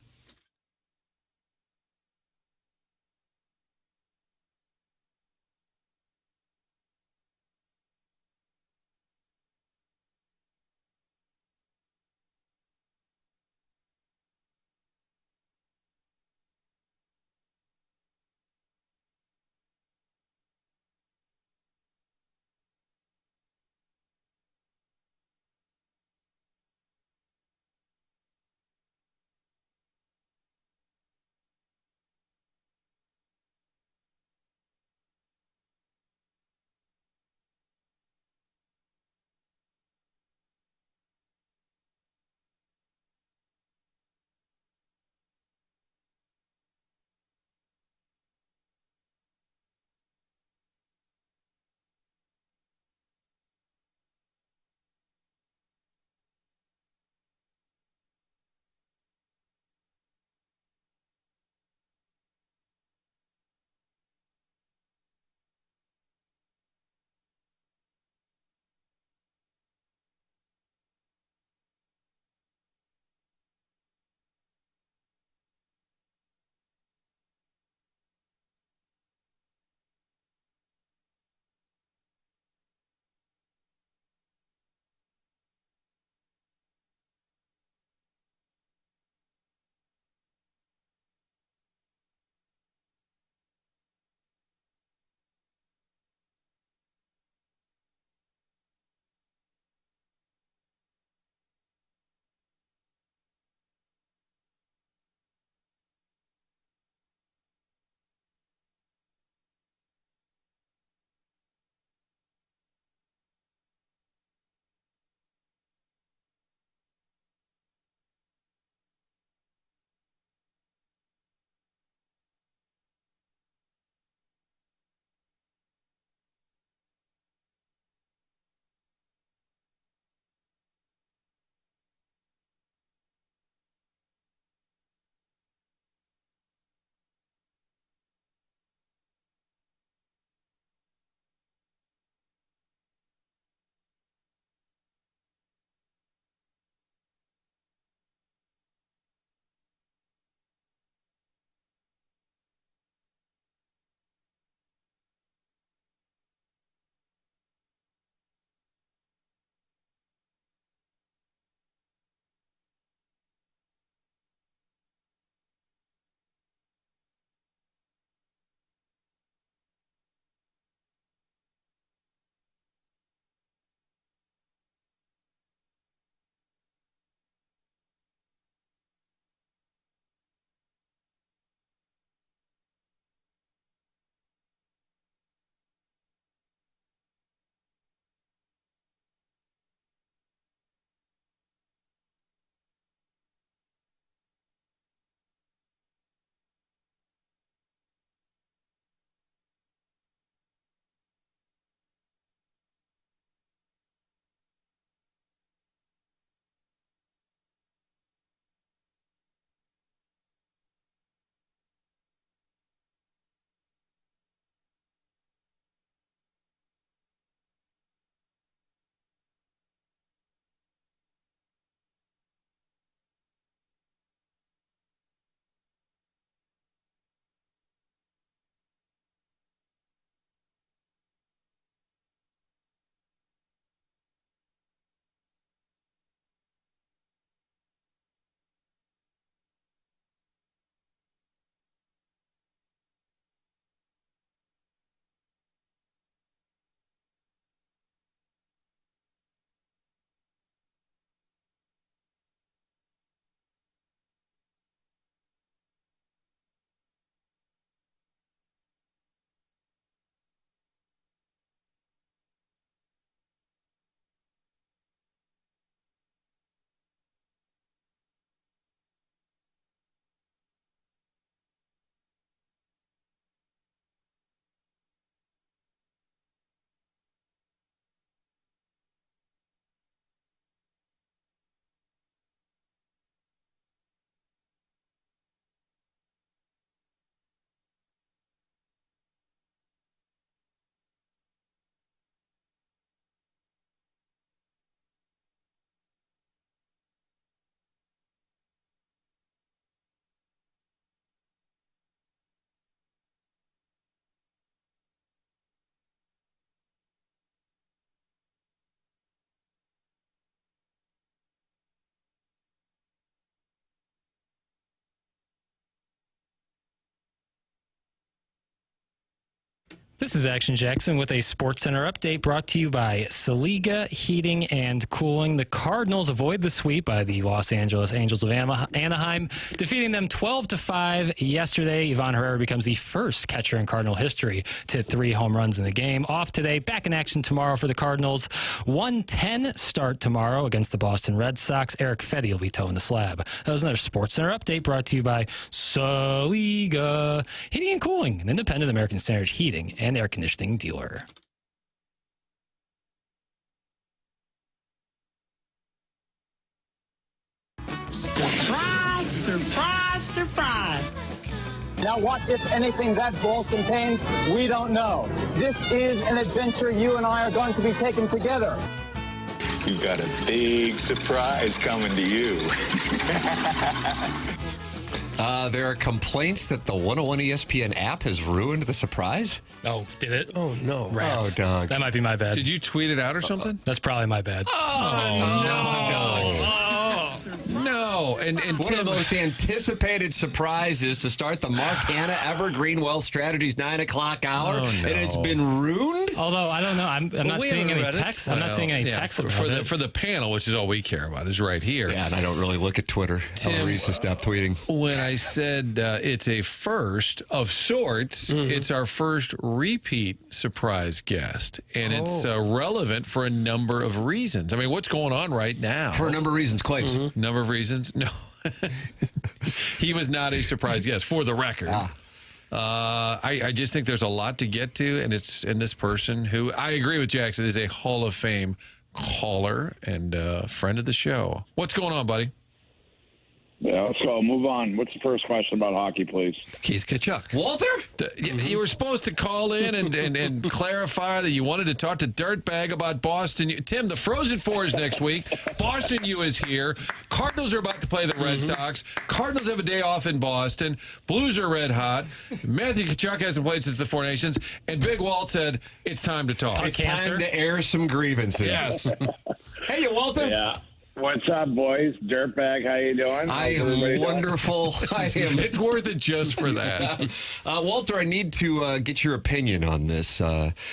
This is Action Jackson with a Sports Center update brought to you by Saliga Heating and Cooling. The Cardinals avoid the sweep by the Los Angeles Angels of Anaheim, defeating them 12-5 yesterday. Ivan Herrera becomes the first catcher in Cardinal history to hit 3 home runs in the game. Off today, back in action tomorrow for the Cardinals. 1:10 start tomorrow against the Boston Red Sox. Eric Fedde will be towing the slab. That was another Sports Center update brought to you by Saliga Heating and Cooling, an independent American Standard heating and air conditioning dealer. Surprise, surprise, surprise. Now, what, if anything, that ball contains, we don't know. This is an adventure you and I are going to be taking together. You've got a big surprise coming to you. There are complaints that the 101 ESPN app has ruined the surprise. Oh, did it? Oh, no. Rats. Oh, Doug. That might be my bad. Did you tweet it out or something? That's probably my bad. No. And one of the most anticipated surprises to start the Mark Anna Evergreen Wealth Strategies 9 o'clock hour, and it's been ruined. Although I don't know, I'm not seeing any text. I'm not seeing any text about it. For the panel, which is all we care about, is right here. Yeah, and I don't really look at Twitter. Tim, Reese has stopped tweeting. When I said it's a first of sorts, it's our first repeat surprise guest, and it's relevant for a number of reasons. I mean, what's going on right now? For a number of reasons, Claves. Number of reasons? No. He was not a surprise guest, for the record. I just think there's a lot to get to, and it's in this person who, I agree with Jackson, is a Hall of Fame caller and friend of the show. What's going on, buddy? Yeah, let's go. Move on. What's the first question about hockey, please? It's Keith Tkachuk. Walter? You were supposed to call in and clarify that you wanted to talk to Dirtbag about Boston. Tim, the Frozen Four is next week. Boston U is here. Cardinals are about to play the Red Sox. Cardinals have a day off in Boston. Blues are red hot. Matthew Tkachuk hasn't played since the Four Nations. And Big Walt said, it's time to talk. It's time to air some grievances. Yes. Hey, Walter. Yeah. What's up, boys? Dirtbag, how you doing? I am wonderful. It's worth it just for that. Walter, I need to get your opinion on this.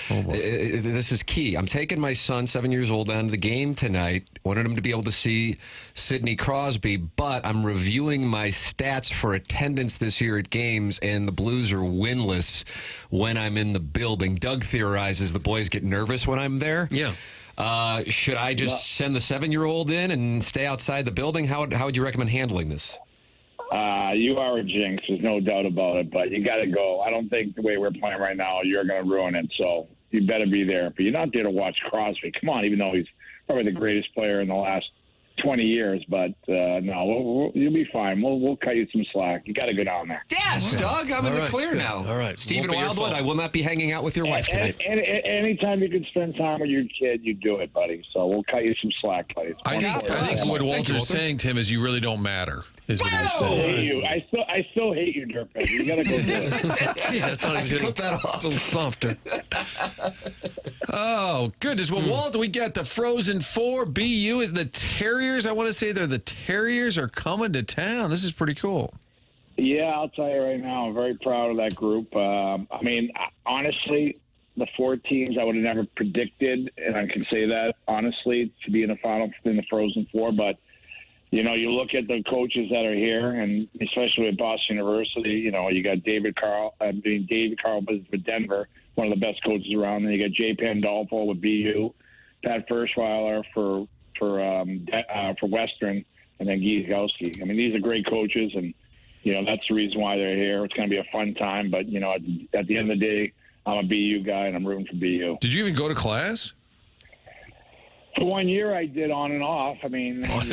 This is key. I'm taking my son, 7 years old, down to the game tonight. Wanted him to be able to see Sidney Crosby, but I'm reviewing my stats for attendance this year at games, and the Blues are winless when I'm in the building. Doug theorizes the boys get nervous when I'm there. Yeah. Should I just send the 7-year-old in and stay outside the building? How would you recommend handling this? You are a jinx. There's no doubt about it, but you got to go. I don't think the way we're playing right now, you're going to ruin it, so you better be there. But you're not there to watch Crosby. Come on, even though he's probably the greatest player in the last 20 years, but no, you'll be fine. We'll cut you some slack. You got to go down there. Yes, Doug, I'm in the clear now. All right. Stephen Wildwood, I will not be hanging out with your wife tonight. Anytime you can spend time with your kid, you do it, buddy. So we'll cut you some slack, buddy. I think what Walter's saying, Tim, is you really don't matter. Is what he's saying. I hate you. I still hate you, dirtbag. You gotta go do it. Jeez, I thought he was going to cut that off a little softer. Oh, goodness. Well, Walt, we got the Frozen Four. BU is the Terriers. I want to say they're the Terriers are coming to town. This is pretty cool. Yeah, I'll tell you right now, I'm very proud of that group. I mean, honestly, the 4 teams I would have never predicted, and I can say that honestly, to be in the final in the Frozen Four. But you know, you look at the coaches that are here, and especially at Boston University, you know, you got David Carl with Denver, one of the best coaches around. Then you got Jay Pandolfo with BU, Pat Ferschweiler for Western, and then Guy Gowski. I mean, these are great coaches, and you know that's the reason why they're here. It's going to be a fun time, but you know, at the end of the day, I'm a BU guy, and I'm rooting for BU. Did you even go to class? For 1 year, I did on and off. I mean, I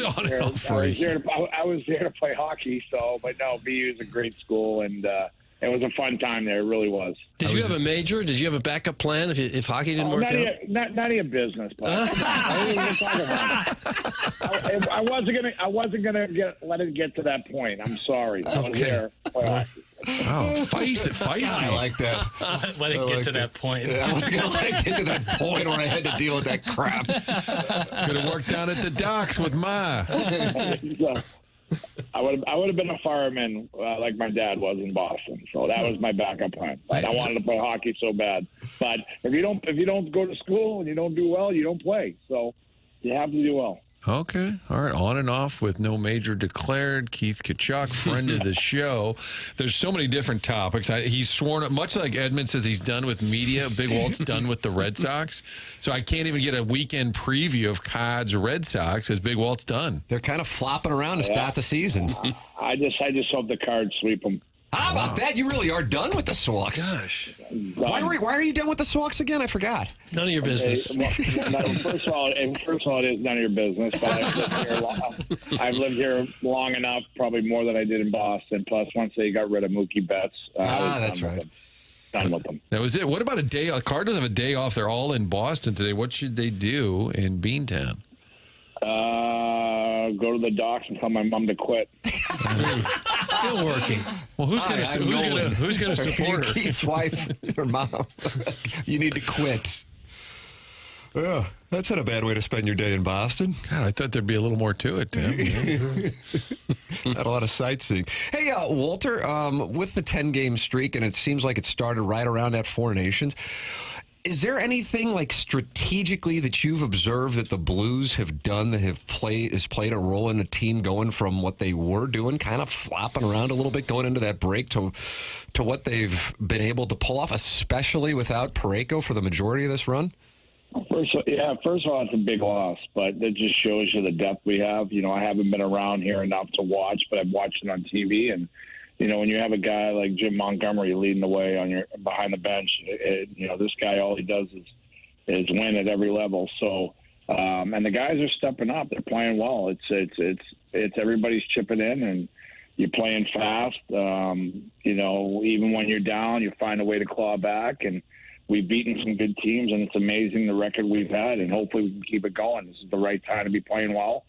was there to play hockey. So, but no, BU is a great school, and it was a fun time there. It really was. Did you have a major? Did you have a backup plan if hockey didn't work out? None of your business. I wasn't gonna let it get to that point. I'm sorry. I was there to play hockey. Oh, feisty. I like that. Let it get to that point. I wasn't going to let it get to that point where I had to deal with that crap. Could have worked down at the docks with Ma. I would have been a fireman like my dad was in Boston. So that was my backup plan. I wanted to play hockey so bad. But if you don't go to school and you don't do well, you don't play. So you have to do well. Okay. All right. On and off with no major declared. Keith Tkachuk, friend of the show. There's so many different topics. He's sworn up, much like Edmund says he's done with media. Big Walt's done with the Red Sox. So I can't even get a weekend preview of Cod's Red Sox as Big Walt's done. They're kind of flopping around to start the season. I just hope the Cards sweep them. How about that? You really are done with the Sox. Gosh. Why are you done with the Sox again? I forgot. None of your business. First of all, it is none of your business. But I've lived here long enough, probably more than I did in Boston. Plus, once they got rid of Mookie Betts, that's right. Done with them. That was it. What about a day? Cardinals have a day off. They're all in Boston today. What should they do in Beantown? Go to the docks and tell my mom to quit. Still working. Well, who's going to support her? Keith's wife or mom. You need to quit. Yeah, that's not a bad way to spend your day in Boston. God, I thought there'd be a little more to it, Tim. Not a lot of sightseeing. Hey, Walter, with the 10-game streak, and it seems like it started right around that Four Nations, is there anything like strategically that you've observed that the Blues have done that has played a role in the team going from what they were doing, kind of flopping around a little bit going into that break to what they've been able to pull off, especially without Parayko for the majority of this run? First of all, it's a big loss, but it just shows you the depth we have. You know, I haven't been around here enough to watch, but I've watched it on TV, and you know, when you have a guy like Jim Montgomery leading the way behind the bench, this guy, all he does is win at every level. So, and the guys are stepping up. They're playing well. It's everybody's chipping in, and you're playing fast. Even when you're down, you find a way to claw back. And we've beaten some good teams, and it's amazing the record we've had. And hopefully we can keep it going. This is the right time to be playing well.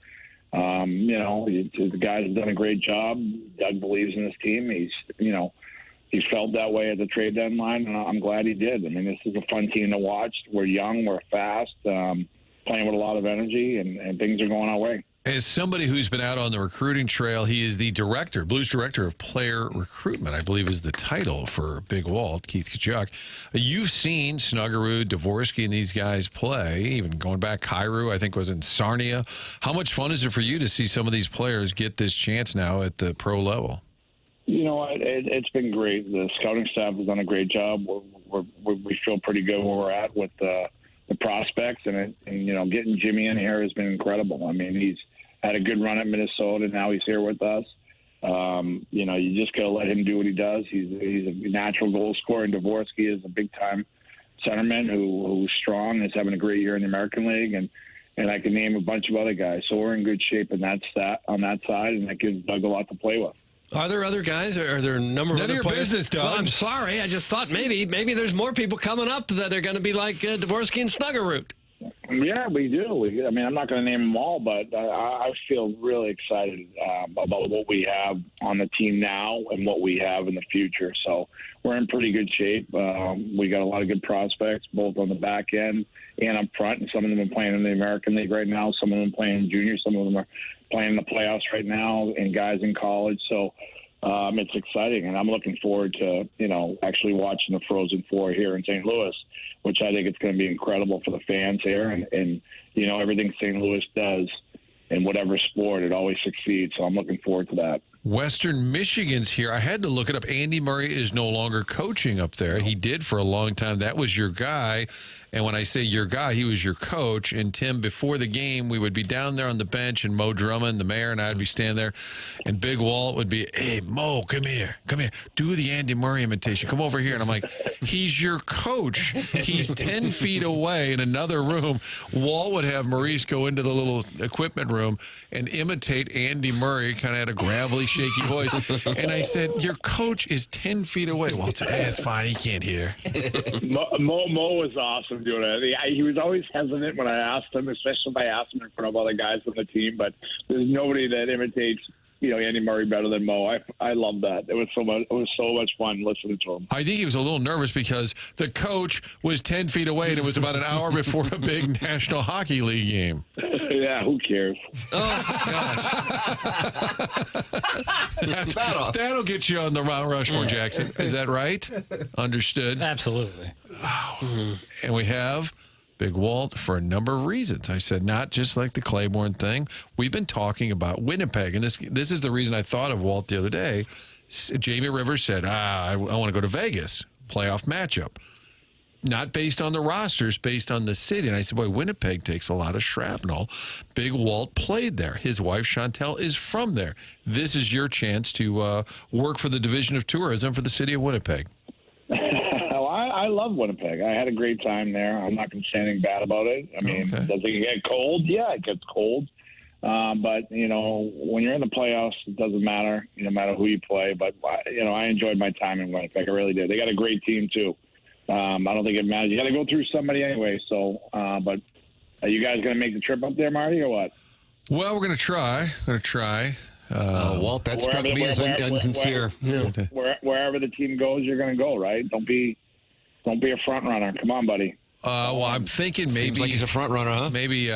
The guys have done a great job. Doug believes in his team. He's felt that way at the trade deadline, and I'm glad he did. I mean, this is a fun team to watch. We're young, we're fast, playing with a lot of energy, and things are going our way. As somebody who's been out on the recruiting trail, he is the Blues director of player recruitment, I believe is the title for Big Walt, Keith Tkachuk. You've seen Snuggerud, Dvorsky, and these guys play, even going back, Kyrou, I think, was in Sarnia. How much fun is it for you to see some of these players get this chance now at the pro level? You know what? It's been great. The scouting staff has done a great job. We feel pretty good where we're at with the prospects, and getting Jimmy in here has been incredible. I mean, he's had a good run at Minnesota. Now he's here with us. You just got to let him do what he does. He's a natural goal scorer, and Dvorsky is a big-time centerman who's strong, is having a great year in the American League, and I can name a bunch of other guys. So we're in good shape on that side, and that gives Doug a lot to play with. Are there other guys? Are there a number of None other of your players? business, Doug. Well, I'm sorry. I just thought maybe there's more people coming up that are going to be like Dvorsky and Snuggerud. Yeah, we do. I'm not going to name them all, but I feel really excited about what we have on the team now and what we have in the future. So we're in pretty good shape. We got a lot of good prospects, both on the back end and up front, and some of them are playing in the American League right now. Some of them playing in junior. Some of them are playing in the playoffs right now, and guys in college. So it's exciting, and I'm looking forward to, actually watching the Frozen Four here in St. Louis, which I think it's going to be incredible for the fans here. And everything St. Louis does in whatever sport, it always succeeds. So I'm looking forward to that. Western Michigan's here. I had to look it up. Andy Murray is no longer coaching up there. He did for a long time. That was your guy. And when I say your guy, he was your coach. And, Tim, before the game, we would be down there on the bench, and Mo Drummond, the mayor, and I would be standing there. And Big Walt would be, hey, Mo, come here. Do the Andy Murray imitation. Come over here. And I'm like, he's your coach. He's 10 feet away in another room. Walt would have Maurice go into the little equipment room and imitate Andy Murray, kind of had a gravelly, shaky voice. And I said, your coach is 10 feet away. Walt said, it's fine. He can't hear. Mo was awesome doing it. He was always hesitant when I asked him, especially if I asked him in front of other guys on the team. But there's nobody that imitates Andy Murray better than Mo. I love that. It was so much fun listening to him. I think he was a little nervous because the coach was 10 feet away, and it was about an hour before a big National Hockey League game. Yeah, who cares? That'll get you on the Mount Rushmore, Jackson. Is that right? Understood. Absolutely. And we have Big Walt for a number of reasons. I said, not just like the Claiborne thing. We've been talking about Winnipeg, and this is the reason I thought of Walt the other day. Jamie Rivers said, I want to go to Vegas, playoff matchup. Not based on the rosters, based on the city. And I said, boy, Winnipeg takes a lot of shrapnel. Big Walt played there. His wife, Chantel, is from there. This is your chance to work for the Division of Tourism for the city of Winnipeg. Well, I love Winnipeg. I had a great time there. I'm not going to say anything bad about it. I mean, does it get cold? Yeah, it gets cold. But, when you're in the playoffs, it doesn't matter, no matter who you play. But, I enjoyed my time in Winnipeg. I really did. They got a great team, too. I don't think it matters. You got to go through somebody anyway. So, but are you guys going to make the trip up there, Marty, or what? Well, we're going to try. Walt, that struck me as insincere. Wherever the team goes, you're going to go, right? Don't be a front runner. Come on, buddy. Well, I'm thinking maybe Seems like he's a front runner, huh? Maybe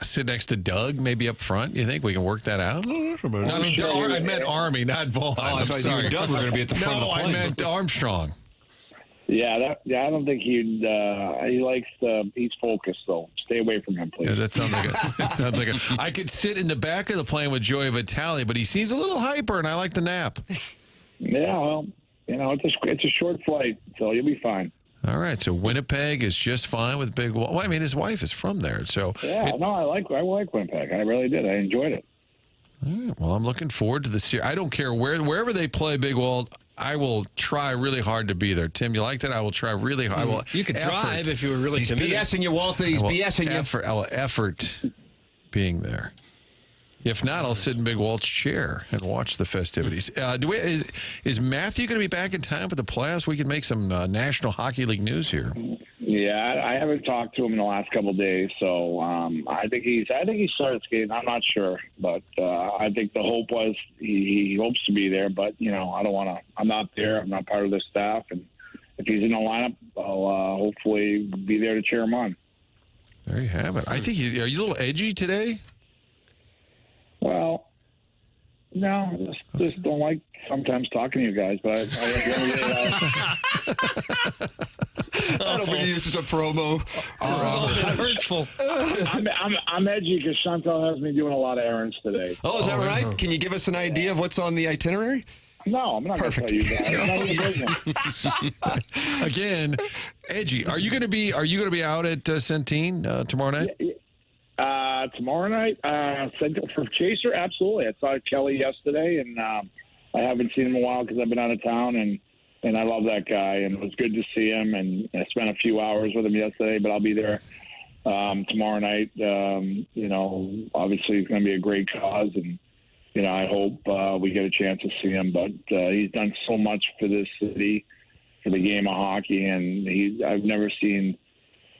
sit next to Doug, maybe up front. You think we can work that out? No, I meant Army, not Vaughn. Oh, I thought you and Doug were going to be at the front of the plane. I meant Armstrong. Yeah, I don't think he likes he's focused though. Stay away from him, please. Yeah, that sounds like I could sit in the back of the plane with Joey Vitale, but he seems a little hyper, and I like the nap. Yeah, well, it's a short flight, so you'll be fine. All right, so Winnipeg is just fine with Big Walt. Well, I mean, his wife is from there, so I like Winnipeg. I really did. I enjoyed it. All right, well, I'm looking forward to the series. I don't care wherever they play Big Walt. I will try really hard to be there. Tim, you like that? I will try really hard. You could drive if you were really He's committed. BSing you, Walter. He's BSing you. I will effort being there. If not, I'll sit in Big Walt's chair and watch the festivities. Is Matthew going to be back in time for the playoffs? We could make some National Hockey League news here. Yeah, I haven't talked to him in the last couple of days, so I think he started skating. I'm not sure, but I think the hope was he hopes to be there. But I don't want to. I'm not there. I'm not part of the staff, and if he's in the lineup, I'll hopefully be there to cheer him on. There you have it. I think are you a little edgy today? Well, no, just don't like sometimes talking to you guys, but I don't mean used as a promo. This is all been hurtful. I'm edgy because Chantal has me doing a lot of errands today. Oh, is that right? Can you give us an idea of what's on the itinerary? No, I'm not going to tell you guys. I'm not in the business. Again, edgy. Are you going to be out at Centene tomorrow night? Tomorrow night, for Chaser, absolutely. I saw Kelly yesterday, and I haven't seen him in a while because I've been out of town, and I love that guy, and it was good to see him, and I spent a few hours with him yesterday, but I'll be there tomorrow night. Obviously it's going to be a great cause, and I hope we get a chance to see him, but he's done so much for this city, for the game of hockey, and I've never seen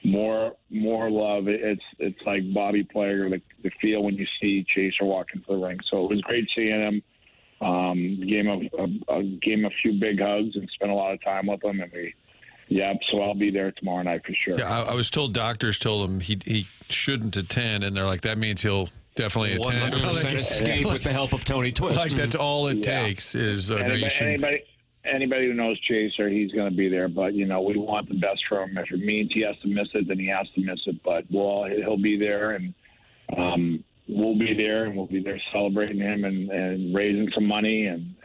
more love. It's like Bobby Plager, the feel when you see Chaser walk into the ring. So it was great seeing him. Gave him a few big hugs and spent a lot of time with him. And so I'll be there tomorrow night for sure. Yeah, I was told doctors told him he shouldn't attend, and they're like, that means he'll definitely attend. 100% escape with the help of Tony Twist. Like that's all it takes is anybody who knows Chaser, he's going to be there. But we want the best for him. If it means he has to miss it, then he has to miss it. But he'll be there, and we'll be there, and we'll be there celebrating him and raising some money. And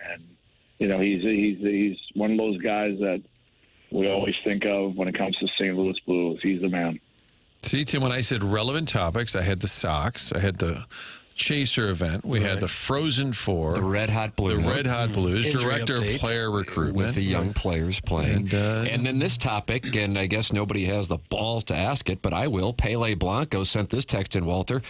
he's one of those guys that we always think of when it comes to St. Louis Blues. He's the man. See, Tim, when I said relevant topics, I had the Sox, I had the Chaser event, we had the Frozen Four, the Red Hot Blues, director of player recruitment with the young players playing, and then this topic, and I guess nobody has the balls to ask it, but I will. Pele Blanco sent this text in, Walter.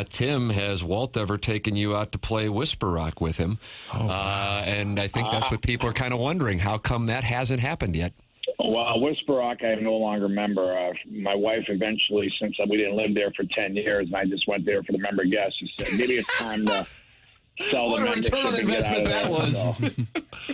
Tim, has Walt ever taken you out to play Whisper Rock with him? And I think that's what people are kind of wondering. How come that hasn't happened yet? Well, Whisper Rock, I no longer member. My wife eventually, since we didn't live there for 10 years, and I just went there for the member guests, she said, maybe it's time to sell the membership and get out of there. That was.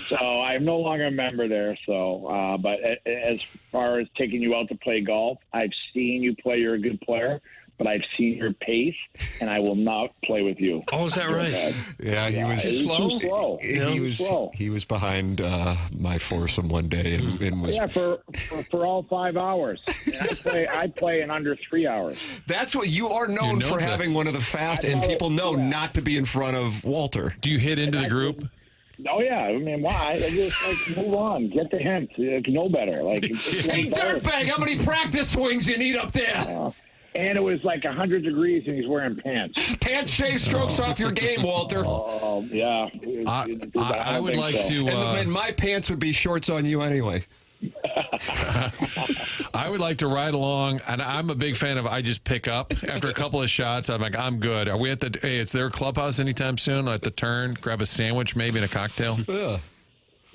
So I'm no longer a member there. So, but as far as taking you out to play golf, I've seen you play. You're a good player. but I've seen your pace, and I will not play with you. Oh, is that right? Yeah, he was slow. Too slow. He was behind my foursome one day and was for all 5 hours. And I play in under 3 hours. That's what you are known for, having one of the fast, and people know not to be in front of Walter. Do you hit into the group? Oh yeah, I mean, why? I just move on, get the hint, know better. Like, hey, dirtbag, how many practice swings you need up there? And it was like 100 degrees, and he's wearing pants. Pants shave strokes off your game, Walter. Oh yeah, I would like to. And my pants would be shorts on you anyway. I would like to ride along, and I'm a big fan of. I just pick up after a couple of shots. I'm like, I'm good. Are we at the? Hey, is there a clubhouse anytime soon? At the turn, grab a sandwich, maybe, and a cocktail.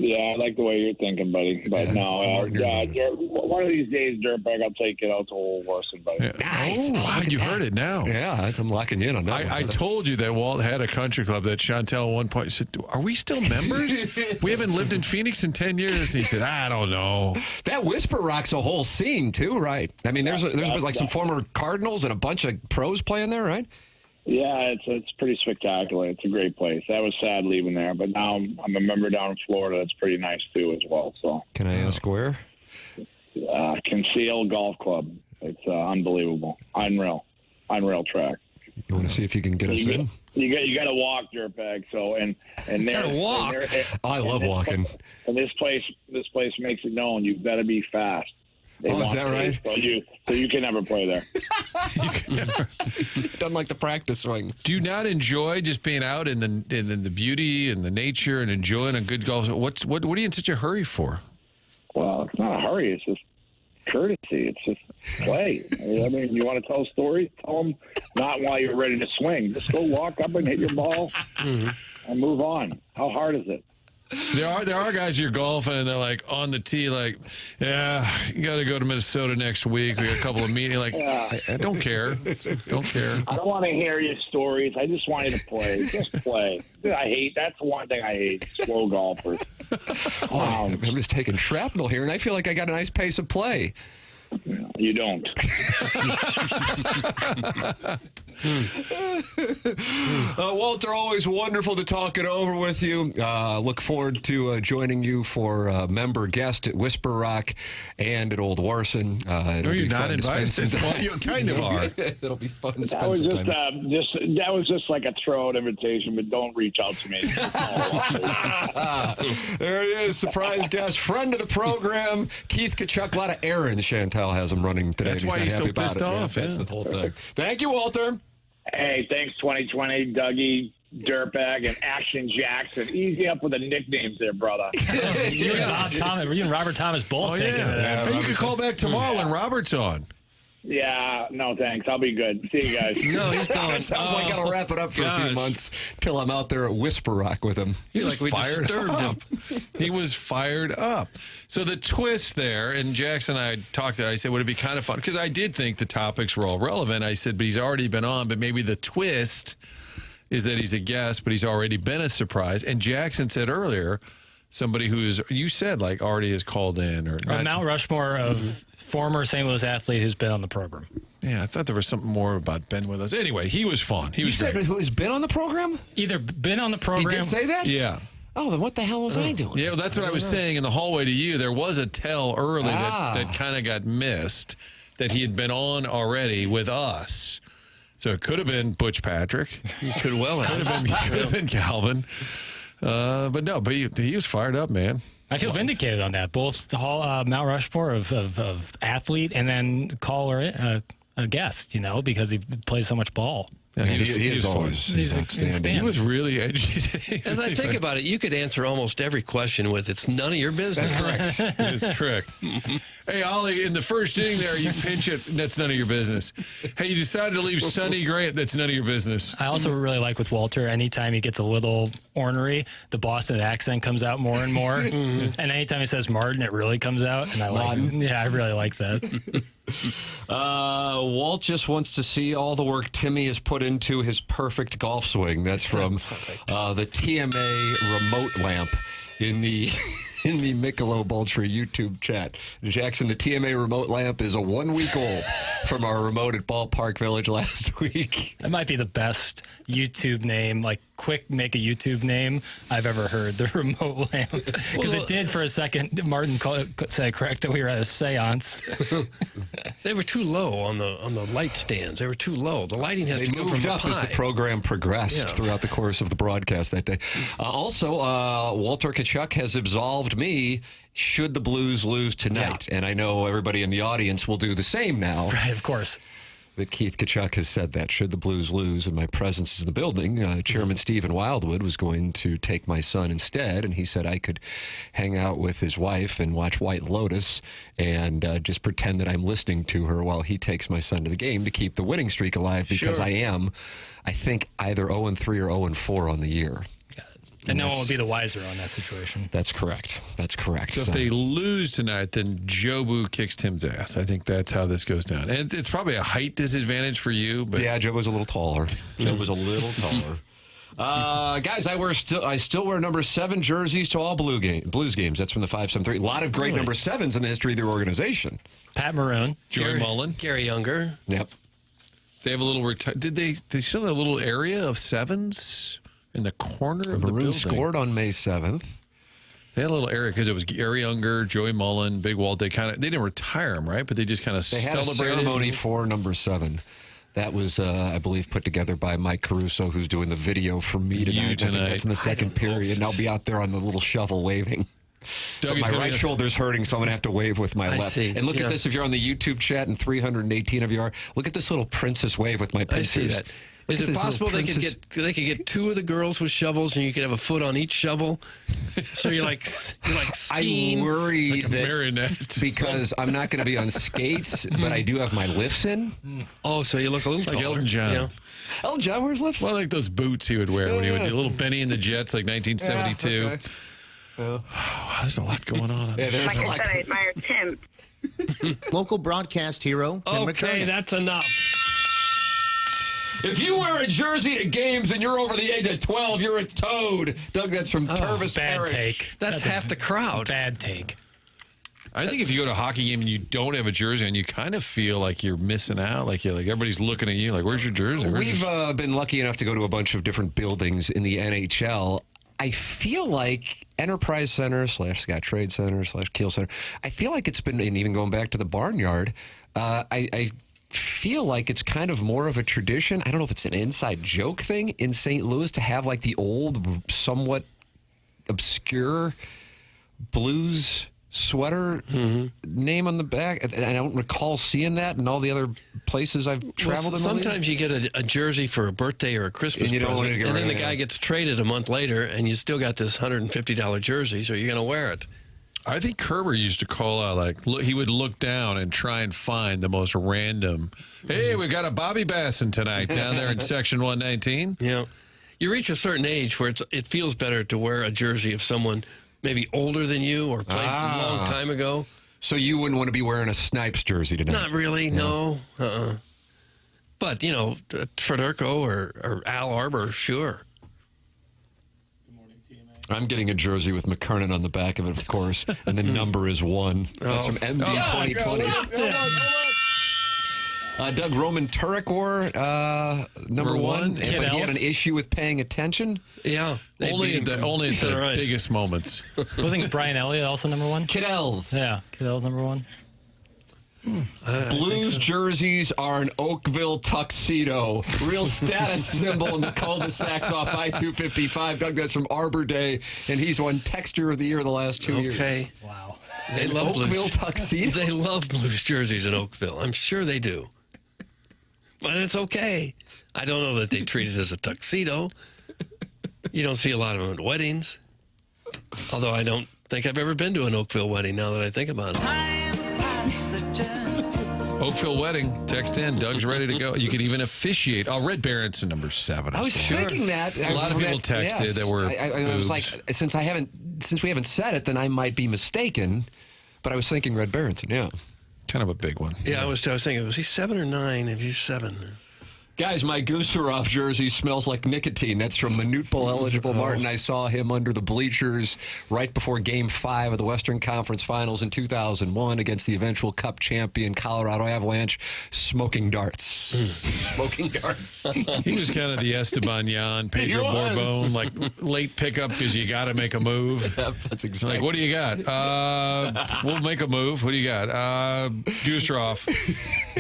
Yeah, I like the way you're thinking, buddy. But no, one of these days, dirtbag, I'll take it out to Old Warson, buddy. Yeah. Nice. Oh, wow, you heard it now. Yeah, I'm locking you in on that. I told you that Walt had a country club that Chantel at one point said, "Are we still members? We haven't lived in Phoenix in 10 years." He said, "I don't know." That Whisper Rock's a whole scene too, right? I mean, there's like some former Cardinals and a bunch of pros playing there, right? Yeah, it's pretty spectacular. It's a great place. That was sad leaving there, but now I'm a member down in Florida. That's pretty nice too, as well. So, can I ask where? Conceal Golf Club. It's unbelievable, unreal track. You want to see if you can get us in? You got to walk, dirtbag. So and got to walk. I love walking. And this place makes it known you better be fast. Is that right? So you can never play there. You can never. Done like the practice swings. Do you not enjoy just being out in the beauty and the nature and enjoying a good golf? What are you in such a hurry for? Well, it's not a hurry. It's just courtesy. It's just play. I mean, you want to tell stories? Tell them not while you're ready to swing. Just go walk up and hit your ball and move on. How hard is it? There are guys you're golfing and they're like on the tee, like, yeah, you got to go to Minnesota next week. We got a couple of meetings. Like, I don't care. Don't care. I don't want to hear your stories. I just want you to play. Just play. That's the one thing I hate. Slow golfers. I'm just taking shrapnel here, and I feel like I got a nice pace of play. You don't. Walter, always wonderful to talk it over with you. Look forward to joining you for a member guest at Whisper Rock and at Old Warson. Are you not invited? Well, you kind of are. It'll be fun to That spend was some just time. that was just like a throw-out invitation, but don't reach out to me. There he is, surprise guest, friend of the program, Keith Tkachuk. A lot of errands Chantal has him running today. That's why he's so pissed off. That's the whole thing. Thank you, Walter. Hey, thanks 2020, Dougie, Dirtbag, and Action Jackson. Easy up with the nicknames there, brother. You and Robert Thomas both taking it. Hey, you can call back tomorrow when Robert's on. Yeah, no thanks. I'll be good. See you guys. No, he's going. Sounds like I'll wrap it up for a few months till I'm out there at Whisper Rock with him. He was fired up. He was fired up. So the twist there, and Jackson and I talked. I said, would it be kind of fun? Because I did think the topics were all relevant. I said, but he's already been on. But maybe the twist is that he's a guest, but he's already been a surprise. And Jackson said earlier, somebody who's, you said, like, already has called in. Or Mount Rushmore of former St. Louis athlete who's been on the program. Yeah, I thought there was something more about Ben with us. Anyway, he was fun. He was said great. who's been on the program? Either been on the program. He did say that? Yeah. Oh, then what the hell was I doing? Yeah, well, that's what I was saying in the hallway to you. There was a tell early that kind of got missed, that he had been on already with us. So it could have been Butch Patrick. Could have been Calvin. But no, but he was fired up, man. I feel vindicated on that. Both the Mount Rushmore of athlete and then call a guest, because he plays so much ball. Yeah, he's outstanding. He was really edgy. As I think about it, you could answer almost every question with, it's none of your business. That's correct. That's correct. Hey, Ollie, in the first inning there, you pinch it, that's none of your business. Hey, you decided to leave Sonny Grant, that's none of your business. I also really like with Walter, anytime he gets a little ornery, the Boston accent comes out more and more. And anytime he says Martin, it really comes out. And I really like that. Walt just wants to see all the work Timmy has put into his perfect golf swing. That's from the TMA remote lamp in the in the Michelob Ultra YouTube chat. Jackson, the TMA remote lamp is a 1 week old from our remote at Ballpark Village last week. That might be the best YouTube name, like quick make a YouTube name I've ever heard, the remote lamp. Because it did for a second. Martin said correct that we were at a seance. They were too low on the light stands. They were too low. The lighting has to go from moved the up pie. as the program progressed throughout the course of the broadcast that day. Also, Walter Tkachuk has absolved me should the Blues lose tonight. And I know everybody in the audience will do the same now. Right, of course. That Keith Tkachuk has said that should the Blues lose and my presence is in the building, Chairman Stephen Wildwood was going to take my son instead, and he said I could hang out with his wife and watch White Lotus and just pretend that I'm listening to her while he takes my son to the game to keep the winning streak alive because I am, I think, either 0-3 or 0-4 on the year. And no one will be the wiser on that situation. That's correct. That's correct. So if they lose tonight, then Jobu kicks Tim's ass. I think that's how this goes down. And it's probably a height disadvantage for you. But yeah, Joe was a little taller. Joe was a little taller. Guys, I still wear number 7 jerseys to all Blues games. That's from the 5-7-3. A lot of great number 7s in the history of their organization. Pat Maroon, Joey Mullen, Gary Younger. Yep. They have a little. Did they still have a little area of 7s? In the corner of the building. Scored on May 7th. They had a little area because it was Gary Younger, Joey Mullen, Big Walt. They didn't retire him, right? But they just kind of celebrated. They had a ceremony for number 7. That was, I believe, put together by Mike Caruso, who's doing the video for me tonight. I think that's in the second period, and I'll be out there on the little shovel waving. But my right shoulder's hurting, so I'm going to have to wave with my left. And look at this. If you're on the YouTube chat, and 318 of you are, look at this little princess wave with my pincers. I see that. Is it possible they could get 2 of the girls with shovels and you could have a foot on each shovel? So you're like skiing. I'm worried like a marionette. Because I'm not going to be on skates, but I do have my lifts in. Oh, so you look a little like taller. Elton John. Yeah. Elton John wears lifts? Well, like those boots he would wear when he would do a little Benny and the Jets, like 1972. Yeah, okay. Oh, there's a lot going on. Like I said, I admire Tim. Local broadcast hero, Tim McKernan. That's enough. If you wear a jersey to games and you're over the age of 12, you're a toad. Doug, that's from Tervis Bad Parish. take. That's half the crowd. Bad take. I think if you go to a hockey game and you don't have a jersey and you kind of feel like you're missing out, like everybody's looking at you, like, where's your jersey? We've been lucky enough to go to a bunch of different buildings in the NHL. I feel like Enterprise Center / Scott Trade Center / Kiel Center, I feel like it's been, and even going back to the Barnyard, I feel like it's kind of more of a tradition. I don't know if it's an inside joke thing in St. Louis to have like the old, somewhat obscure Blues sweater name on the back. And I don't recall seeing that in all the other places I've traveled in. Sometimes you get a jersey for a birthday or a Christmas present, and then the guy gets traded a month later, and you still got this $150 jersey, so you're going to wear it. I think Kerber used to call out, like, he would look down and try and find the most random. Hey, we got a Bobby Basson tonight down there in section 119. Yeah. You reach a certain age where it feels better to wear a jersey of someone maybe older than you or played a long time ago. So you wouldn't want to be wearing a Snipes jersey tonight? Not really, no. But, Federko or Al Arbor, sure. I'm getting a jersey with McKernan on the back of it, of course, and the number is 1. That's from MB 2020. Doug, Roman Turek wore number 1, but he had an issue with paying attention. Yeah. Only at the biggest moments. Wasn't Brian Elliott also number 1? Kiddell's. Yeah, Kiddell's number 1. Blues jerseys are an Oakville tuxedo. Real status symbol in the cul-de-sacs off I-255. Doug, that's from Arbor Day, and he's won Texture of the Year the last 2 years. Okay. Wow. They love Oakville tuxedo? They love Blues jerseys in Oakville. I'm sure they do. But it's okay. I don't know that they treat it as a tuxedo. You don't see a lot of them at weddings. Although I don't think I've ever been to an Oakville wedding now that I think about it. Oakville wedding. Text in. Doug's ready to go. You could even officiate. Oh, Red Berenson, number 7. I was thinking that. A lot of people texted that were I was like, since we haven't said it, then I might be mistaken. But I was thinking Red Berenson, yeah. Kind of a big one. Yeah, I was thinking, was he 7 or 9? If he's 7. Guys, my Gooseroff jersey smells like nicotine. That's from Minute Bowl eligible Martin. I saw him under the bleachers right before Game 5 of the Western Conference Finals in 2001 against the eventual Cup champion Colorado Avalanche, smoking darts. Smoking darts. He was kind of the Esteban Yan, Pedro Borbon, like late pickup because you got to make a move. Yep, that's exactly. Like, what do you got? We'll make a move. What do you got? Gooseroff.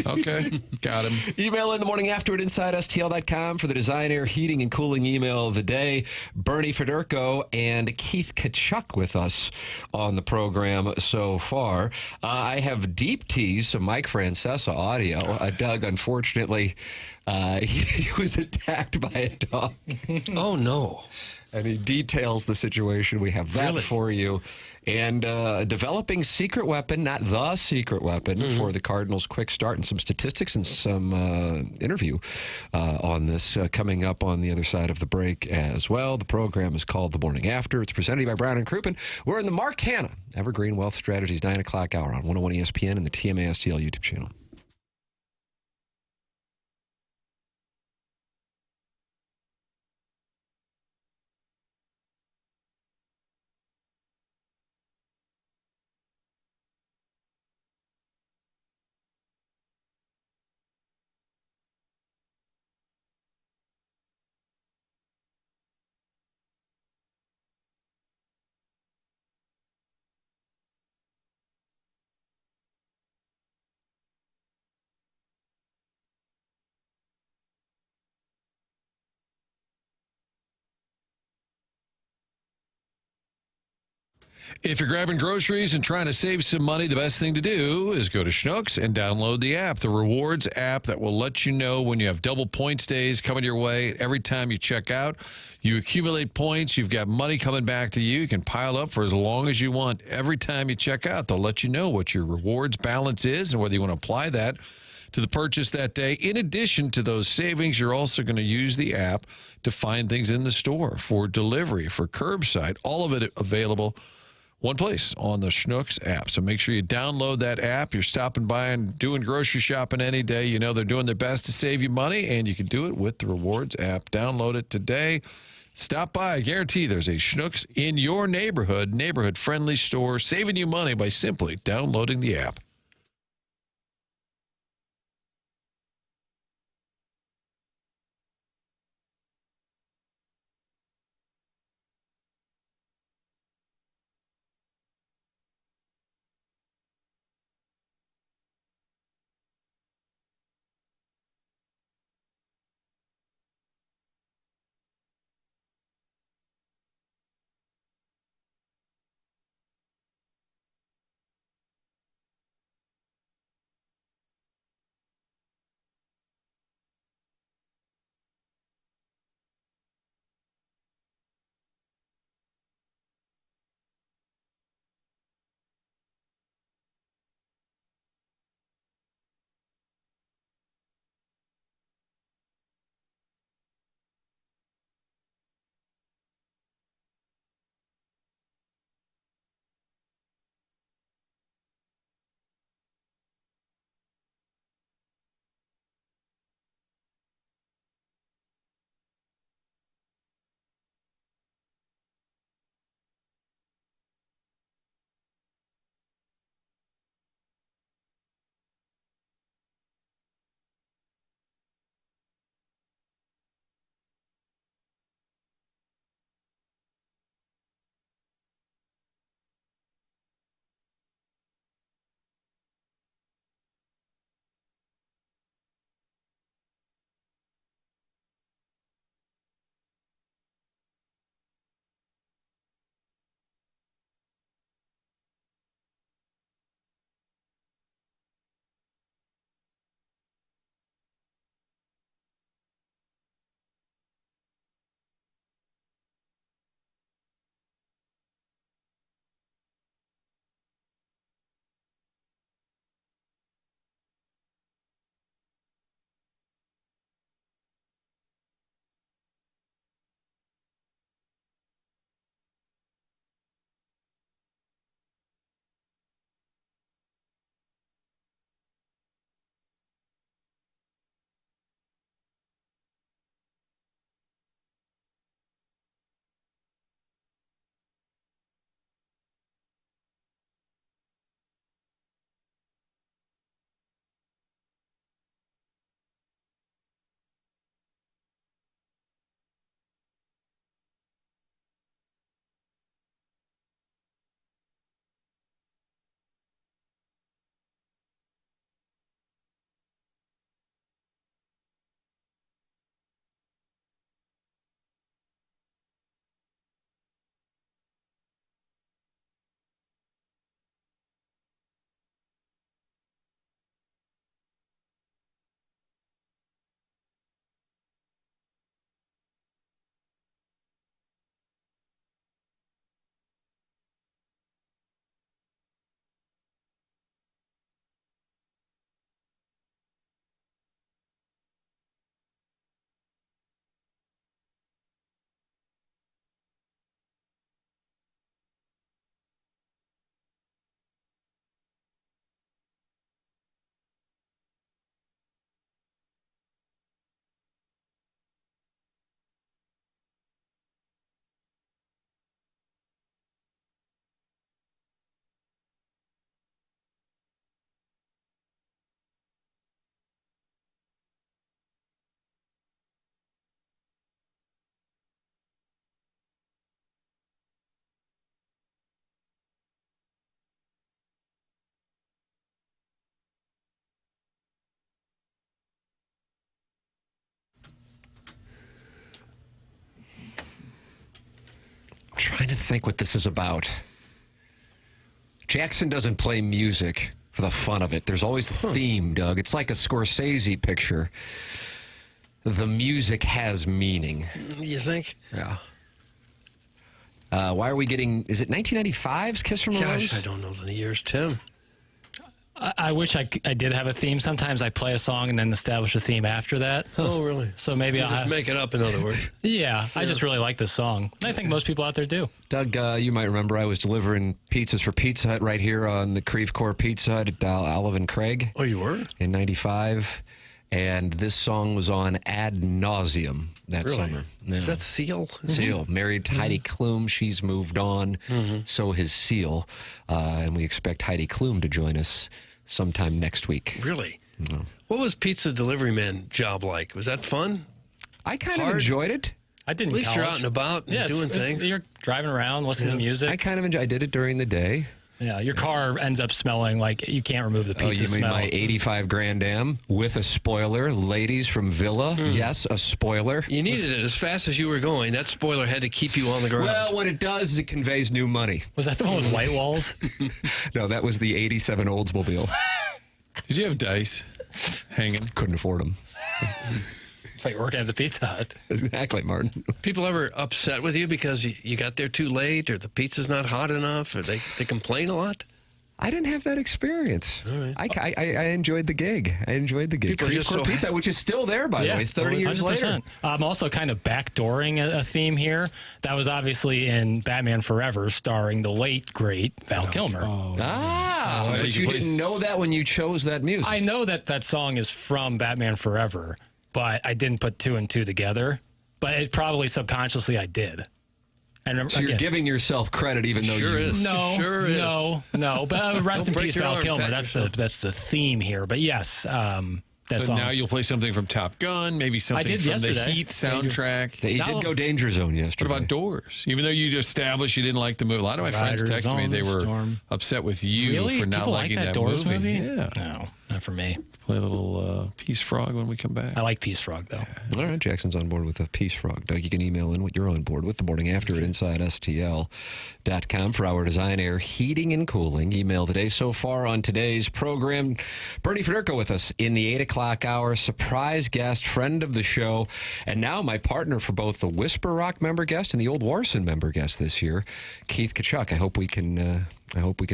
Okay, got him. Email in the morning after at InsideSTL.com for the Design Air Heating and Cooling email of the day. Bernie Federko and Keith Tkachuk with us on the program so far. I have deep tease, some Mike Francesa audio. Doug, unfortunately, he was attacked by a dog. Oh, no. And he details the situation. We have that for you. And developing secret weapon, not the secret weapon, for the Cardinals' quick start, and some statistics and some interview on this coming up on the other side of the break as well. The program is called The Morning After. It's presented by Brown & Crouppen. We're in the Mark Hanna Evergreen Wealth Strategies 9 o'clock hour on 101 ESPN and the TMA STL YouTube channel. If you're grabbing groceries and trying to save some money, the best thing to do is go to Schnucks and download the app, the Rewards app that will let you know when you have double points days coming your way. Every time you check out, you accumulate points. You've got money coming back to you. You can pile up for as long as you want. Every time you check out, they'll let you know what your rewards balance is and whether you want to apply that to the purchase that day. In addition to those savings, you're also going to use the app to find things in the store for delivery, for curbside, all of it available one place on the Schnucks app. So make sure you download that app. You're stopping by and doing grocery shopping any day. You know they're doing their best to save you money, and you can do it with the Rewards app. Download it today. Stop by. I guarantee there's a Schnucks in your neighborhood, neighborhood-friendly store, saving you money by simply downloading the app. to think what this is about. Jackson doesn't play music for the fun of it. There's always a theme, Doug. It's like a Scorsese picture. The music has meaning. You think? Yeah. Why are we getting, is it 1995's Kiss from a Rose? Gosh, I don't know the years, Tim. I wish I did have a theme. Sometimes I play a song and then establish a theme after that. Oh, really? So maybe I'll just make it up, in other words. Yeah, I just really like this song. I think most people out there do. Doug, you might remember I was delivering pizzas for Pizza Hut right here on the Creve Coeur Pizza Hut at Olive and Craig. Oh, you were? In 95. And this song was on ad nauseum that Really? summer. Yeah. Is that Seal? Seal. Married to Heidi Klum. She's moved on. So has Seal. And we expect Heidi Klum to join us sometime next week. Really? What was pizza delivery man job like? Was that fun? I kind of enjoyed it. I didn't. At least you're out and about and doing things. You're driving around, listening to music. I kind of enjoyed. I did it during the day. Yeah, your car ends up smelling like you can't remove the pizza you mean smell. my 85 Grand Am with a spoiler? Ladies from Villa, yes, a spoiler. You needed it as fast as you were going. That spoiler had to keep you on the ground. Well, what it does is it conveys new money. Was that the one with white walls? No, that was the 87 Oldsmobile. Did you have dice hanging? Couldn't afford them. That's why you're working at the Pizza Hut. Exactly, Martin. People ever upset with you because you got there too late or the pizza's not hot enough or they complain a lot? I didn't have that experience. All right. I enjoyed the gig. People are just so Pizza, which is still there, by the way, 30 years 100%. later. I'm also kind of backdooring a theme here. That was obviously in Batman Forever, starring the late, great Val Kilmer. But you didn't know that when you chose that music. I know that song is from Batman Forever, but I didn't put two and two together. But it probably subconsciously I did. And so you're giving yourself credit, even though Sure you is. No, Sure is. no. But rest in break peace, your Val arm, Kilmer. pat That's yourself. the theme here. But yes, that So song. now you'll play something from Top Gun, maybe something did from the yesterday. Heat soundtrack. He did go Danger Zone yesterday. What about Doors? Even though you established you didn't like the movie, a lot of my friends Riders texted me on they the were Storm. upset with you Really? for not People liking like that that Doors movie? Yeah. No, not for me. Play a little Peace Frog when we come back. I like Peace Frog, though. All right, Jackson's on board with a Peace Frog. Doug, you can email in what you're on board with the morning after at InsideSTL.com for our Design Air Heating and Cooling. Email today. So far on today's program, Bernie Federko with us in the 8 o'clock hour. Surprise guest, friend of the show, and now my partner for both the Whisper Rock member guest and the Old Warson member guest this year, Keith Tkachuk. I hope we can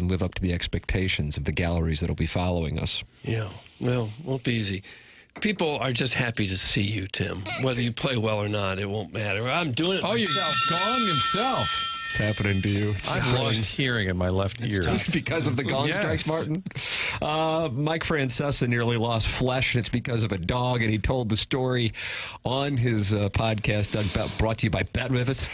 live up to the expectations of the galleries that'll be following us. Yeah, well, won't be easy. People are just happy to see you, Tim. Whether you play well or not, it won't matter. I'm doing it myself. Gong himself. It's happening to you. I've lost hearing in my left ear. Because of the gong strikes, Martin. Mike Francesa nearly lost flesh, and it's because of a dog, and he told the story on his podcast, Doug, brought to you by Bet Rivets.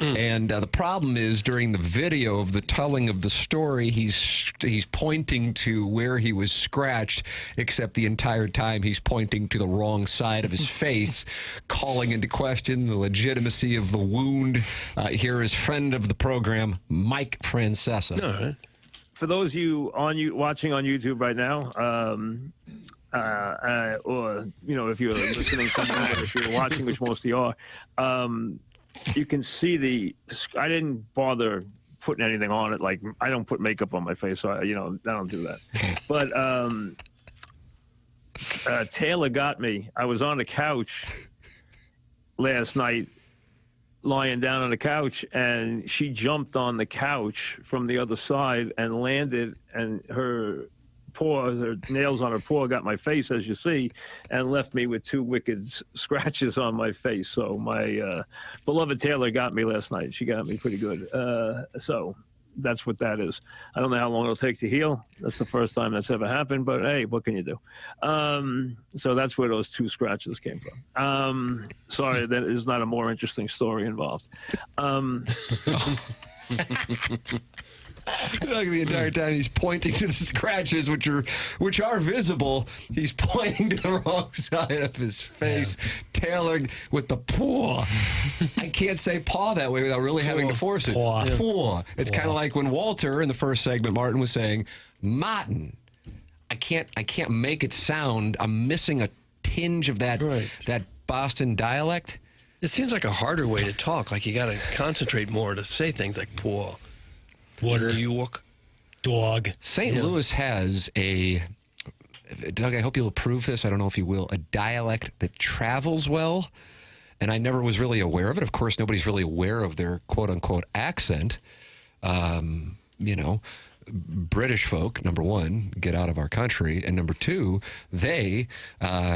And the problem is, during the video of the telling of the story, he's pointing to where he was scratched, except the entire time he's pointing to the wrong side of his face, calling into question the legitimacy of the wound. Here is friend of the program, Mike Francesa. All right. For those of you watching on YouTube right now, or if you're listening somewhere, if you're watching, which most of you are, you can see I didn't bother putting anything on it. Like, I don't put makeup on my face, so I don't do that. But Taylor got me. I was on the couch last night, lying down on the couch, and she jumped on the couch from the other side and landed, and her nails on her paw got my face, as you see, and left me with two wicked scratches on my face. So my beloved Taylor got me last night. She got me pretty good. So that's what that is. I don't know how long it'll take to heal. That's the first time that's ever happened, but hey, what can you do? So that's where those two scratches came from. Sorry, that is not a more interesting story involved. The entire time he's pointing to the scratches, which are visible. He's pointing to the wrong side of his face. Yeah. Taylor with the paw. I can't say paw that way without really having to force it. Paw. Yeah. Paw. It's kind of like when Walter in the first segment, Martin was saying, Martin. I can't make it sound. I'm missing a tinge of that Boston dialect. It seems like a harder way to talk. Like you got to concentrate more to say things like poor, water, New York, dog. St. Louis has a, Doug, I hope you'll approve this. I don't know if you will, a dialect that travels well. And I never was really aware of it. Of course, nobody's really aware of their quote-unquote accent. British folk, number one, get out of our country. And number two, they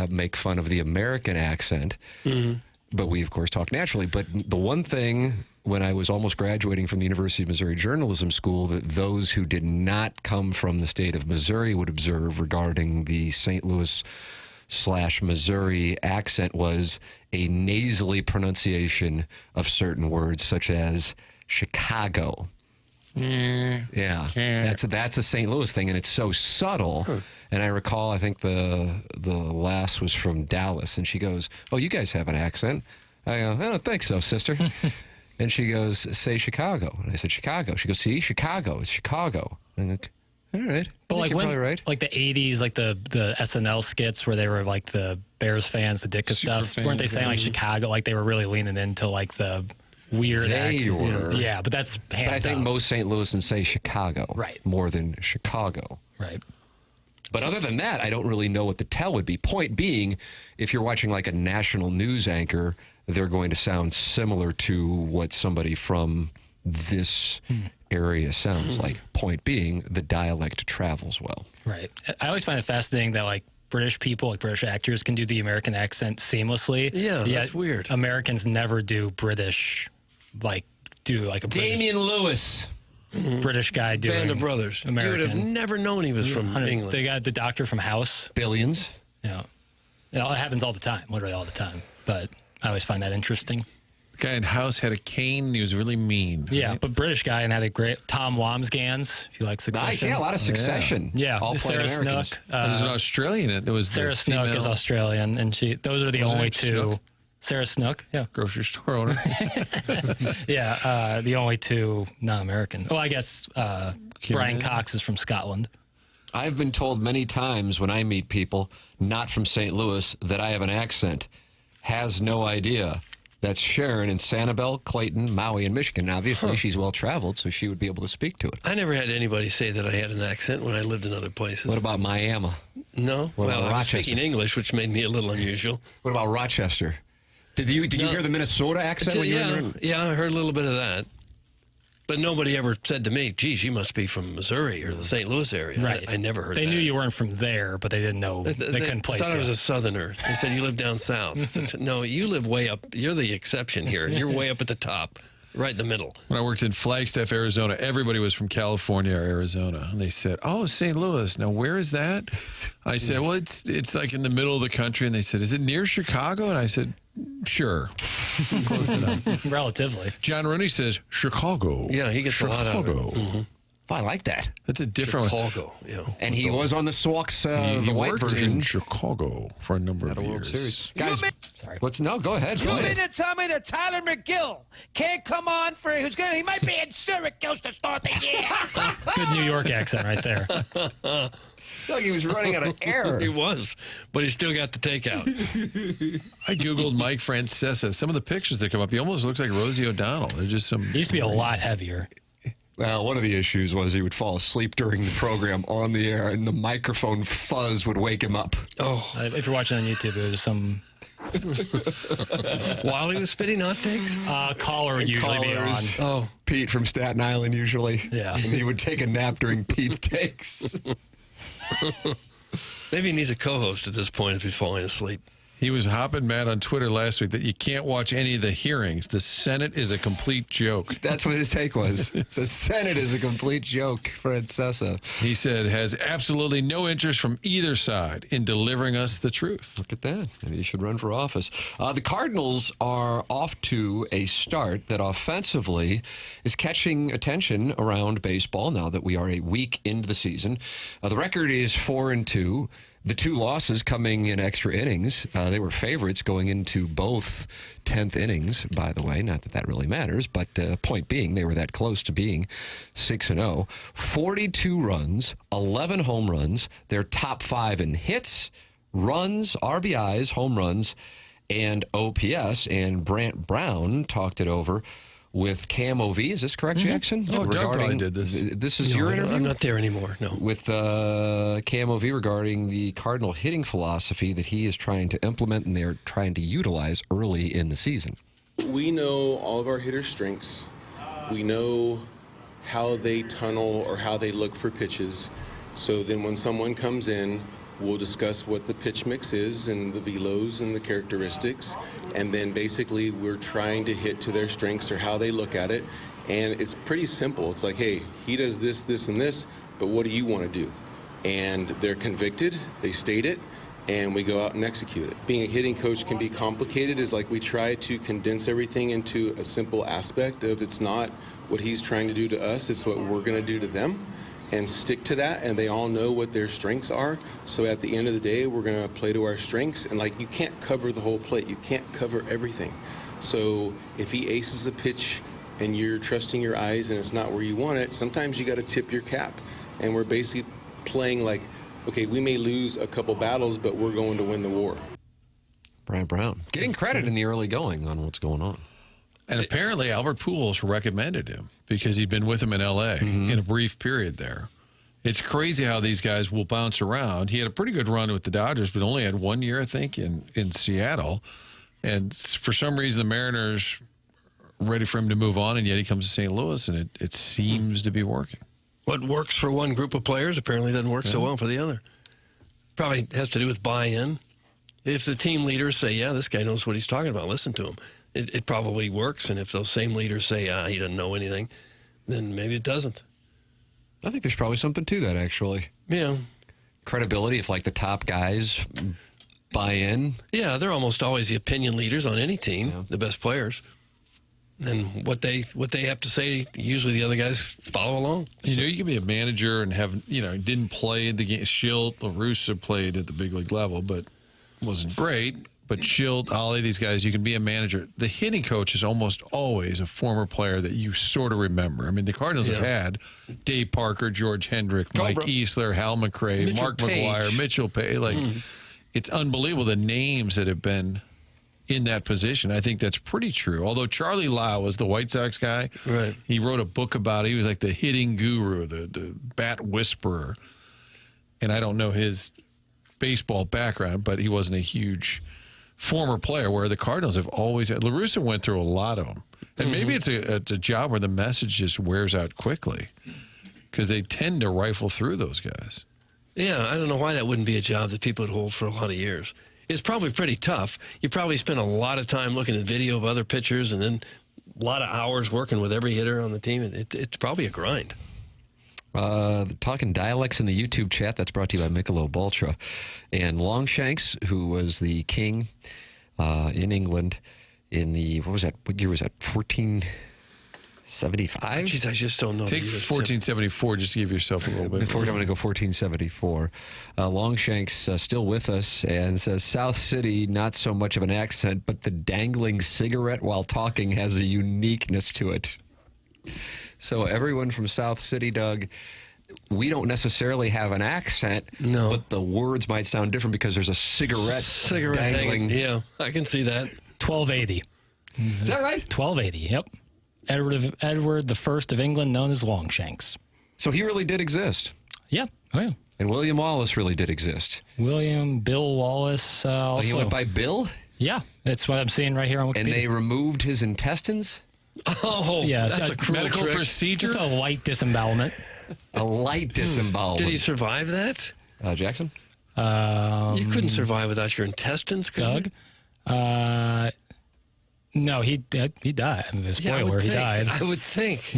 make fun of the American accent. Mm-hmm. But we, of course, talk naturally. But the one thing, when I was almost graduating from the University of Missouri Journalism School, that those who did not come from the state of Missouri would observe regarding the St. Louis/Missouri accent was a nasally pronunciation of certain words, such as Chicago. Yeah, that's a St. Louis thing, and it's so subtle. Huh. And I recall, I think the lass was from Dallas, and she goes, "Oh, you guys have an accent?" I go, "I don't think so, sister." And she goes, "Say Chicago." And I said, "Chicago." She goes, "See, Chicago. It's Chicago." And I'm like, all right. But like when, right. like the 80s, like the SNL skits where they were like the Bears fans, the Ditka stuff, weren't they saying like Chicago? Like they were really leaning into like the weird accent. Yeah, but that's But I think most St. Louisans say Chicago. Right. More than Chicago. Right. But other than that, I don't really know what the tell would be. Point being, if you're watching like a national news anchor, they're going to sound similar to what somebody from this area sounds like. Point being, the dialect travels well. Right. I always find it fascinating that like British people, like British actors, can do the American accent seamlessly. Yeah, that's weird. Americans never do British, like do like a Damian Lewis. British guy doing Band of Brothers. American. You would have never known he was from England. They got the doctor from House. Billions. Yeah. It happens all the time, literally all the time. But I always find that interesting. The guy in House had a cane and he was really mean. Yeah, right? but British guy and had a great Tom Wamsgans, if you like Succession. Nice, yeah, a lot of Succession. Yeah, all Sarah Americans. Snook. There's an Australian. It was Sarah Snook is Australian, and those are the only two. Snook? Sarah Snook, yeah. Grocery store owner. Yeah, the only two non-American. Oh, I guess Brian Cox is from Scotland. I've been told many times when I meet people not from St. Louis that I have an accent. Has no idea. That's Sharon in Sanibel, Clayton, Maui, and Michigan. Obviously, she's well-traveled, so she would be able to speak to it. I never had anybody say that I had an accent when I lived in other places. What about Miami? No. What well, about I was Rochester? speaking English, which made me a little unusual. What about Rochester? Did you hear the Minnesota accent when you were in there? Yeah, I heard a little bit of that. But nobody ever said to me, geez, you must be from Missouri or the St. Louis area. Right. I never heard that. They knew you weren't from there, but they didn't know. They couldn't place you. I thought I was a Southerner. They said, you live down south. I said, no, you live way up. You're the exception here. You're way up at the top, right in the middle. When I worked in Flagstaff, Arizona, everybody was from California or Arizona. And they said, oh, St. Louis. Now, where is that? I said, well, it's like in the middle of the country. And they said, is it near Chicago? And I said, sure. Close enough. Relatively. John Rooney says Chicago. Yeah, he gets Chicago. a lot out of it. Oh, I like that. That's a different Chicago, yeah. And he was on the Sox, he the white worked version. in Chicago for a number of World years. Series. Guys, go ahead. You mean to tell me that Tyler McGill can't come on for he might be in Syracuse to start the year. Good New York accent right there. Like he was running out of air. He was, but he still got the takeout. I Googled Mike Francesa. Some of the pictures that come up, he almost looks like Rosie O'Donnell. They're just some. He used to be a lot heavier. Well, one of the issues was he would fall asleep during the program on the air, and the microphone fuzz would wake him up. Oh, if you're watching on YouTube, there's some. While he was spitting hot takes? Caller would usually be on. Oh, Pete from Staten Island usually. Yeah. And he would take a nap during Pete's takes. Maybe he needs a co-host at this point if he's falling asleep. He was hopping mad on Twitter last week that you can't watch any of the hearings. The Senate is a complete joke. That's what his take was. The Senate is a complete joke, Francesa. He said has absolutely no interest from either side in delivering us the truth. Look at that. Maybe he should run for office. The Cardinals are off to a start that offensively is catching attention around baseball now that we are a week into the season. The record is 4-2. The two losses coming in extra innings. They were favorites going into both 10th innings, by the way. Not that that really matters, but point being, they were that close to being 6-0. 42 runs, 11 home runs. They're top 5 in hits, runs, RBIs, home runs, and OPS. And Brant Brown talked it over with Cam O.V. Is this correct, Jackson? Oh, Doug probably did this. This is your interview? I'm not there anymore, no. With Cam O.V. regarding the Cardinal hitting philosophy that he is trying to implement and they're trying to utilize early in the season. We know all of our hitters' strengths. We know how they tunnel or how they look for pitches. So then when someone comes in, we'll discuss what the pitch mix is and the velos and the characteristics. And then basically we're trying to hit to their strengths or how they look at it. And it's pretty simple. It's like, hey, he does this, this, and this, but what do you want to do? And they're convicted, they state it, and we go out and execute it. Being a hitting coach can be complicated. Is like we try to condense everything into a simple aspect of it's not what he's trying to do to us, it's what we're going to do to them. And stick to that, and they all know what their strengths are. So at the end of the day, we're going to play to our strengths. And like, you can't cover the whole plate. You can't cover everything. So if he aces a pitch and you're trusting your eyes and it's not where you want it, sometimes you got to tip your cap. And we're basically playing like, okay, we may lose a couple battles, but we're going to win the war. Brant Brown getting credit in the early going on what's going on. And apparently Albert Pujols recommended him because he'd been with him in L.A. in a brief period there. It's crazy how these guys will bounce around. He had a pretty good run with the Dodgers, but only had 1 year, I think, in Seattle. And for some reason, the Mariners ready for him to move on, and yet he comes to St. Louis, and it seems to be working. What works for one group of players apparently doesn't work so well for the other. Probably has to do with buy-in. If the team leaders say, yeah, this guy knows what he's talking about, listen to him. It probably works, and if those same leaders say, he doesn't know anything, then maybe it doesn't. I think there's probably something to that, actually. Yeah. Credibility, if like the top guys buy in. Yeah, they're almost always the opinion leaders on any team, the best players. And what they have to say, usually the other guys follow along. You know, you can be a manager and have, didn't play in the game. Schilt, LaRussa played at the big league level, but wasn't great. But Schilt, Ollie, these guys, you can be a manager. The hitting coach is almost always a former player that you sort of remember. I mean, the Cardinals have had Dave Parker, George Hendrick, Mike Easler, Hal McRae, Mark McGuire, Mitchell Page. It's unbelievable the names that have been in that position. I think that's pretty true. Although Charlie Lau was the White Sox guy. Right. He wrote a book about it. He was like the hitting guru, the bat whisperer. And I don't know his baseball background, but he wasn't a huge former player, where the Cardinals have always had. LaRussa went through a lot of them. And maybe it's a job where the message just wears out quickly because they tend to rifle through those guys. Yeah, I don't know why that wouldn't be a job that people would hold for a lot of years. It's probably pretty tough. You probably spend a lot of time looking at video of other pitchers and then a lot of hours working with every hitter on the team. It's probably a grind. Talking dialects in the YouTube chat, that's brought to you by Michelob Ultra. And Longshanks, who was the king in England in the, what year was that, 1475? Jeez, I just don't know. Take 1474 just to give yourself a little bit. Before I'm going to go 1474. Longshanks still with us and says, South City, not so much of an accent, but the dangling cigarette while talking has a uniqueness to it. So everyone from South City, Doug, we don't necessarily have an accent, but the words might sound different because there's a cigarette dangling. Yeah, I can see that. 1280. Is that right? 1280, yep. Edward the First of England, known as Longshanks. So he really did exist. Yeah. Oh, yeah. And William Wallace really did exist. Bill Wallace also. He went by Bill? Yeah, that's what I'm seeing right here on Wikipedia. And they removed his intestines? Oh, yeah, that's a cruel medical trick. procedure? Just a light disembowelment. A light disembowelment. Did he survive that? Jackson? You couldn't survive without your intestines, Doug? No, he died. I mean, spoiler, he died. I would think.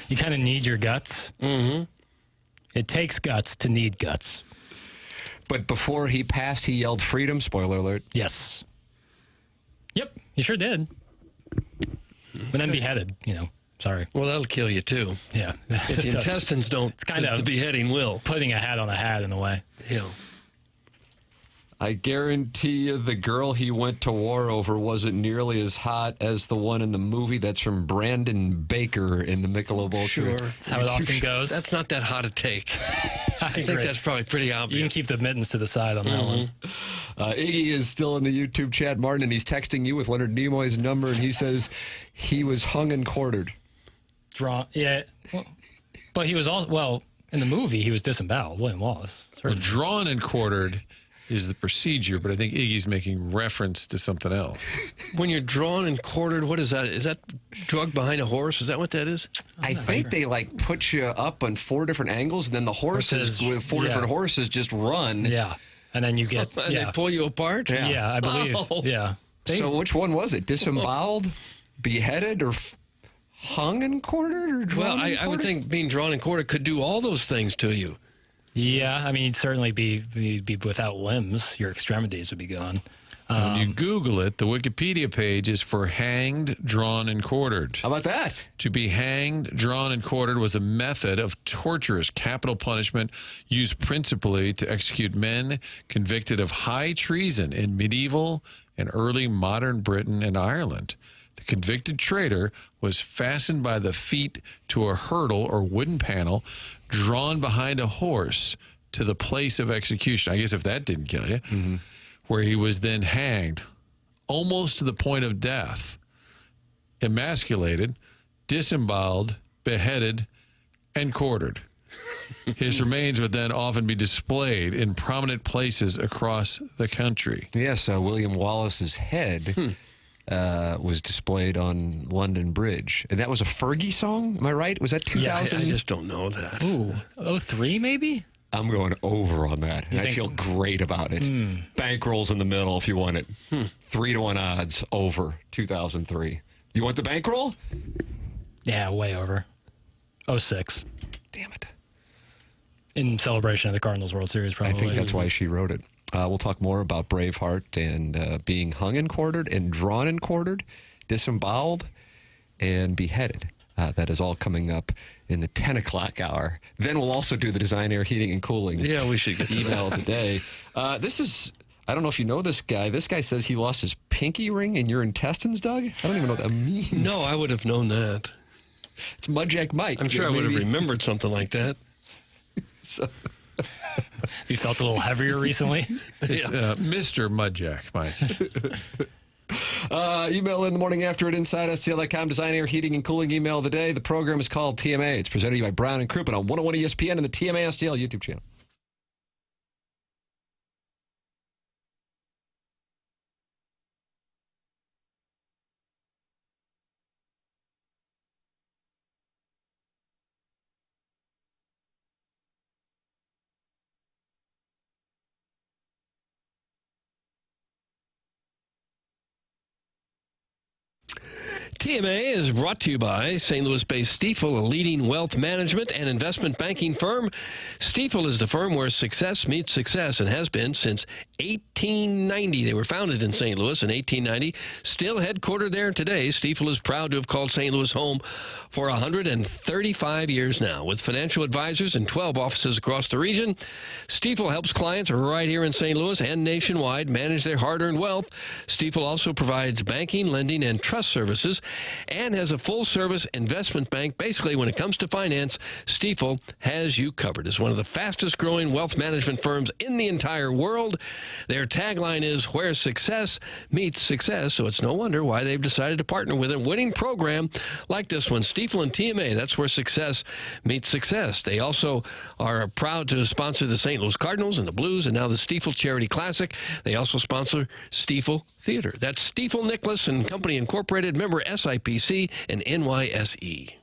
You kind of need your guts. Mm-hmm. It takes guts to need guts. But before he passed, he yelled freedom, spoiler alert. Yes. Yep, he sure did. But then beheaded, sorry. Well, that'll kill you, too. Yeah. If the intestines don't, it's kind of the beheading will. Putting a hat on a hat in a way. Yeah. I guarantee you the girl he went to war over wasn't nearly as hot as the one in the movie. That's from Brandon Baker in the Michelob Ultra. Sure. That's how it often goes. That's not that hot a take. I think that's probably pretty obvious. You can keep the mittens to the side on that one. Iggy is still in the YouTube chat, Martin, and he's texting you with Leonard Nimoy's number, and he says he was hung and quartered. Yeah. But he was all, well, in the movie, he was disemboweled, William Wallace. Well, drawn and quartered is the procedure, but I think Iggy's making reference to something else. When you're drawn and quartered, what is that? Is that drug behind a horse? Is that what that is? I think they like put you up on 4 different angles, and then the horses with 4 different horses just run. Yeah. And then you get, and they pull you apart? Yeah, I believe. Oh. Yeah. So which one was it? Disemboweled, beheaded, or hung and quartered? Or drawn and I would think being drawn and quartered could do all those things to you. Yeah, I mean, you'd certainly be without limbs. Your extremities would be gone. When you Google it, the Wikipedia page is for hanged, drawn, and quartered. How about that? To be hanged, drawn, and quartered was a method of torturous capital punishment used principally to execute men convicted of high treason in medieval and early modern Britain and Ireland. The convicted traitor was fastened by the feet to a hurdle or wooden panel, drawn behind a horse to the place of execution. I guess if that didn't kill you, where he was then hanged almost to the point of death, emasculated, disemboweled, beheaded, and quartered. His remains would then often be displayed in prominent places across the country. Yes, William Wallace's head was displayed on London Bridge. And that was a Fergie song, am I right? Was that 2000? I just don't know that. Ooh, 03 maybe? I'm going over on that. And I feel great about it. Bankrolls in the middle if you want it. 3-1 odds over 2003. You want the bankroll? Yeah, way over. 06. Damn it. In celebration of the Cardinals World Series, probably. I think that's why she wrote it. We'll talk more about Braveheart and being hung and quartered and drawn and quartered, disemboweled and beheaded. That is all coming up in the 10 o'clock hour. Then we'll also do the Design Air Heating and Cooling. Yeah, we should get to email of the day. This is, I don't know if you know this guy. This guy says he lost his pinky ring in your intestines, Doug. I don't even know what that means. No, I would have known that. It's Mudjack Mike. I'm sure I would have remembered something like that. So. You felt a little heavier recently? It's Mr. Mudjack, Mike. Email in the morning after at InsideSTL.com. Design Air Heating and Cooling email of the day. The program is called TMA. It's presented to you by Brown and Crouppen on 101 ESPN and the TMA STL YouTube channel. TMA is brought to you by St. Louis-based Stifel, a leading wealth management and investment banking firm. Stifel is the firm where success meets success and has been since 1890. They were founded in St. Louis in 1890, still headquartered there today. Stifel is proud to have called St. Louis home for 135 years now. With financial advisors in 12 offices across the region, Stifel helps clients right here in St. Louis and nationwide manage their hard-earned wealth. Stifel also provides banking, lending, and trust services and has a full-service investment bank. Basically, when it comes to finance, Stifel has you covered. It's one of the fastest-growing wealth management firms in the entire world. Their tagline is, where success meets success, so it's no wonder why they've decided to partner with a winning program like this one, Stifel and TMA. That's where success meets success. They also are proud to sponsor the St. Louis Cardinals and the Blues and now the Stifel Charity Classic. They also sponsor Stifel Theater. That's Stifel Nicholas and Company Incorporated, member SIPC and NYSE.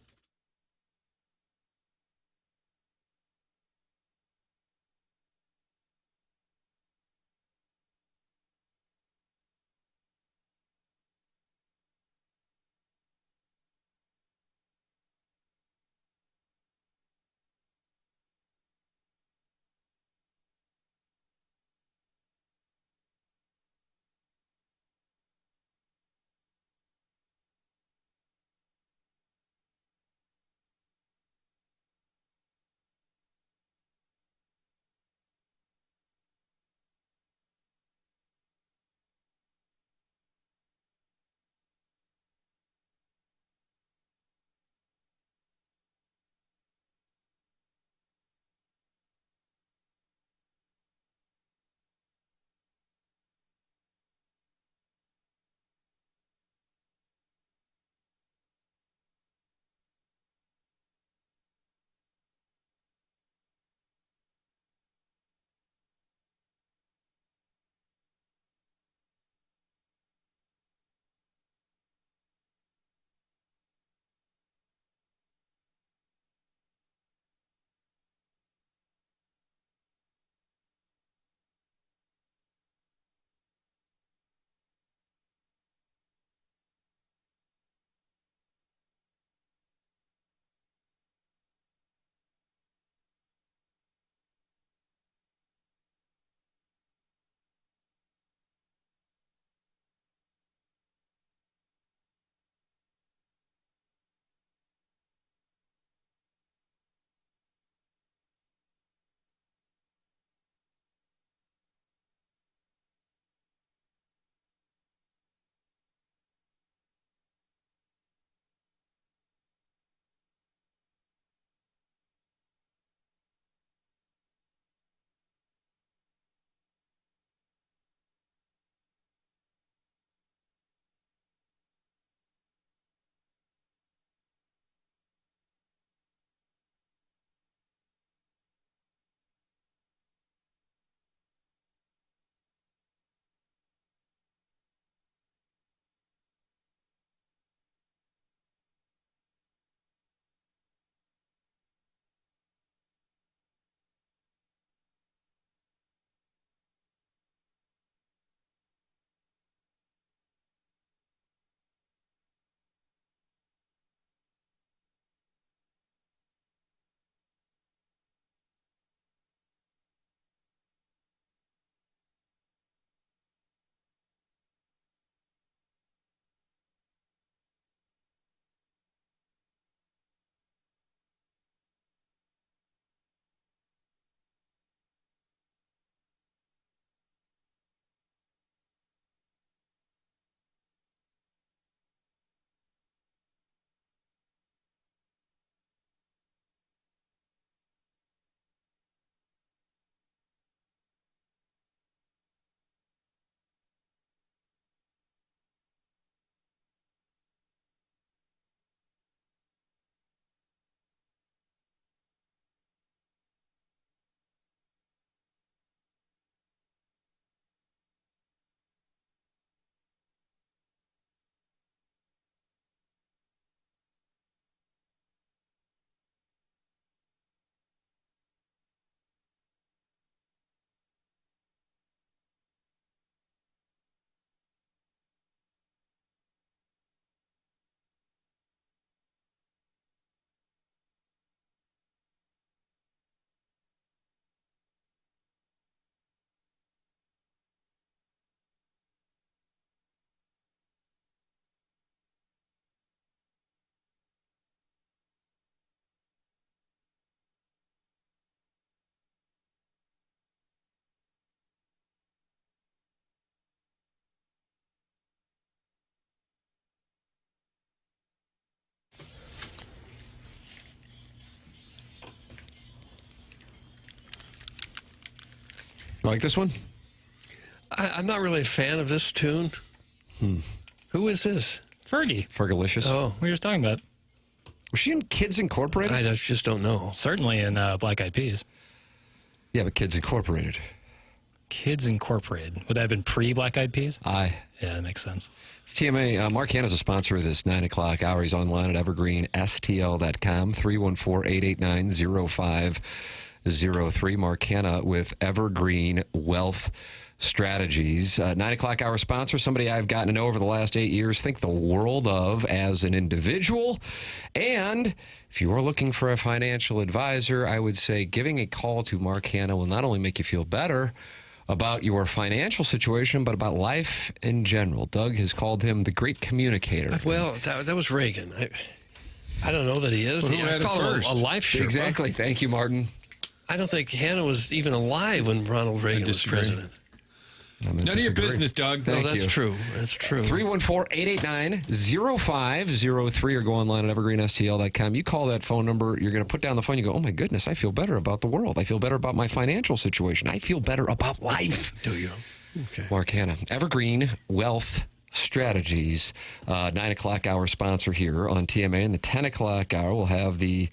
Like this one? I'm not really a fan of this tune. Who is this? Fergie. Fergalicious. Oh, We were just talking about. Was she in Kids Incorporated? I just don't know. Certainly in Black Eyed Peas. Yeah, but Kids Incorporated. Kids Incorporated. Would that have been pre-Black Eyed Peas? Aye. Yeah, that makes sense. It's TMA. Mark Hanna's a sponsor of this 9 o'clock hour. He's online at evergreenstl.com, 314-889-0503. Mark Hanna with Evergreen Wealth Strategies. 9 o'clock hour sponsor, somebody I've gotten to know over the last 8 years, think the world of as an individual. And if you are looking for a financial advisor, I would say giving a call to Mark Hanna will not only make you feel better about your financial situation, but about life in general. Doug has called him the great communicator. Well, that was Reagan. I don't know that he is. Well, who had it call him first? a life Sherpa. Exactly. Thank you, Martin. I don't think Hanna was even alive when Ronald Reagan was disagree. president. None of your business, Doug. No, that's true. That's true. 314-889-0503 or go online at evergreenstl.com. You call that phone number, you're going to put down the phone, you go, oh my goodness, I feel better about the world. I feel better about my financial situation. I feel better about life. Do you? Okay. Mark Hanna, Evergreen Wealth Strategies, 9 o'clock hour sponsor here on TMA. And the 10 o'clock hour, we'll have the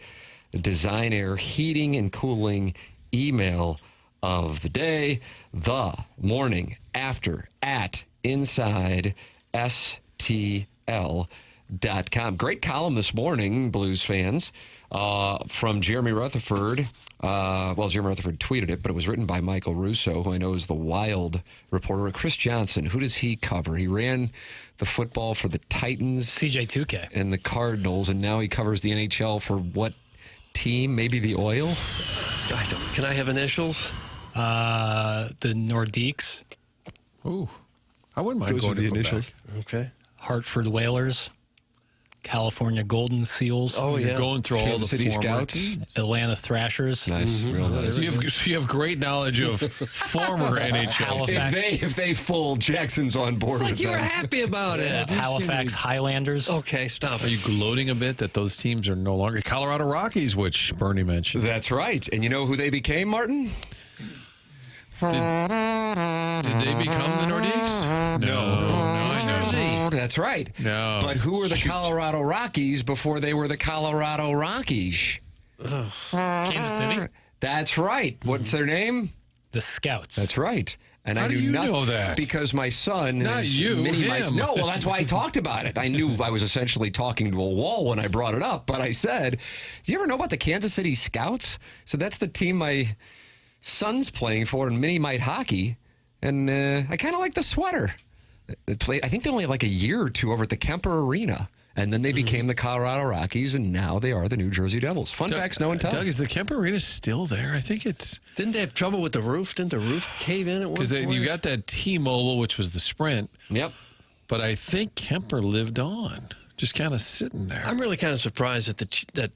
Design Air Heating and Cooling email of the day, the morning after at InsideSTL.com. Great column this morning, Blues fans, from Jeremy Rutherford. Jeremy Rutherford tweeted it, but it was written by Michael Russo, who I know is the Wild reporter. Chris Johnson, who does he cover? He ran the football for the Titans, CJ2K, and the Cardinals, and now he covers the NHL for what team? Maybe the Oil? Can I have initials? The Nordiques. Ooh, I wouldn't mind Those going are the to initials. Quebec. Okay. Hartford Whalers. California Golden Seals. Oh, yeah. You're going through all the Kansas City former Scouts. teams. Atlanta Thrashers. Nice, real nice. So you have great knowledge of former NHL teams. Halifax. If they fold, Jackson's on board. It's like with you were that. happy about it. Halifax Highlanders. Okay, stop Are it. you gloating a bit that those teams are no longer Colorado Rockies, which Bernie mentioned? That's right. And you know who they became, Martin? Did they become the Nordiques? No, I know. That's right. No. But who were the Colorado Rockies before they were the Colorado Rockies? Kansas City. That's right. What's their name? The Scouts. That's right. And How I do knew you nothing know that? because my son Not is you, mini him. mites. No, well, that's why I talked about it. I knew I was essentially talking to a wall when I brought it up, but I said, "Do you ever know about the Kansas City Scouts?" So that's the team my son's playing for in mini mite hockey, and I kind of like the sweater. I think they only had like a year or two over at the Kemper Arena. And then they became the Colorado Rockies, and now they are the New Jersey Devils. Fun facts, no one tells. Doug, is the Kemper Arena still there? I think it's... Didn't they have trouble with the roof? Didn't the roof cave in at one point? Because you got that T-Mobile, which was the Sprint. Yep. But I think Kemper lived on, just kind of sitting there. I'm really kind of surprised that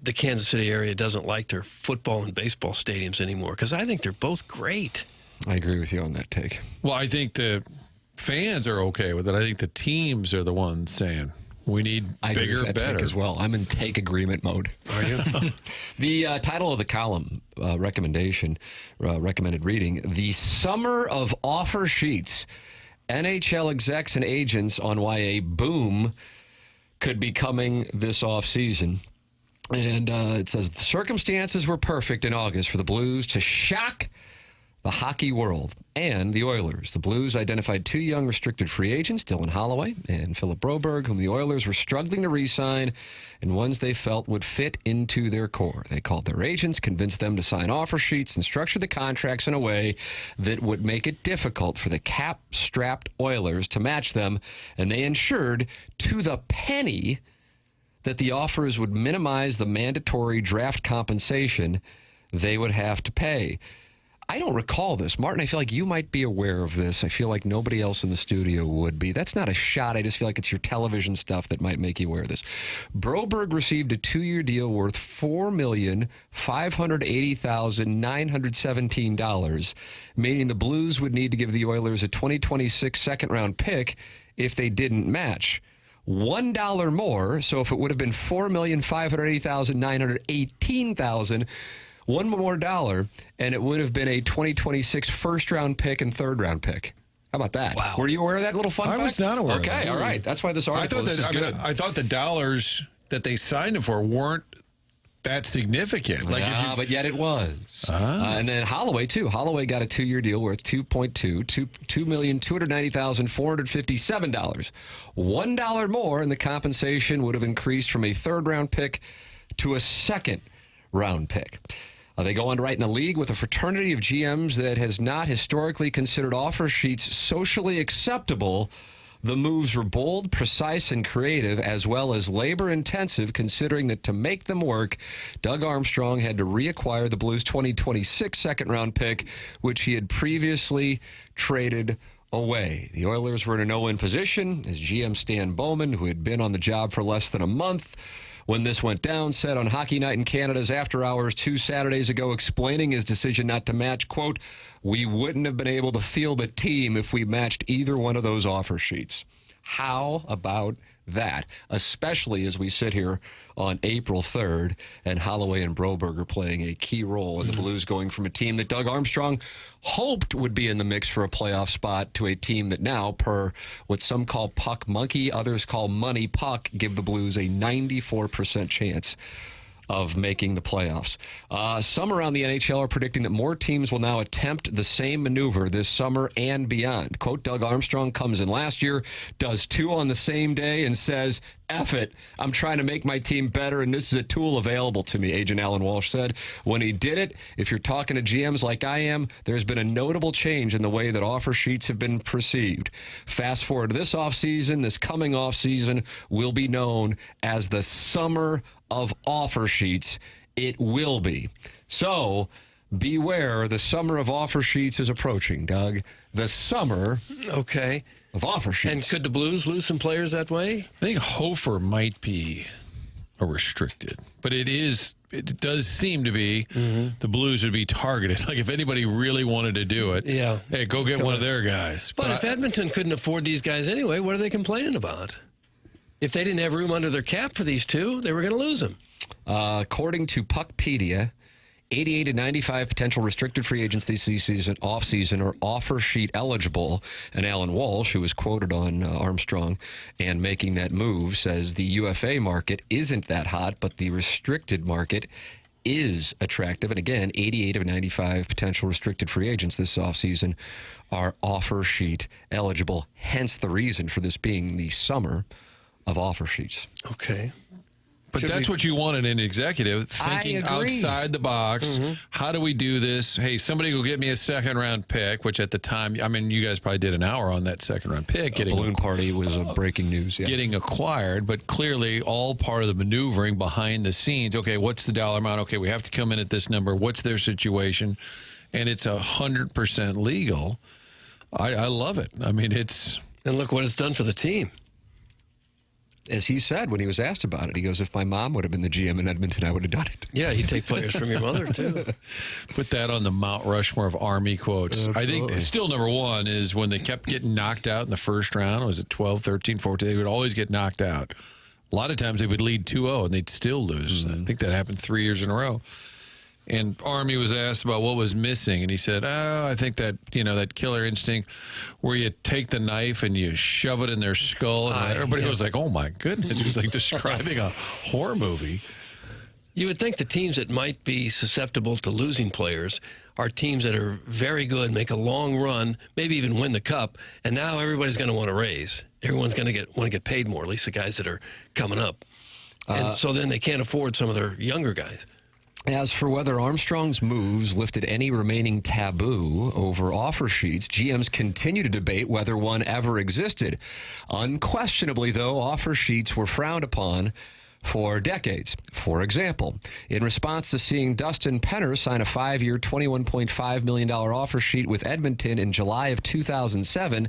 the Kansas City area doesn't like their football and baseball stadiums anymore, because I think they're both great. I agree with you on that take. Well, I think the fans are okay with it. I think the teams are the ones saying... We need I agree bigger, with that better. take as well. I'm in take agreement mode. Are you? The title of the column recommended reading: "The Summer of Offer Sheets. NHL execs and agents on why a boom could be coming this offseason." And it says the circumstances were perfect in August for the Blues to shock the hockey world and the Oilers. The Blues identified two young restricted free agents, Dylan Holloway and Philip Broberg, whom the Oilers were struggling to re-sign, and ones they felt would fit into their core. They called their agents, convinced them to sign offer sheets, and structure the contracts in a way that would make it difficult for the cap-strapped Oilers to match them, and they ensured to the penny that the offers would minimize the mandatory draft compensation they would have to pay. I don't recall this. Martin, I feel like you might be aware of this. I feel like nobody else in the studio would be. That's not a shot. I just feel like it's your television stuff that might make you aware of this. Broberg received a 2-year deal worth $4,580,917, meaning the Blues would need to give the Oilers a 2026 second-round pick if they didn't match. $1 more, so if it would have been $4,580,918,000, one more dollar, and it would have been a 2026 first-round pick and third-round pick. How about that? Wow. Were you aware of that little fun fact? I was not aware of that. Okay, all right. That's why this article is good. I thought the dollars that they signed him for weren't that significant. Like but yet it was. And then Holloway, too. Holloway got a 2-year deal worth $2,290,457. $1 more, and the compensation would have increased from a third-round pick to a second-round pick. They go on to write, in a league with a fraternity of GMs that has not historically considered offer sheets socially acceptable, the moves were bold, precise, and creative, as well as labor-intensive, considering that to make them work, Doug Armstrong had to reacquire the Blues' 2026 second-round pick, which he had previously traded away. The Oilers were in a no-win position, as GM Stan Bowman, who had been on the job for less than a month when this went down, said on Hockey Night in Canada's After Hours 2 Saturdays ago, explaining his decision not to match, quote, "We wouldn't have been able to field a team if we matched either one of those offer sheets." How about that? Especially as we sit here on April 3rd and Holloway and Broberg are playing a key role in the Blues going from a team that Doug Armstrong hoped would be in the mix for a playoff spot to a team that now, per what some call puck monkey, others call money puck, give the Blues a 94% chance of making the playoffs. Some around the NHL are predicting that more teams will now attempt the same maneuver this summer and beyond. Quote, Doug Armstrong comes in last year, does 2 on the same day, and says, F it, I'm trying to make my team better, and this is a tool available to me, agent Alan Walsh said. When he did it, if you're talking to GMs like I am, there's been a notable change in the way that offer sheets have been perceived. Fast forward to this offseason, this coming offseason will be known as the summer of offer sheets. It will be. So beware, the summer of offer sheets is approaching, Doug. The summer of offer sheets. And could the Blues lose some players that way? I think Hofer might be a restricted, but it does seem to be the Blues would be targeted. Like if anybody really wanted to do it, hey, go get one of their guys. But if Edmonton couldn't afford these guys anyway, what are they complaining about? If they didn't have room under their cap for these two, they were going to lose them. According to Puckpedia, 88 to 95 potential restricted free agents this season, off-season, are offer sheet eligible. And Alan Walsh, who was quoted on Armstrong and making that move, says the UFA market isn't that hot, but the restricted market is attractive. And again, 88 of 95 potential restricted free agents this offseason are offer sheet eligible, hence the reason for this being the summer of offer sheets. Okay. But that's what you want in an executive, thinking outside the box. How do we do this? Hey, somebody go get me a second-round pick, which at the time, I mean, you guys probably did an hour on that second-round pick. Balloon party was breaking news. Yeah. Getting acquired, but clearly all part of the maneuvering behind the scenes. Okay, what's the dollar amount? Okay, we have to come in at this number. What's their situation? And it's 100% legal. I love it. I mean, it's... And look what it's done for the team. As he said when he was asked about it, he goes, if my mom would have been the GM in Edmonton, I would have done it. Yeah, you take players from your mother, too. Put that on the Mount Rushmore of Army quotes. Absolutely. I think still number one is when they kept getting knocked out in the first round. Was it 12, 13, 14? They would always get knocked out. A lot of times they would lead 2-0 and they'd still lose. I think that happened 3 years in a row. And Army was asked about what was missing, and he said, I think that, that killer instinct where you take the knife and you shove it in their skull. And everybody was like, oh, my goodness. He was like describing a horror movie. You would think the teams that might be susceptible to losing players are teams that are very good, make a long run, maybe even win the cup, and now everybody's going to want to raise. Everyone's going to want to get paid more, at least the guys that are coming up. And so then they can't afford some of their younger guys. As for whether Armstrong's moves lifted any remaining taboo over offer sheets, GMs continue to debate whether one ever existed. Unquestionably, though, offer sheets were frowned upon for decades. For example, in response to seeing Dustin Penner sign a 5-year, $21.5 million offer sheet with Edmonton in July of 2007,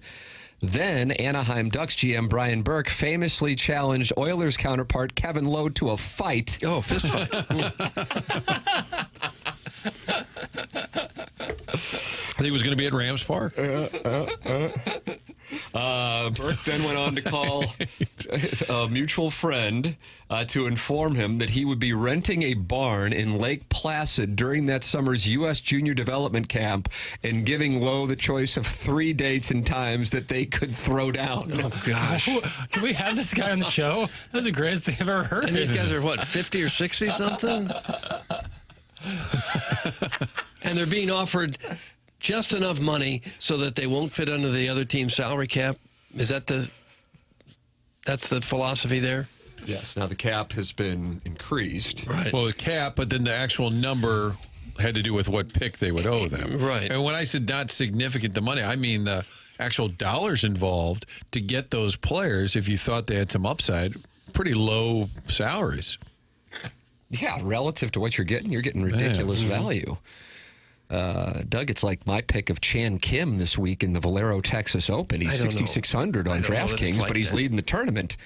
then Anaheim Ducks GM Brian Burke famously challenged Oilers counterpart Kevin Lowe to a fight. Oh, fist fight. I think it was going to be at Rams Park. Burke then went on to call a mutual friend to inform him that he would be renting a barn in Lake Placid during that summer's U.S. Junior Development Camp and giving Lowe the choice of 3 dates and times that they could throw down. Oh, gosh. Can we have this guy on the show? That's the greatest thing I've ever heard. And these guys are, what, 50 or 60 something? And they're being offered just enough money so that they won't fit under the other team's salary cap. Is that that's the philosophy there? Yes. Now the cap has been increased. Right. Well, the cap, but then the actual number had to do with what pick they would owe them. Right. And when I said not significant, the money, I mean the actual dollars involved to get those players, if you thought they had some upside, pretty low salaries. Yeah, relative to what you're getting ridiculous value. Doug, it's like my pick of Chan Kim this week in the Valero Texas Open. He's 6,600 on DraftKings, but he's leading the tournament.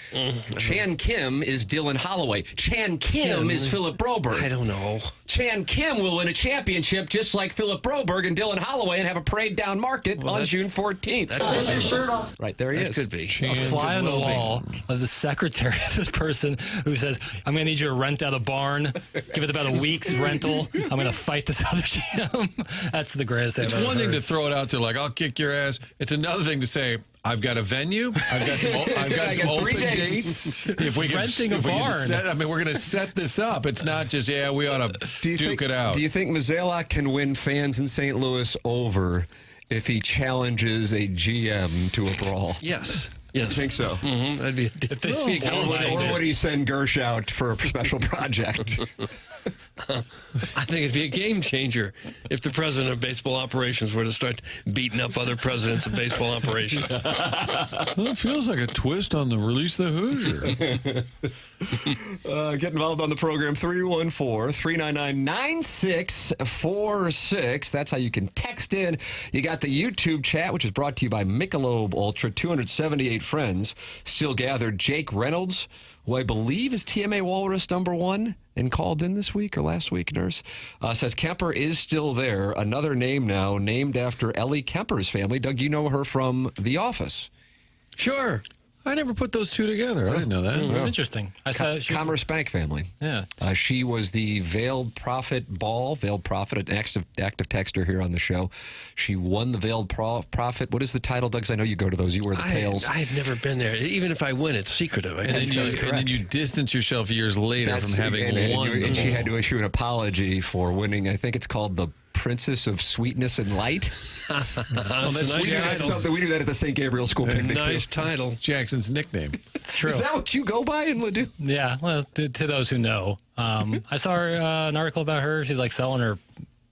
Chan Kim is Dylan Holloway. Chan Kim is Philip Broberg. I don't know. Chan Kim will win a championship just like Philip Broberg and Dylan Holloway and have a parade down market on June 14th. Take your shirt off. Right, there he is. Could be. A fly on the wall of the secretary of this person who says, I'm going to need you to rent out a barn, give it about a week's rental. I'm going to fight this other GM. That's the greatest thing It's I've ever one thing heard. to throw it out there like, I'll kick your ass. It's another thing to say, I've got a venue. I've got some open dates. If we can, Renting a barn. We're going to set this up. It's not just, we ought to duke it out. Do you think Mazzelak can win fans in St. Louis over if he challenges a GM to a brawl? Yes. I think so. Mm-hmm. That'd be if they see or would he send Gersh out for a special project? I think it'd be a game changer if the president of baseball operations were to start beating up other presidents of baseball operations. Well, it feels like a twist on the Release the Hoosier. Get involved on the program, 314-399-9646. That's how you can text in. You got the YouTube chat, which is brought to you by Michelob Ultra. 278 friends still gathered. Jake Reynolds, who I believe is TMA Walrus #1 and called in this week or last week, Nurse, says Kemper is still there. Another name now named after Ellie Kemper's family. Doug, you know her from The Office. Sure. I never put those two together. I didn't know that. It was interesting. I saw Commerce Bank family. Yeah. She was the Veiled Prophet, an active texter here on the show. She won the Veiled Prophet. What is the title, Doug? 'Cause I know you go to those. You wear the tails. I've never been there. Even if I win, it's secretive. And then you distance yourself years later from having won. And she had to issue an apology for winning. I think it's called the Princess of Sweetness and Light. Well, we do that at the St. Gabriel School picnic. Nice too. title. Jackson's nickname. It's true. Is that what you go by in Ladue? Yeah, well, to those who know. I saw an article about her. She's like selling her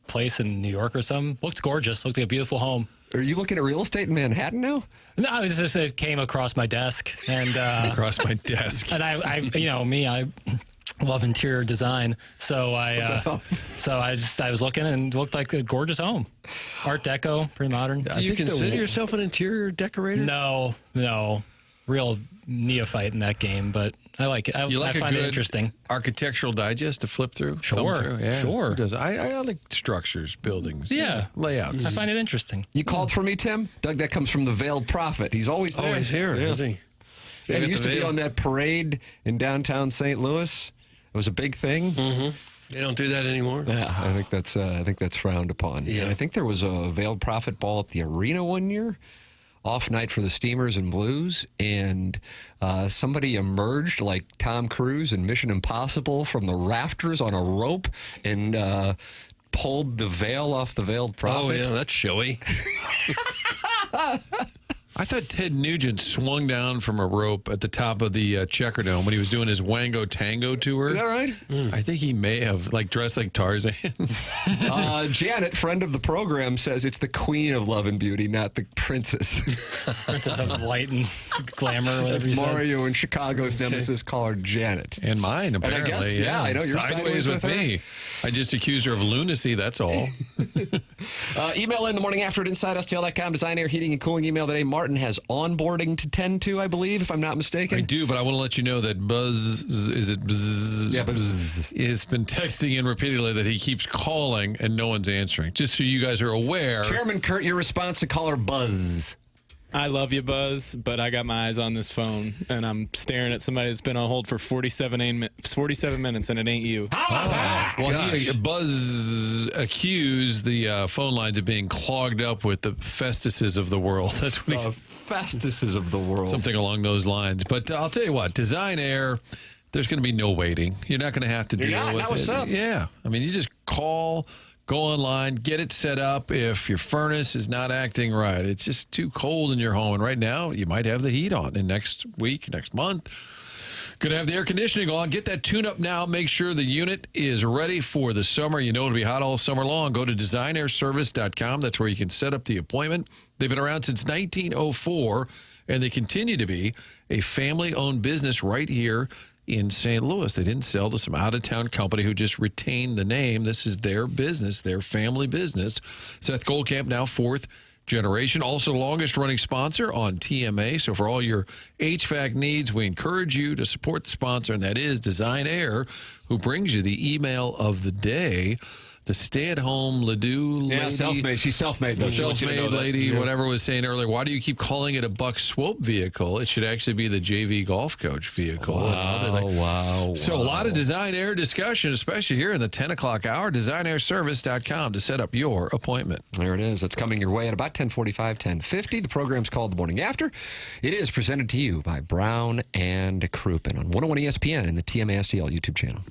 place in New York or something. Looked gorgeous. Looked like a beautiful home. Are you looking at real estate in Manhattan now? No, it's just it came across my desk and across my desk. And I love interior design, so I was looking and it looked like a gorgeous home, Art Deco, pretty modern. Do you consider yourself an interior decorator? No, real neophyte in that game, but I like it. I find it interesting. Architectural Digest to flip through. Sure. Who does? I like structures, buildings, layouts. I find it interesting. You called for me, Tim? Doug, that comes from the Veiled Prophet. He's always there. Always here, is he? Yeah, he used to be on that parade in downtown St. Louis. It was a big thing. Mm-hmm. They don't do that anymore. Yeah, I think that's frowned upon. Yeah. And I think there was a Veiled Prophet ball at the arena one year, off night for the Steamers and Blues, and somebody emerged like Tom Cruise in Mission Impossible from the rafters on a rope and pulled the veil off the Veiled Prophet. Oh yeah, that's showy. I thought Ted Nugent swung down from a rope at the top of the Checkerdome when he was doing his Wango Tango tour. Is that right? I think he may have dressed like Tarzan. Janet, friend of the program, says it's the Queen of Love and Beauty, not the Princess. Princess of Light and Glamour. That's Mario in Chicago's nemesis. Call her Janet. And mine, apparently. And I guess, I know you're sideways with me. I just accused her of lunacy, that's all. Email in the morning after at InsideSTL.com. Design, Air, Heating, and Cooling email today. Martin has onboarding to tend to, I believe, if I'm not mistaken. I do, but I want to let you know that Buzz has been texting in repeatedly that he keeps calling and no one's answering. Just so you guys are aware. Chairman Kurt, your response to caller Buzz. I love you, Buzz, but I got my eyes on this phone, and I'm staring at somebody that's been on hold for 47 minutes, and it ain't you. Well, Buzz accused the phone lines of being clogged up with the festises of the world. That's what festises of the world. Something along those lines. But I'll tell you what, Design Air, there's going to be no waiting. You're not going to have to deal with it. What's up? Yeah. I mean, you just call, go online, get it set up if your furnace is not acting right. It's just too cold in your home. And right now, you might have the heat on. And next week, next month, going to have the air conditioning on. Get that tune-up now. Make sure the unit is ready for the summer. You know it'll be hot all summer long. Go to designairservice.com. That's where you can set up the appointment. They've been around since 1904, and they continue to be a family-owned business right here in St. Louis. They didn't sell to some out-of-town company who just retained the name. This is their business, their family business. Seth Goldcamp, now fourth generation, also longest-running sponsor on TMA. So for all your HVAC needs, we encourage you to support the sponsor, and that is Design Air, who brings you the email of the day. The stay-at-home Ledoux lady. Yeah, self-made. She's self-made. The self-made lady, whatever was saying earlier. Why do you keep calling it a Buck Swope vehicle? It should actually be the JV golf coach vehicle. Wow. So a lot of Design Air discussion, especially here in the 10 o'clock hour. DesignAirService.com to set up your appointment. There it is. It's coming your way at about 10:45, 10:50. The program's called The Morning After. It is presented to you by Brown and Crouppen on 101 ESPN and the TMASTL YouTube channel.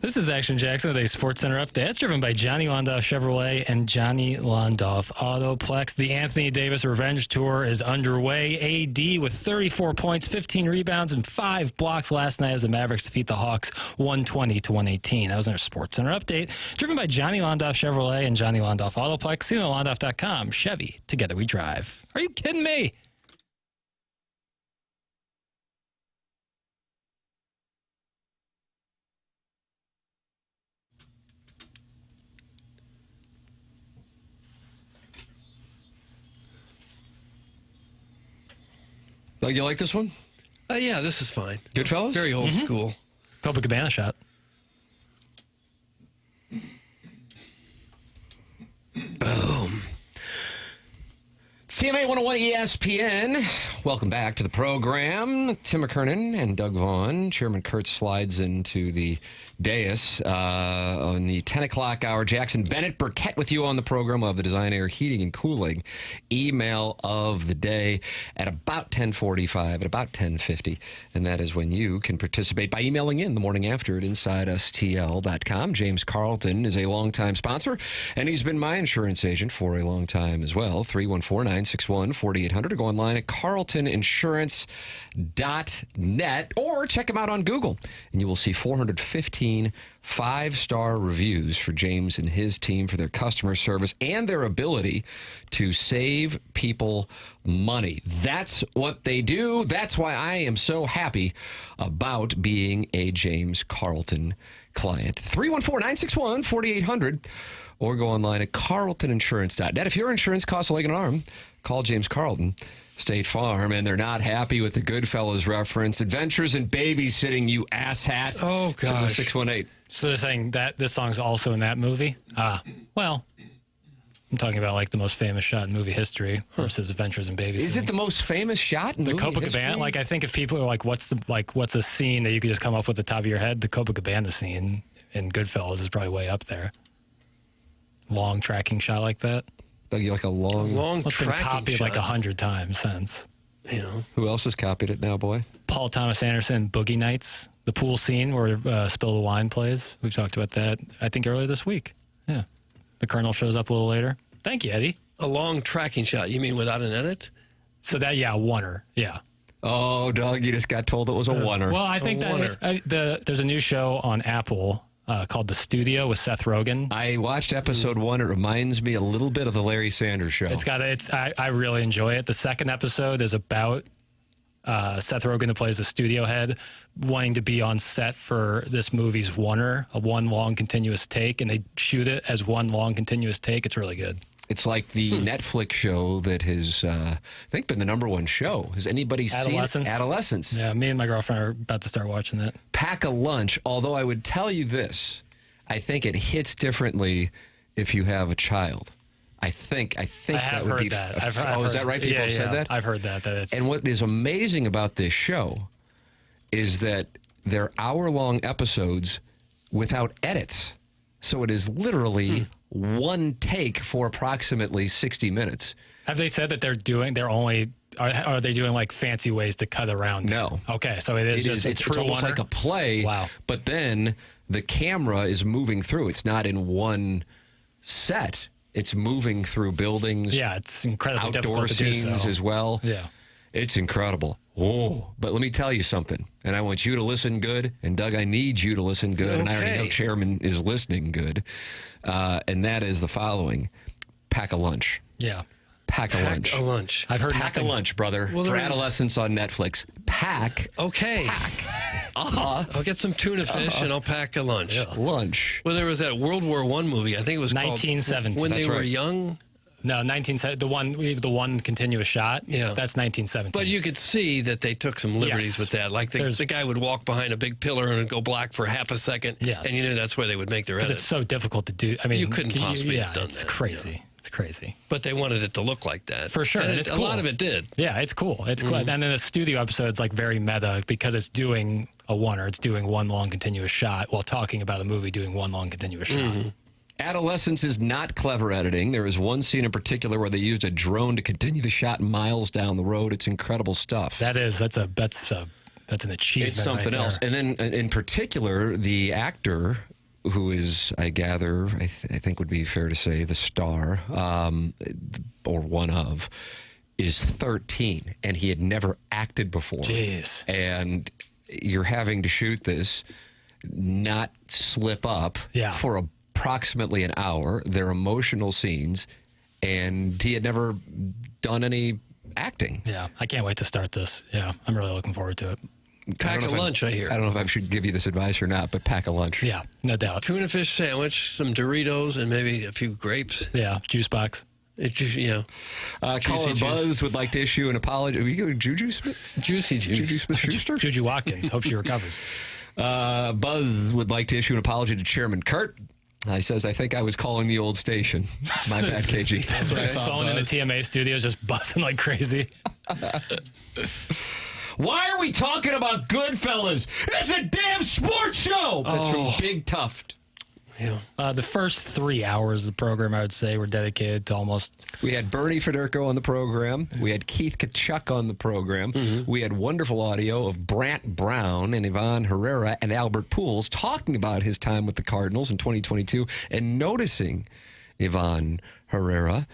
This is Action Jackson with a Sports Center update. That's driven by Johnny Londoff Chevrolet and Johnny Londoff Autoplex. The Anthony Davis Revenge Tour is underway. AD with 34 points, 15 rebounds, and 5 blocks last night as the Mavericks defeat the Hawks 120-118. That was our Sports Center update. Driven by Johnny Londoff Chevrolet and Johnny Londoff Autoplex. See them at Londoff.com. Chevy, together we drive. Are you kidding me? Doug, you like this one? Yeah, this is fine. Goodfellas? Very old school. Copacabana shot. Boom. CMA 101 ESPN. Welcome back to the program. Tim McKernan and Doug Vaughn. Chairman Kurt slides into the dais on the 10 o'clock hour. Jackson Burkett with you on the program. We'll have the Design Air Heating and Cooling email of the day at about 10:45, at about 10:50. And that is when you can participate by emailing in the morning after at InsideSTL.com. James Carlton is a longtime sponsor, and he's been my insurance agent for a long time as well. 314-961-4800, or go online at carltoninsurance.net, or check him out on Google, and you will see 415 5-star reviews for James and his team for their customer service and their ability to save people money. That's what they do. That's why I am so happy about being a James Carlton client. 314-961-4800, or go online at carltoninsurance.net. If your insurance costs a leg and an arm, call James Carlton, State Farm, and they're not happy with the Goodfellas reference. Adventures in Babysitting, you asshat. Oh, gosh. 618. So they're saying that this song's also in that movie? Well, I'm talking about like the most famous shot in movie history versus Adventures in Babysitting. Is it the most famous shot in the movie Copacabana? history? Like, I think if people are like, what's a scene that you could just come up with at the top of your head? The Copacabana scene in Goodfellas is probably way up there. Long tracking shot like that. Like a long It's been tracking copied shot. like 100 times since. You know. Who else has copied it now, boy? Paul Thomas Anderson, Boogie Nights, the pool scene where Spill the Wine plays. We've talked about that, I think, earlier this week. Yeah. The Colonel shows up a little later. Thank you, Eddie. A long tracking shot. You mean without an edit? So that, yeah, oneer. Yeah. Oh, Doug, you just got told it was a oneer. Well, I think there's a new show on Apple called The Studio with Seth Rogen. I watched episode 1. It reminds me a little bit of the Larry Sanders Show. I really enjoy it. The second episode is about Seth Rogen, who plays the studio head, wanting to be on set for this movie's oneer, a one long continuous take, and they shoot it as one long continuous take. It's really good. It's like the Netflix show that has, I think, been the #1 show. Has anybody seen it? Adolescence? Yeah, me and my girlfriend are about to start watching that. Pack a lunch. Although I would tell you this, I think it hits differently if you have a child. I think I that have would heard be. that. Is that right? People have said that. I've heard that. And what is amazing about this show is that they're hour-long episodes without edits. So it is literally one take for approximately 60 minutes. Have they said that are they doing like fancy ways to cut around? No. Okay, so it is just it's almost like a play. Wow. But then the camera is moving through. It's not in one set. It's moving through buildings. Yeah, it's incredibly outdoor difficult to do scenes so. as well. Yeah. It's incredible. Oh, but let me tell you something, and I want you to listen good, and Doug, I need you to listen good, and I already know Chairman is listening good, and that is the following: pack a lunch. Yeah. Pack a lunch. A lunch. I've heard pack a lunch, brother. Well, for Adolescence on Netflix. Pack. Okay. I'll get some tuna fish and I'll pack a lunch. Yeah. Lunch. Well, there was that World War I movie. I think it was 1970. called When They Were Young. No, 1970. The one continuous shot. Yeah, that's 1917. But you could see that they took some liberties with that. Like the guy would walk behind a big pillar and it'd go black for half a second. Yeah, and you knew that's where they would make their edit. It's so difficult to do. I mean, you couldn't possibly have done it's that. crazy. You know? It's crazy. But they wanted it to look like that for sure. And it's a cool. lot of it did. Yeah, it's cool. It's cool. And then the studio episode's like very meta because it's doing a oneer. It's doing one long continuous shot while talking about a movie doing one long continuous shot. Adolescence is not clever editing. There is one scene in particular where they used a drone to continue the shot miles down the road. It's incredible stuff. That's That's an achievement. It's something right else. there. And then, in particular, the actor who is, I gather, I think would be fair to say, the star, or one of, is 13, and he had never acted before. Jeez. And you're having to shoot this, not slip up for approximately an hour. They're emotional scenes, and he had never done any acting. Yeah, I can't wait to start this. Yeah, I'm really looking forward to it. Pack a lunch, I hear. I don't know if I should give you this advice or not, but pack a lunch. Yeah, no doubt. Tuna fish sandwich, some Doritos, and maybe a few grapes. Yeah, juice box. Caller Buzz would like to issue an apology. Are you going Juju Smith? Juicy Juice. Juju Smith-Schuster? Juju Watkins. Hope she recovers. Buzz would like to issue an apology to Chairman Kurt. He says, I think I was calling the old station. My bad, KG. That's what I thought. Phone in the TMA studio just buzzing like crazy. Why are we talking about Goodfellas? It's a damn sports show. That's from Big Tuft. Yeah. The first 3 hours of the program, I would say, were dedicated to almost... We had Bernie Federko on the program. We had Keith Tkachuk on the program. We had wonderful audio of Brant Brown and Ivan Herrera and Albert Pujols talking about his time with the Cardinals in 2022 and noticing Ivan Herrera.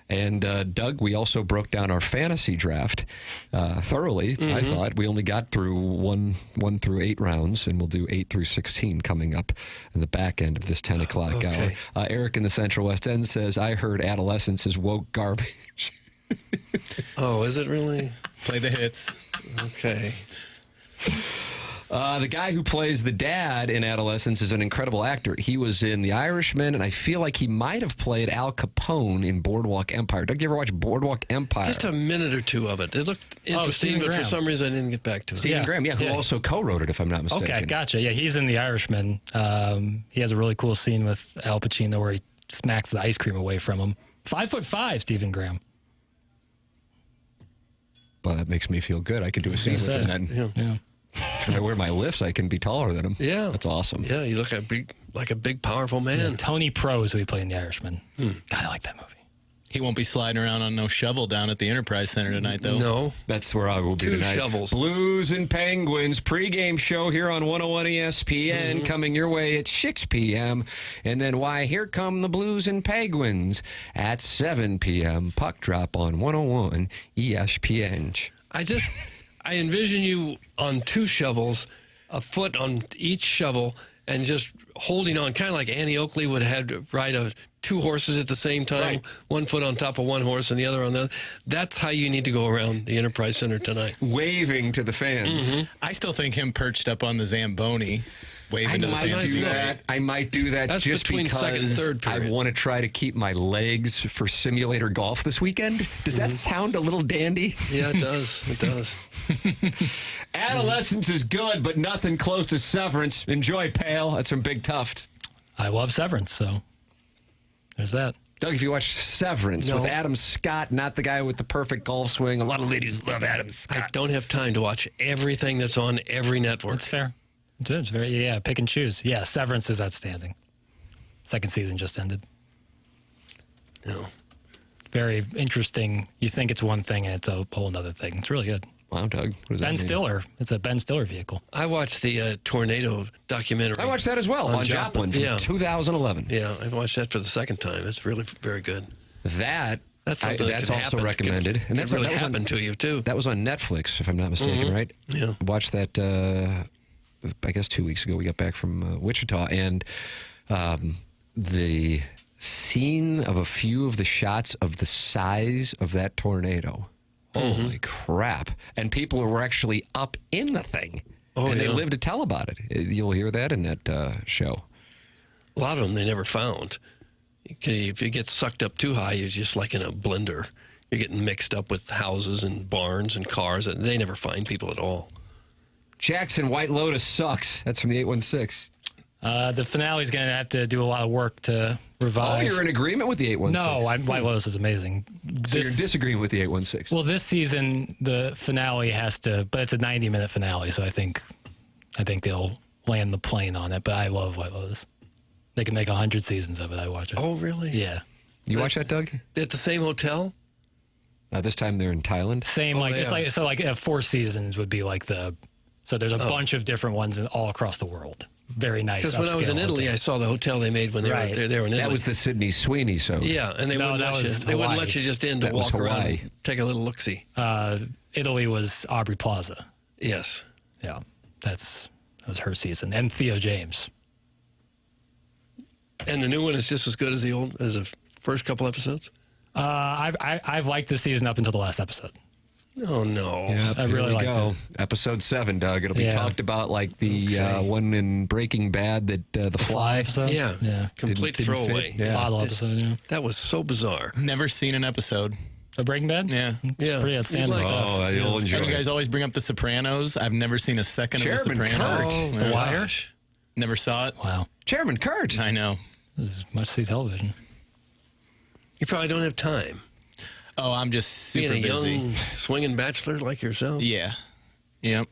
And, Doug, we also broke down our fantasy draft thoroughly, I thought. We only got through 1 through 8 rounds, and we'll do 8 through 16 coming up in the back end of this 10 o'clock hour. Eric in the Central West End says, I heard Adolescence is woke garbage. Oh, is it really? Play the hits. Okay. The guy who plays the dad in Adolescence is an incredible actor. He was in The Irishman, and I feel like he might have played Al Capone in Boardwalk Empire. Doug, you ever watch Boardwalk Empire? Just a minute or two of it. It looked interesting, but for some reason I didn't get back to it. Stephen Graham, who also co-wrote it, if I'm not mistaken. Okay, gotcha. Yeah, he's in The Irishman. He has a really cool scene with Al Pacino where he smacks the ice cream away from him. 5'5", Stephen Graham. Well, that makes me feel good. I could do a scene with him then. Yeah. If I wear my lifts, I can be taller than him. Yeah. That's awesome. Yeah, you look like a big, powerful man. Yeah, Tony Prose, who he played in The Irishman. God, I like that movie. He won't be sliding around on no shovel down at the Enterprise Center tonight, though. No. That's where I will be 2 tonight. shovels. Blues and Penguins pregame show here on 101 ESPN coming your way at 6 p.m. And then here come the Blues and Penguins at 7 p.m. Puck drop on 101 ESPN. I envision you on 2 shovels, a foot on each shovel, and just holding on, kind of like Annie Oakley would have to ride 2 horses at the same time, Right. 1 foot on top of one horse and the other on the other. That's how you need to go around the Enterprise Center tonight. Waving to the fans. I still think him perched up on the Zamboni, waving to the fans. I might do that That's just between because second and third I period. want to try to keep my legs for simulator golf this weekend. Does that sound a little dandy? Yeah, it does. It does. Adolescence is good, but nothing close to Severance. Enjoy, pal. That's from Big Tuft. I love Severance, so there's that. Doug, if you watch Severance No. with Adam Scott, not the guy with the perfect golf swing, a lot of ladies love Adam Scott. I don't have time to watch everything that's on every network. That's fair. It's very, pick and choose. Yeah, Severance is outstanding. Second season just ended. No. Very interesting. You think it's one thing, and it's a whole other thing. It's really good. Wow, Doug. What does that Ben mean? Stiller. It's a Ben Stiller vehicle. I watched the tornado documentary. I watched that as well on Joplin from 2011. Yeah, I watched that for the second time. It's really very good. That's something that that's could also happen. recommended. And that's really that was happened to you, too. That was on Netflix, if I'm not mistaken, right? Yeah. I watched that, I guess 2 weeks ago. We got back from Wichita, and the scene of a few of the shots of the size of that tornado. Holy crap. And people were actually up in the thing. And they lived to tell about it. You'll hear that in that show. A lot of them they never found. If you get sucked up too high, you're just like in a blender. You're getting mixed up with houses and barns and cars, and they never find people at all. Jackson, White Lotus sucks. That's from the 816. The finale's going to have to do a lot of work to revive. Oh, you're in agreement with the 816? No, White Lotus is amazing. So you're disagreeing with the 816? Well, this season, the finale has to, but it's a 90-minute finale, so I think they'll land the plane on it, but I love White Lotus. They can make 100 seasons of it. I watch it. Oh, really? Yeah. You watch that, Doug? At the same hotel? This time they're in Thailand? Same, it's like 4 seasons would be like the So there's a bunch of different ones all across the world. Very nice. Because when I was in Italy, I saw the hotel they made when they were there. They were in Italy. That was the Sydney Sweeney show. Yeah, and they wouldn't let you just in to walk around and take a little look-see. Italy was Aubrey Plaza. Yes. Yeah, that was her season. And Theo James. And the new one is just as good as the first couple episodes? I've liked this season up until the last episode. Oh, no. Yeah, I really liked it. Episode 7, Doug. It'll be talked about like the one in Breaking Bad, that the Fly episode. Yeah. Complete Didn't throwaway. fit. Yeah. Bottle episode, yeah. That was so bizarre. Never seen an episode. Of Breaking Bad? Yeah. It's pretty outstanding stuff. Oh, you'll enjoy And you it. guys always bring up The Sopranos. I've never seen a second of The Chairman Sopranos. Kurt. The Wire? Never saw it. Wow. Chairman Kurt. I know. This is must-see television. You probably don't have time. Oh, I'm just super Being a busy. young swinging bachelor like yourself. Yeah. Yep.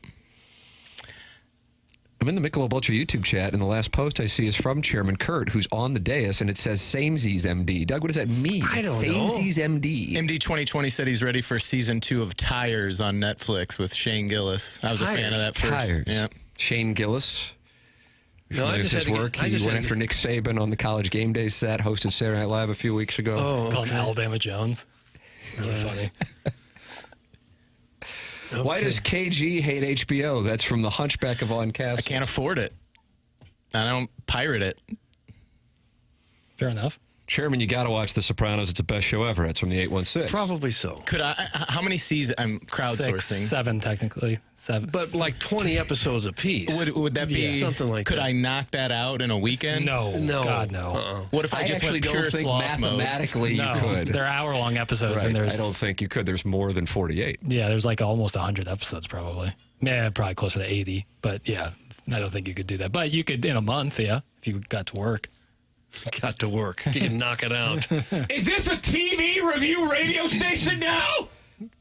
I'm in the Michelob Ultra YouTube chat, and the last post I see is from Chairman Kurt, who's on the dais, and it says Samesies MD. Doug, what does that mean? I don't know. Samesies MD. MD 2020 said he's ready for season 2 of Tires on Netflix with Shane Gillis. I was a fan of that first. Tires. Yeah. Shane Gillis. You No, I familiar with just his had to get- work? I He just went had to after Nick Saban on the College Game Day set, hosted Saturday Night Live a few weeks ago. Oh, Called okay. Alabama Jones. Really funny. Why does KG hate HBO? That's from The Hunchback of Von Castle. I can't afford it. I don't pirate it. Fair enough. Chairman, you got to watch The Sopranos. It's the best show ever. It's from the 816. Probably so. Could I? How many seasons? I'm crowdsourcing. 7 technically. 7. But like 20 episodes apiece. Would that be something like Could that? I knock that out in a weekend? No. God, no. What if I just actually went pure don't think sloth mode? mathematically No. you could. They're hour-long episodes, Right. and there's I don't think you could. There's more than 48. Yeah, there's like almost 100 episodes probably. Yeah, probably closer to 80. But yeah, I don't think you could do that. But you could in a month, yeah, if you got to work. Got to work. You can knock it out. Is this a TV review radio station now?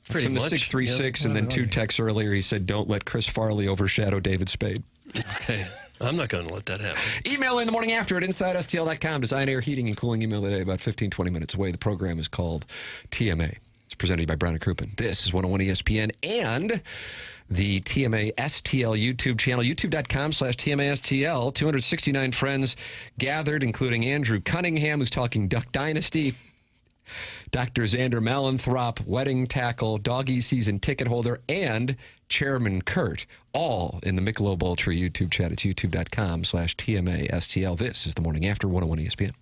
Pretty From the much. 636, Yep. and then 2 texts earlier, he said, don't let Chris Farley overshadow David Spade. Okay. I'm not going to let that happen. Email in the morning after at InsideSTL.com. Design, Air, Heating, and Cooling email today about 15, 20 minutes away. The program is called TMA. It's presented by Brown and Crouppen. This is 101 ESPN and the TMA STL YouTube channel, youtube.com/TMASTL. 269 friends gathered, including Andrew Cunningham, who's talking Duck Dynasty, Dr. Xander Malenthrop, wedding tackle, doggy season ticket holder, and Chairman Kurt, all in the Michelob Ultra YouTube chat. It's youtube.com/TMASTL. This is the morning after 101 ESPN.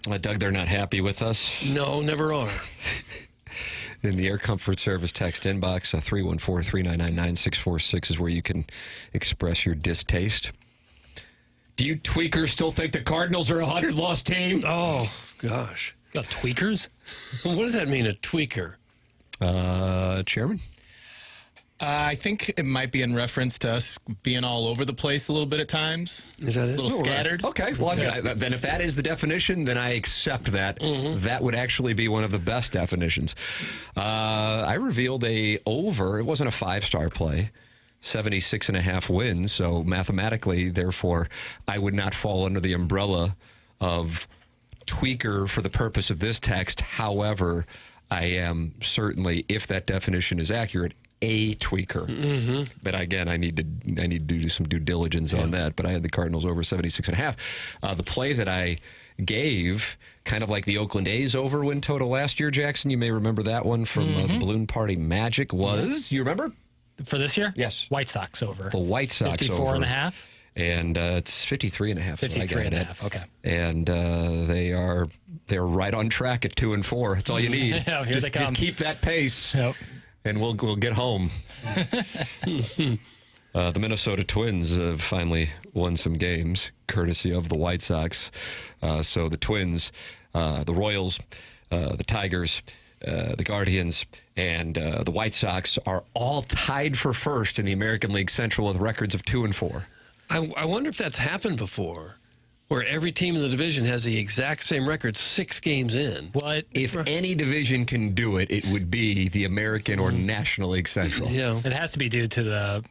Doug, they're not happy with us. No, never are. In the Air Comfort Service text inbox, 314-399-9646 is where you can express your distaste. Do you tweakers still think the Cardinals are a 100-loss team? Oh, gosh. You got tweakers? What does that mean, a tweaker? Chairman? I think it might be in reference to us being all over the place a little bit at times. Is that it? A little scattered. Okay, well, then if that is the definition, then I accept that. That would actually be one of the best definitions. I revealed a over. It wasn't a 5-star play. 76.5 wins. So mathematically, therefore, I would not fall under the umbrella of tweaker for the purpose of this text. However, I am certainly, if that definition is accurate, a tweaker. But again, I need to do some due diligence on that. But I had the Cardinals over 76.5. The play that I gave, kind of like the Oakland A's over win total last year, Jackson, you may remember that one from the Balloon Party Magic was, you remember? For this year? Yes. White Sox over. The White Sox 54 over. and a half? And it's 53.5. 53 and a half, okay. And they're right on track at 2-4. That's all you need. Yeah, here they come. Just keep that pace. Yep. And we'll get home. The Minnesota Twins have finally won some games, courtesy of the White Sox. So the Twins, the Royals, the Tigers, the Guardians, and the White Sox are all tied for first in the American League Central with records of 2-4. I wonder if that's happened before, where every team in the division has the exact same record 6 games in. What? If any division can do it, it would be the American or National League Central. Yeah. It has to be due to the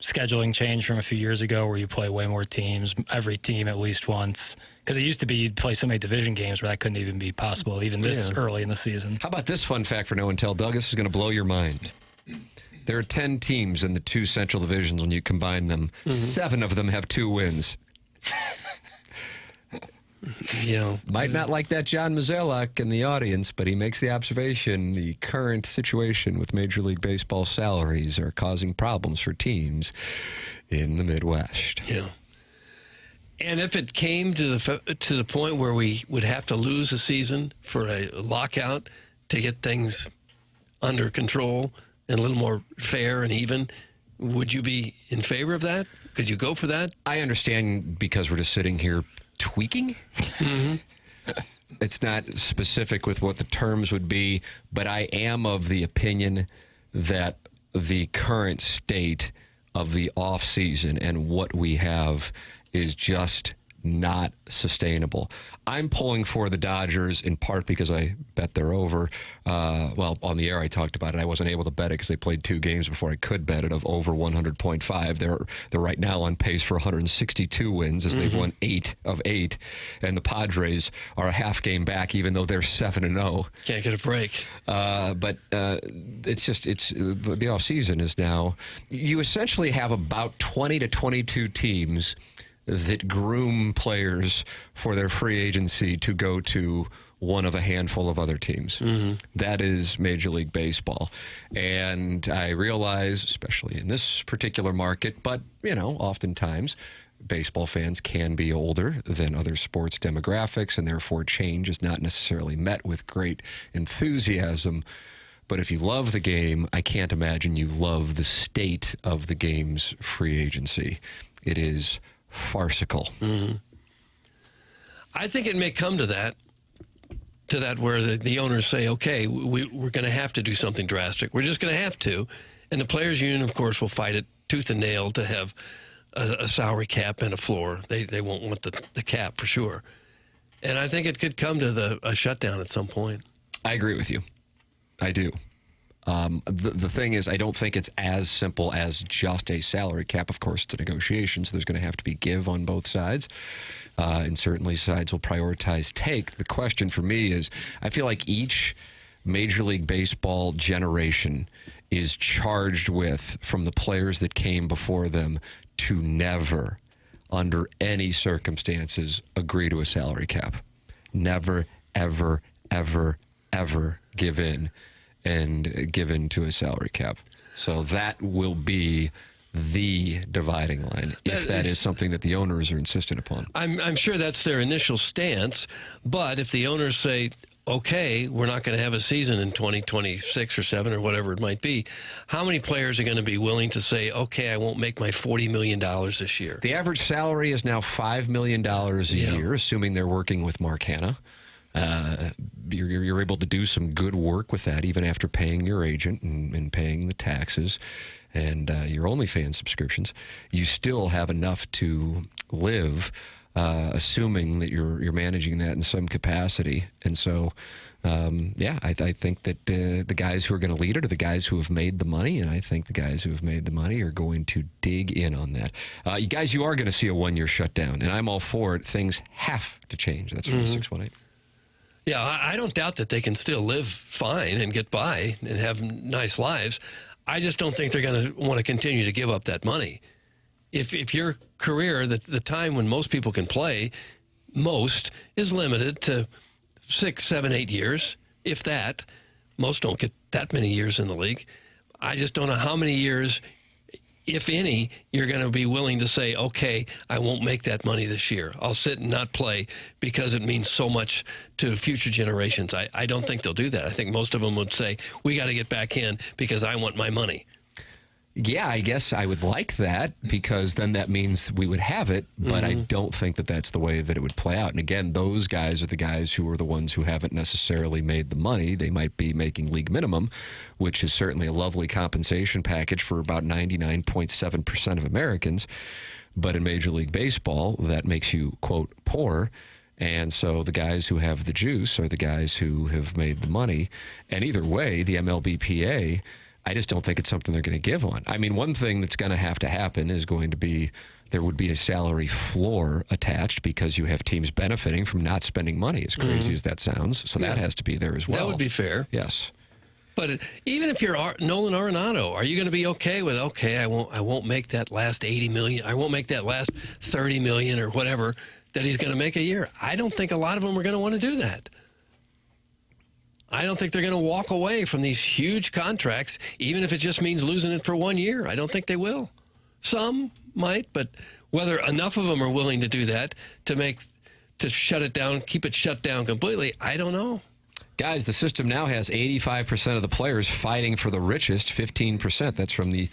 scheduling change from a few years ago where you play way more teams, every team at least once. Because it used to be you'd play so many division games where that couldn't even be possible, even this early in the season. How about this fun fact for no one tell? Doug, this is going to blow your mind. There are 10 teams in the 2 Central divisions when you combine them. 7 of them have 2 wins. Might not like that John Mozeliak in the audience, but he makes the observation the current situation with Major League Baseball salaries are causing problems for teams in the Midwest. Yeah. And if it came to the point where we would have to lose a season for a lockout to get things under control and a little more fair and even, would you be in favor of that? Could you go for that? I understand because we're just sitting here tweaking. It's not specific with what the terms would be, but I am of the opinion that the current state of the off season and what we have is just not sustainable. I'm pulling for the Dodgers in part because I bet they're over. Well, on the air I talked about it. I wasn't able to bet it because they played 2 games before I could bet it of over 100.5. They're right now on pace for 162 wins as they've won 8 of 8, and the Padres are a half game back even though they're 7-0. Can't get a break. But it's the off season is now. You essentially have about 20 to 22 teams that groom players for their free agency to go to one of a handful of other teams. That is Major League Baseball. And I realize, especially in this particular market, but, oftentimes baseball fans can be older than other sports demographics, and therefore change is not necessarily met with great enthusiasm. But if you love the game, I can't imagine you love the state of the game's free agency. It is farcical. I think it may come to that where the owners say, okay, we're going to have to do something drastic. We're just going to have to. And the players' union, of course, will fight it tooth and nail to have a salary cap and a floor. They won't want the cap for sure. And I think it could come to a shutdown at some point. I agree with you. I do. The thing is, I don't think it's as simple as just a salary cap. Of course, it's a negotiation, so there's going to have to be give on both sides. And certainly sides will prioritize take. The question for me is, I feel like each Major League Baseball generation is charged with, from the players that came before them, to never, under any circumstances, agree to a salary cap. Never, ever, ever, ever give in and given to a salary cap. So that will be the dividing line, if that is something that the owners are insistent upon. I'm sure that's their initial stance, but if the owners say, okay, we're not going to have a season in 2026 or 7 or whatever it might be, how many players are going to be willing to say, okay, I won't make my $40 million this year? The average salary is now $5 million a year, assuming they're working with Mark Hanna. You're able to do some good work with that, even after paying your agent and paying the taxes and your OnlyFans subscriptions. You still have enough to live, assuming that you're managing that in some capacity. And so, I think that the guys who are going to lead it are the guys who have made the money, and I think the guys who have made the money are going to dig in on that. You guys, you are going to see a one-year shutdown, and I'm all for it. Things have to change. That's from the 618. Yeah, I don't doubt that they can still live fine and get by and have nice lives. I just don't think they're going to want to continue to give up that money. If your career, the time when most people can play, is limited to 6, 7, 8 years, if that. Most don't get that many years in the league. I just don't know how many years, if any, you're going to be willing to say, okay, I won't make that money this year. I'll sit and not play because it means so much to future generations. I don't think they'll do that. I think most of them would say, we got to get back in because I want my money. Yeah, I guess I would like that because then that means we would have it, but I don't think that that's the way that it would play out. And again, those guys are the guys who are the ones who haven't necessarily made the money. They might be making league minimum, which is certainly a lovely compensation package for about 99.7% of Americans. But in Major League Baseball, that makes you, quote, poor. And so the guys who have the juice are the guys who have made the money. And either way, the MLBPA, I just don't think it's something they're going to give on. I mean, one thing that's going to have to happen is going to be there would be a salary floor attached because you have teams benefiting from not spending money, as crazy as that sounds. So that has to be there as well. That would be fair. Yes. But even if you're Nolan Arenado, are you going to be okay with, okay, I won't make that last $80 million, I won't make that last $30 million or whatever that he's going to make a year? I don't think a lot of them are going to want to do that. I don't think they're going to walk away from these huge contracts, even if it just means losing it for 1 year. I don't think they will. Some might, but whether enough of them are willing to do that to shut it down, keep it shut down completely, I don't know. Guys, the system now has 85% of the players fighting for the richest 15%. That's from the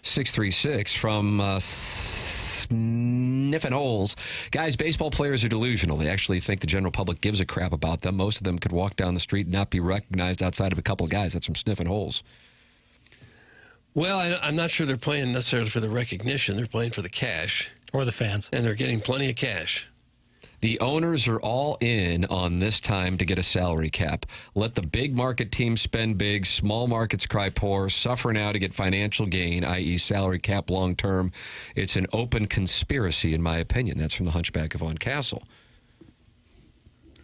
636 from Sniffin' Holes. Guys, baseball players are delusional. They actually think the general public gives a crap about them. Most of them could walk down the street and not be recognized outside of a couple of guys. That's from Sniffin' Holes. Well, I'm not sure they're playing necessarily for the recognition. They're playing for the cash. Or the fans. And they're getting plenty of cash. The owners are all in on this time to get a salary cap. Let the big market teams spend big, small markets cry poor, suffer now to get financial gain, i.e. salary cap long term. It's an open conspiracy, in my opinion. That's from the Hunchback of Vaughn Castle.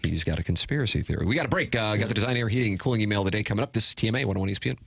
He's got a conspiracy theory. We got a break. Got the Design, Air, Heating, and Cooling email of the day coming up. This is TMA 101 ESPN.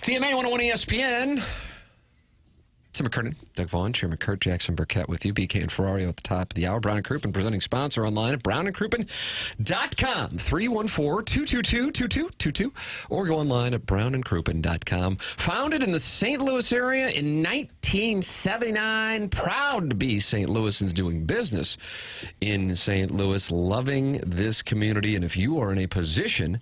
TMA 101 ESPN. Tim McKernan, Doug Vaughn, Chairman Kurt, Jackson Burkett with you. BK and Ferrario at the top of the hour. Brown and Crouppen, presenting sponsor online at brownandcrouppen.com. 314-222-2222. Or go online at brownandcrouppen.com. Founded in the St. Louis area in 1979. Proud to be St. Louisans doing business in St. Louis. Loving this community. And if you are in a position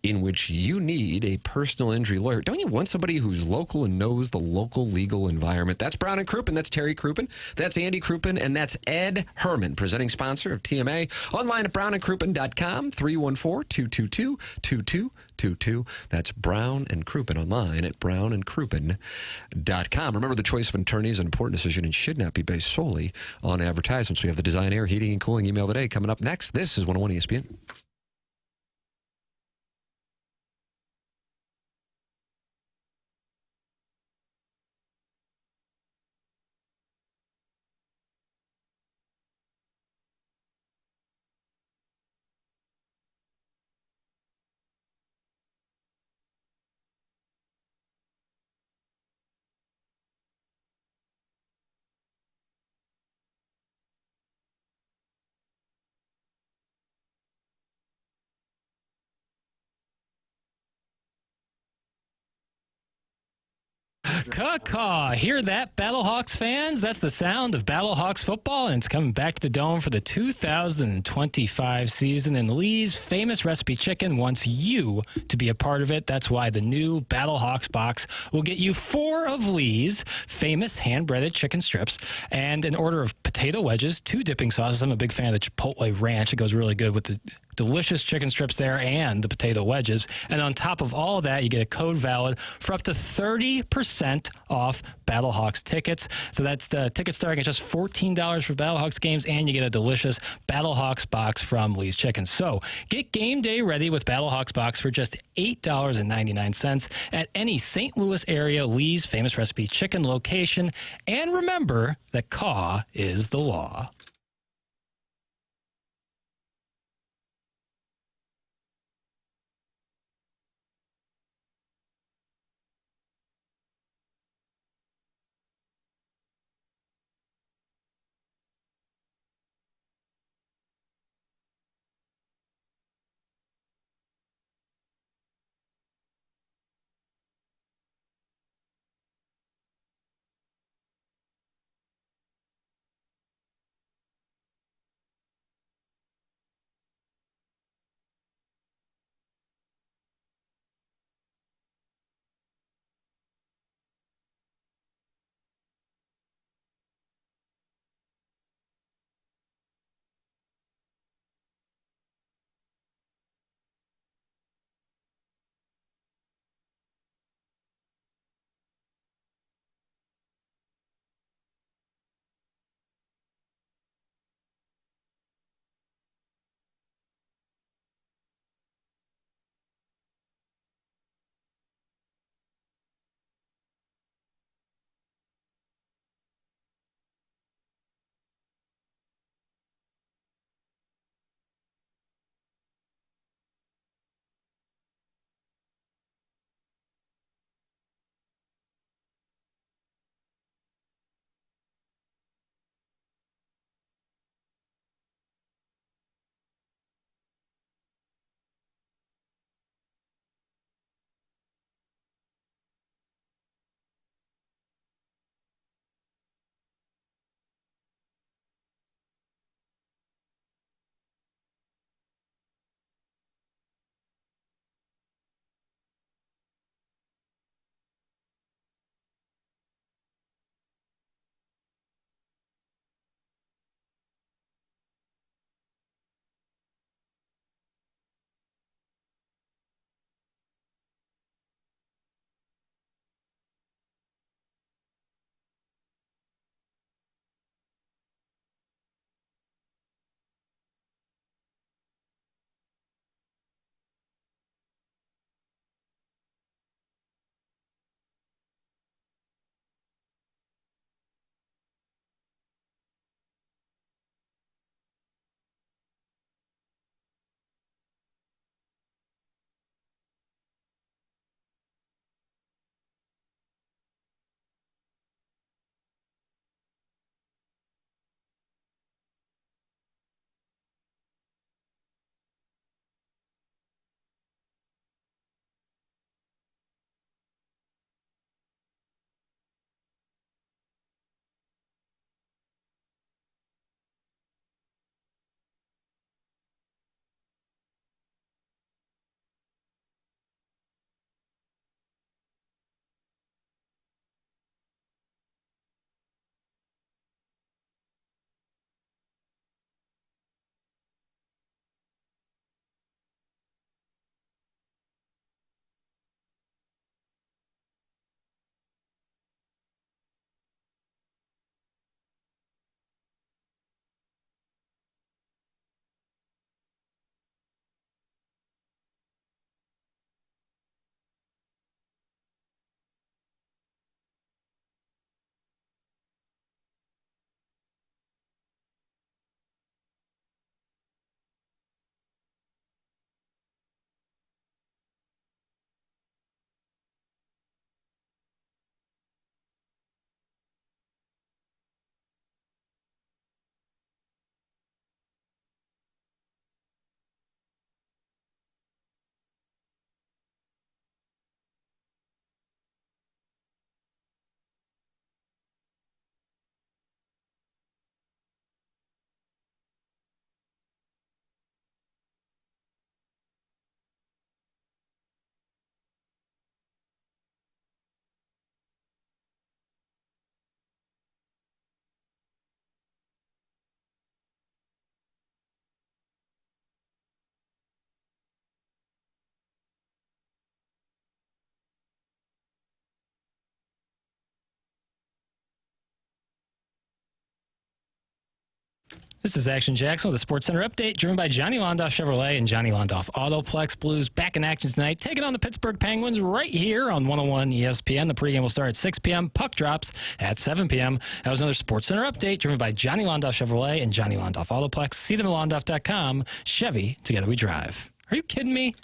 in which you need a personal injury lawyer, don't you want somebody who's local and knows the local legal environment? That's Brown and Crouppen. That's Terry Crouppen. That's Andy Crouppen. And that's Ed Herman, presenting sponsor of TMA. Online at brownandcrouppen.com, 314-222-2222. That's Brown and Crouppen online at brownandcrouppen.com. Remember, the choice of an attorney is an important decision and should not be based solely on advertisements. We have the Design Air Heating and Cooling email today coming up next. This is 101 ESPN. Caw-caw. Hear that, Battlehawks fans? That's the sound of Battlehawks football, and it's coming back to the Dome for the 2025 season. And Lee's Famous Recipe Chicken wants you to be a part of it. That's why the new Battlehawks box will get you 4 of Lee's famous hand-breaded chicken strips and an order of potato wedges, 2 dipping sauces. I'm a big fan of the Chipotle Ranch. It goes really good with the delicious chicken strips there and the potato wedges. And on top of all that, you get a code valid for up to 30% off Battlehawks tickets. So that's the ticket starting at just $14 for Battlehawks games, and you get a delicious Battlehawks box from Lee's Chicken. So get game day ready with Battlehawks box for just $8.99 at any St. Louis area Lee's Famous Recipe Chicken location. And remember that CAW is the law. This is Action Jackson with a Sports Center update driven by Johnny Londoff Chevrolet and Johnny Londoff Autoplex. Blues back in action tonight, taking on the Pittsburgh Penguins right here on 101 ESPN. The pregame will start at 6 p.m. Puck drops at 7 p.m. That was another Sports Center update driven by Johnny Londoff Chevrolet and Johnny Londoff Autoplex. See them at Londoff.com. Chevy, together we drive. Are you kidding me?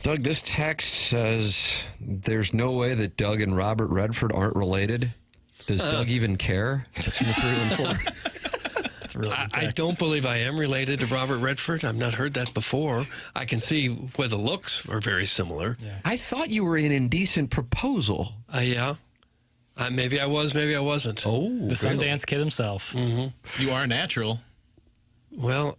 Doug, this text says there's no way that Doug and Robert Redford aren't related. Does Doug even care? That's from the 314. I don't believe I am related to Robert Redford. I've not heard that before. I can see where the looks are very similar. Yeah. I thought you were in Indecent Proposal. Yeah. Maybe I was, maybe I wasn't. Oh, the Sundance Kid himself. Mm-hmm. You are natural. Well,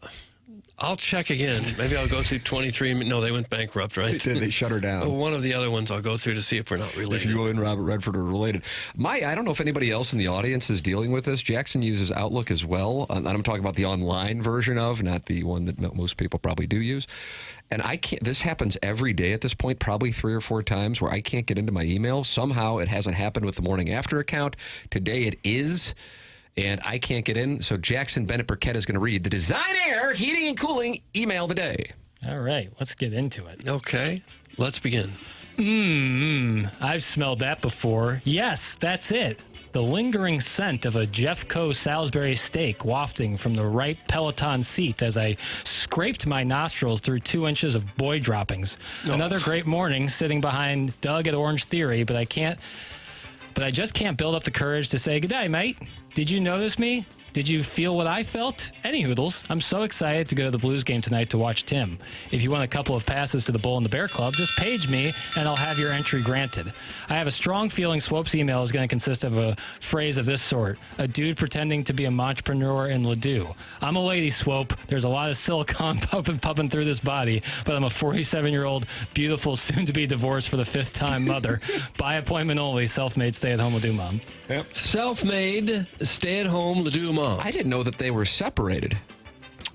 I'll check again. Maybe I'll go through 23. No, they went bankrupt, right? They did. They shut her down. One of the other ones I'll go through to see if we're not related. If you and Robert Redford are related. I don't know if anybody else in the audience is dealing with this. Jackson uses Outlook as well. And I'm talking about the online version of, not the one that most people probably do use. And I can't, this happens every day at this point, probably 3 or 4 times where I can't get into my email. Somehow it hasn't happened with the Morning After account. Today it is. And I can't get in, so Jackson Bennett Burkett is going to read the Design Air Heating and Cooling email of the day. All right, let's get into it. Okay, let's begin. I've smelled that before. Yes, that's it. The lingering scent of a Jeffco Salisbury steak wafting from the right Peloton seat as I scraped my nostrils through 2 inches of boy droppings. Another great morning sitting behind Doug at Orange Theory, but I just can't build up the courage to say, "Good day, mate. Did you notice me? Did you feel what I felt?" Any hoodles, I'm so excited to go to the Blues game tonight to watch Tim. If you want a couple of passes to the Bull and the Bear Club, just page me and I'll have your entry granted. I have a strong feeling Swope's email is going to consist of a phrase of this sort: a dude pretending to be a entrepreneur in Ladue. I'm a lady, Swope. There's a lot of silicone pumping through this body, but I'm a 47-year-old, beautiful, soon-to-be divorced for the 5th time mother. By appointment only, self-made stay-at-home Ladue mom. Yep. Self-made stay-at-home Ladue mom. I didn't know that they were separated.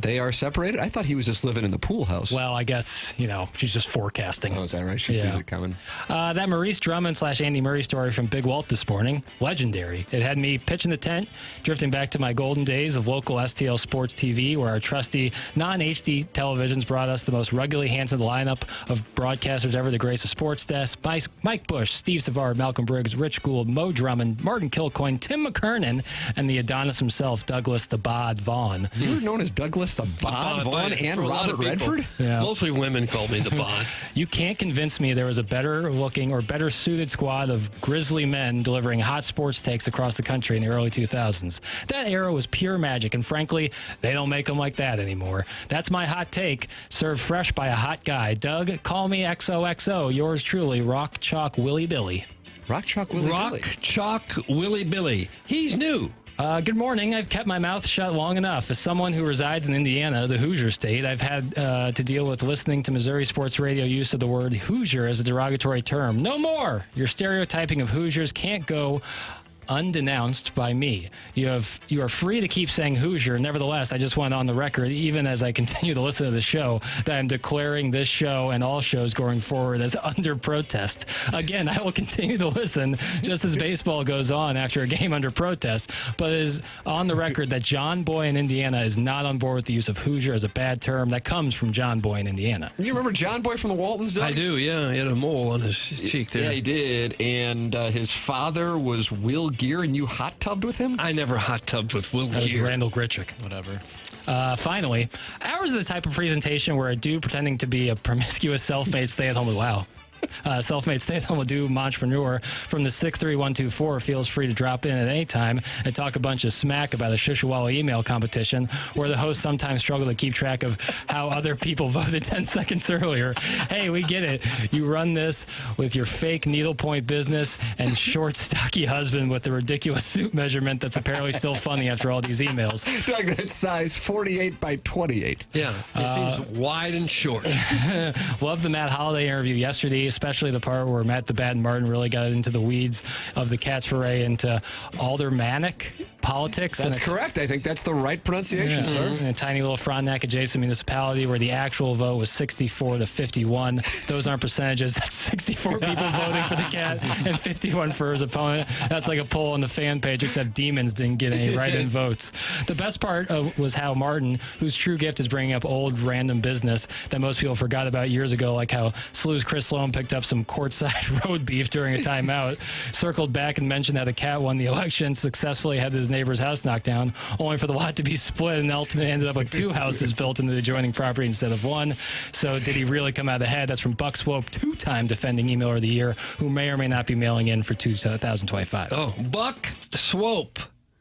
They are separated? I thought he was just living in the pool house. Well, I guess, she's just forecasting. Oh, is that right? She sees it coming. That Maurice Drummond / Andy Murray story from Big Walt this morning, legendary. It had me pitching the tent, drifting back to my golden days of local STL Sports TV, where our trusty non-HD televisions brought us the most ruggedly handsome lineup of broadcasters ever to grace a sports desk. Mike Bush, Steve Savard, Malcolm Briggs, Rich Gould, Mo Drummond, Martin Kilcoyne, Tim McKernan, and the Adonis himself, Douglas the Bod Vaughn. You were known as Douglas the Bod Vaughn and Robert Redford? Yeah. Mostly women called me the Bod. You can't convince me there was a better looking or better suited squad of grizzly men delivering hot sports takes across the country in the early 2000s. That era was pure magic, and frankly, they don't make them like that anymore. That's my hot take, served fresh by a hot guy. Doug, call me XOXO. Yours truly, Rock Chalk Willie Billy. Rock Chalk Willie Billy. Rock Chalk Willie Billy. He's new. Good morning. I've kept my mouth shut long enough. As someone who resides in Indiana, the Hoosier state, I've had to deal with listening to Missouri sports radio use of the word Hoosier as a derogatory term. No more! Your stereotyping of Hoosiers can't go undenounced by me. You are free to keep saying Hoosier. Nevertheless, I just want on the record, even as I continue to listen to the show, that I'm declaring this show and all shows going forward as under protest. Again, I will continue to listen just as baseball goes on after a game under protest, but it is on the record that John Boy in Indiana is not on board with the use of Hoosier as a bad term that comes from John Boy in Indiana. You remember John Boy from the Waltons, Doug? I do, yeah. He had a mole on his cheek there. Yeah, he did. And his father was Will Gear, and you hot tubbed with him? I never hot tubbed with Will That Gear. was Randall Gritchick. Whatever. Finally, ours is the type of presentation where a dude pretending to be a promiscuous self-made stay-at-home self-made stay-at-home entrepreneur from the 63124 feels free to drop in at any time and talk a bunch of smack about a Shishawala email competition where the hosts sometimes struggle to keep track of how other people voted 10 seconds earlier. Hey, we get it. You run this with your fake needlepoint business and short, stocky husband with the ridiculous suit measurement that's apparently still funny after all these emails. Doug, that's size 48 by 28. Yeah, it seems wide and short. Love the Matt Holliday interview yesterday, especially the part where Matt the Bad Martin really got into the weeds of the Cats foray into aldermanic politics. That's correct. I think that's the right pronunciation, sir. In a tiny little Frontenac adjacent municipality where the actual vote was 64 to 51. Those aren't percentages. That's 64 people voting for the cat and 51 for his opponent. That's like a poll on the fan page, except demons didn't get any write-in votes. The best part was how Martin, whose true gift is bringing up old random business that most people forgot about years ago, like how Slew's Chris Sloan picked up some courtside road beef during a timeout, circled back and mentioned how the cat won the election, successfully had his neighbor's house knocked down, only for the lot to be split, and ultimately ended up with 2 houses built into the adjoining property instead of 1. So did he really come out ahead? That's from Buck Swope, 2-time defending emailer of the year, who may or may not be mailing in for 2025. Oh, Buck Swope.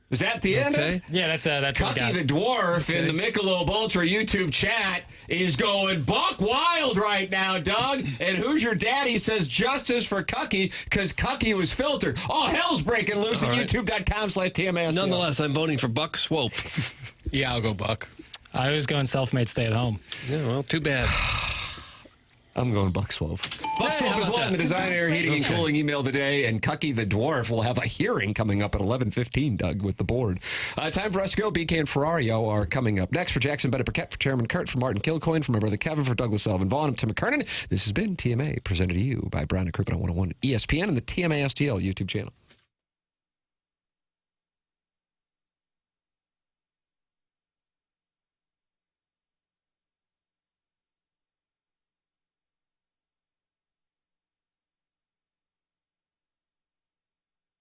Is that the end? Okay. Yeah, that's what I got. Cucky the Dwarf in the Michelob Ultra YouTube chat is going buck wild right now, Doug. And who's your daddy says justice for Cucky because Cucky was filtered. Oh, hell's breaking loose at youtube.com/TMASTL. Nonetheless, I'm voting for Buck Swope. Yeah, I'll go Buck. I was going self-made stay at home. Yeah, well, too bad. I'm going Buck Swope. Buck Swope is one, the Design Air Heating and Cooling email today, and Cucky the Dwarf will have a hearing coming up at 11:15, Doug, with the board. Time for us to go. BK and Ferrario are coming up next. For Jackson Burkett, for Chairman Kurt, for Martin Kilcoyne, for my brother Kevin, for Douglas Elvin Vaughn, and Tim McKernan. This has been TMA, presented to you by Brown and Crouppen on 101 ESPN and the TMA STL YouTube channel.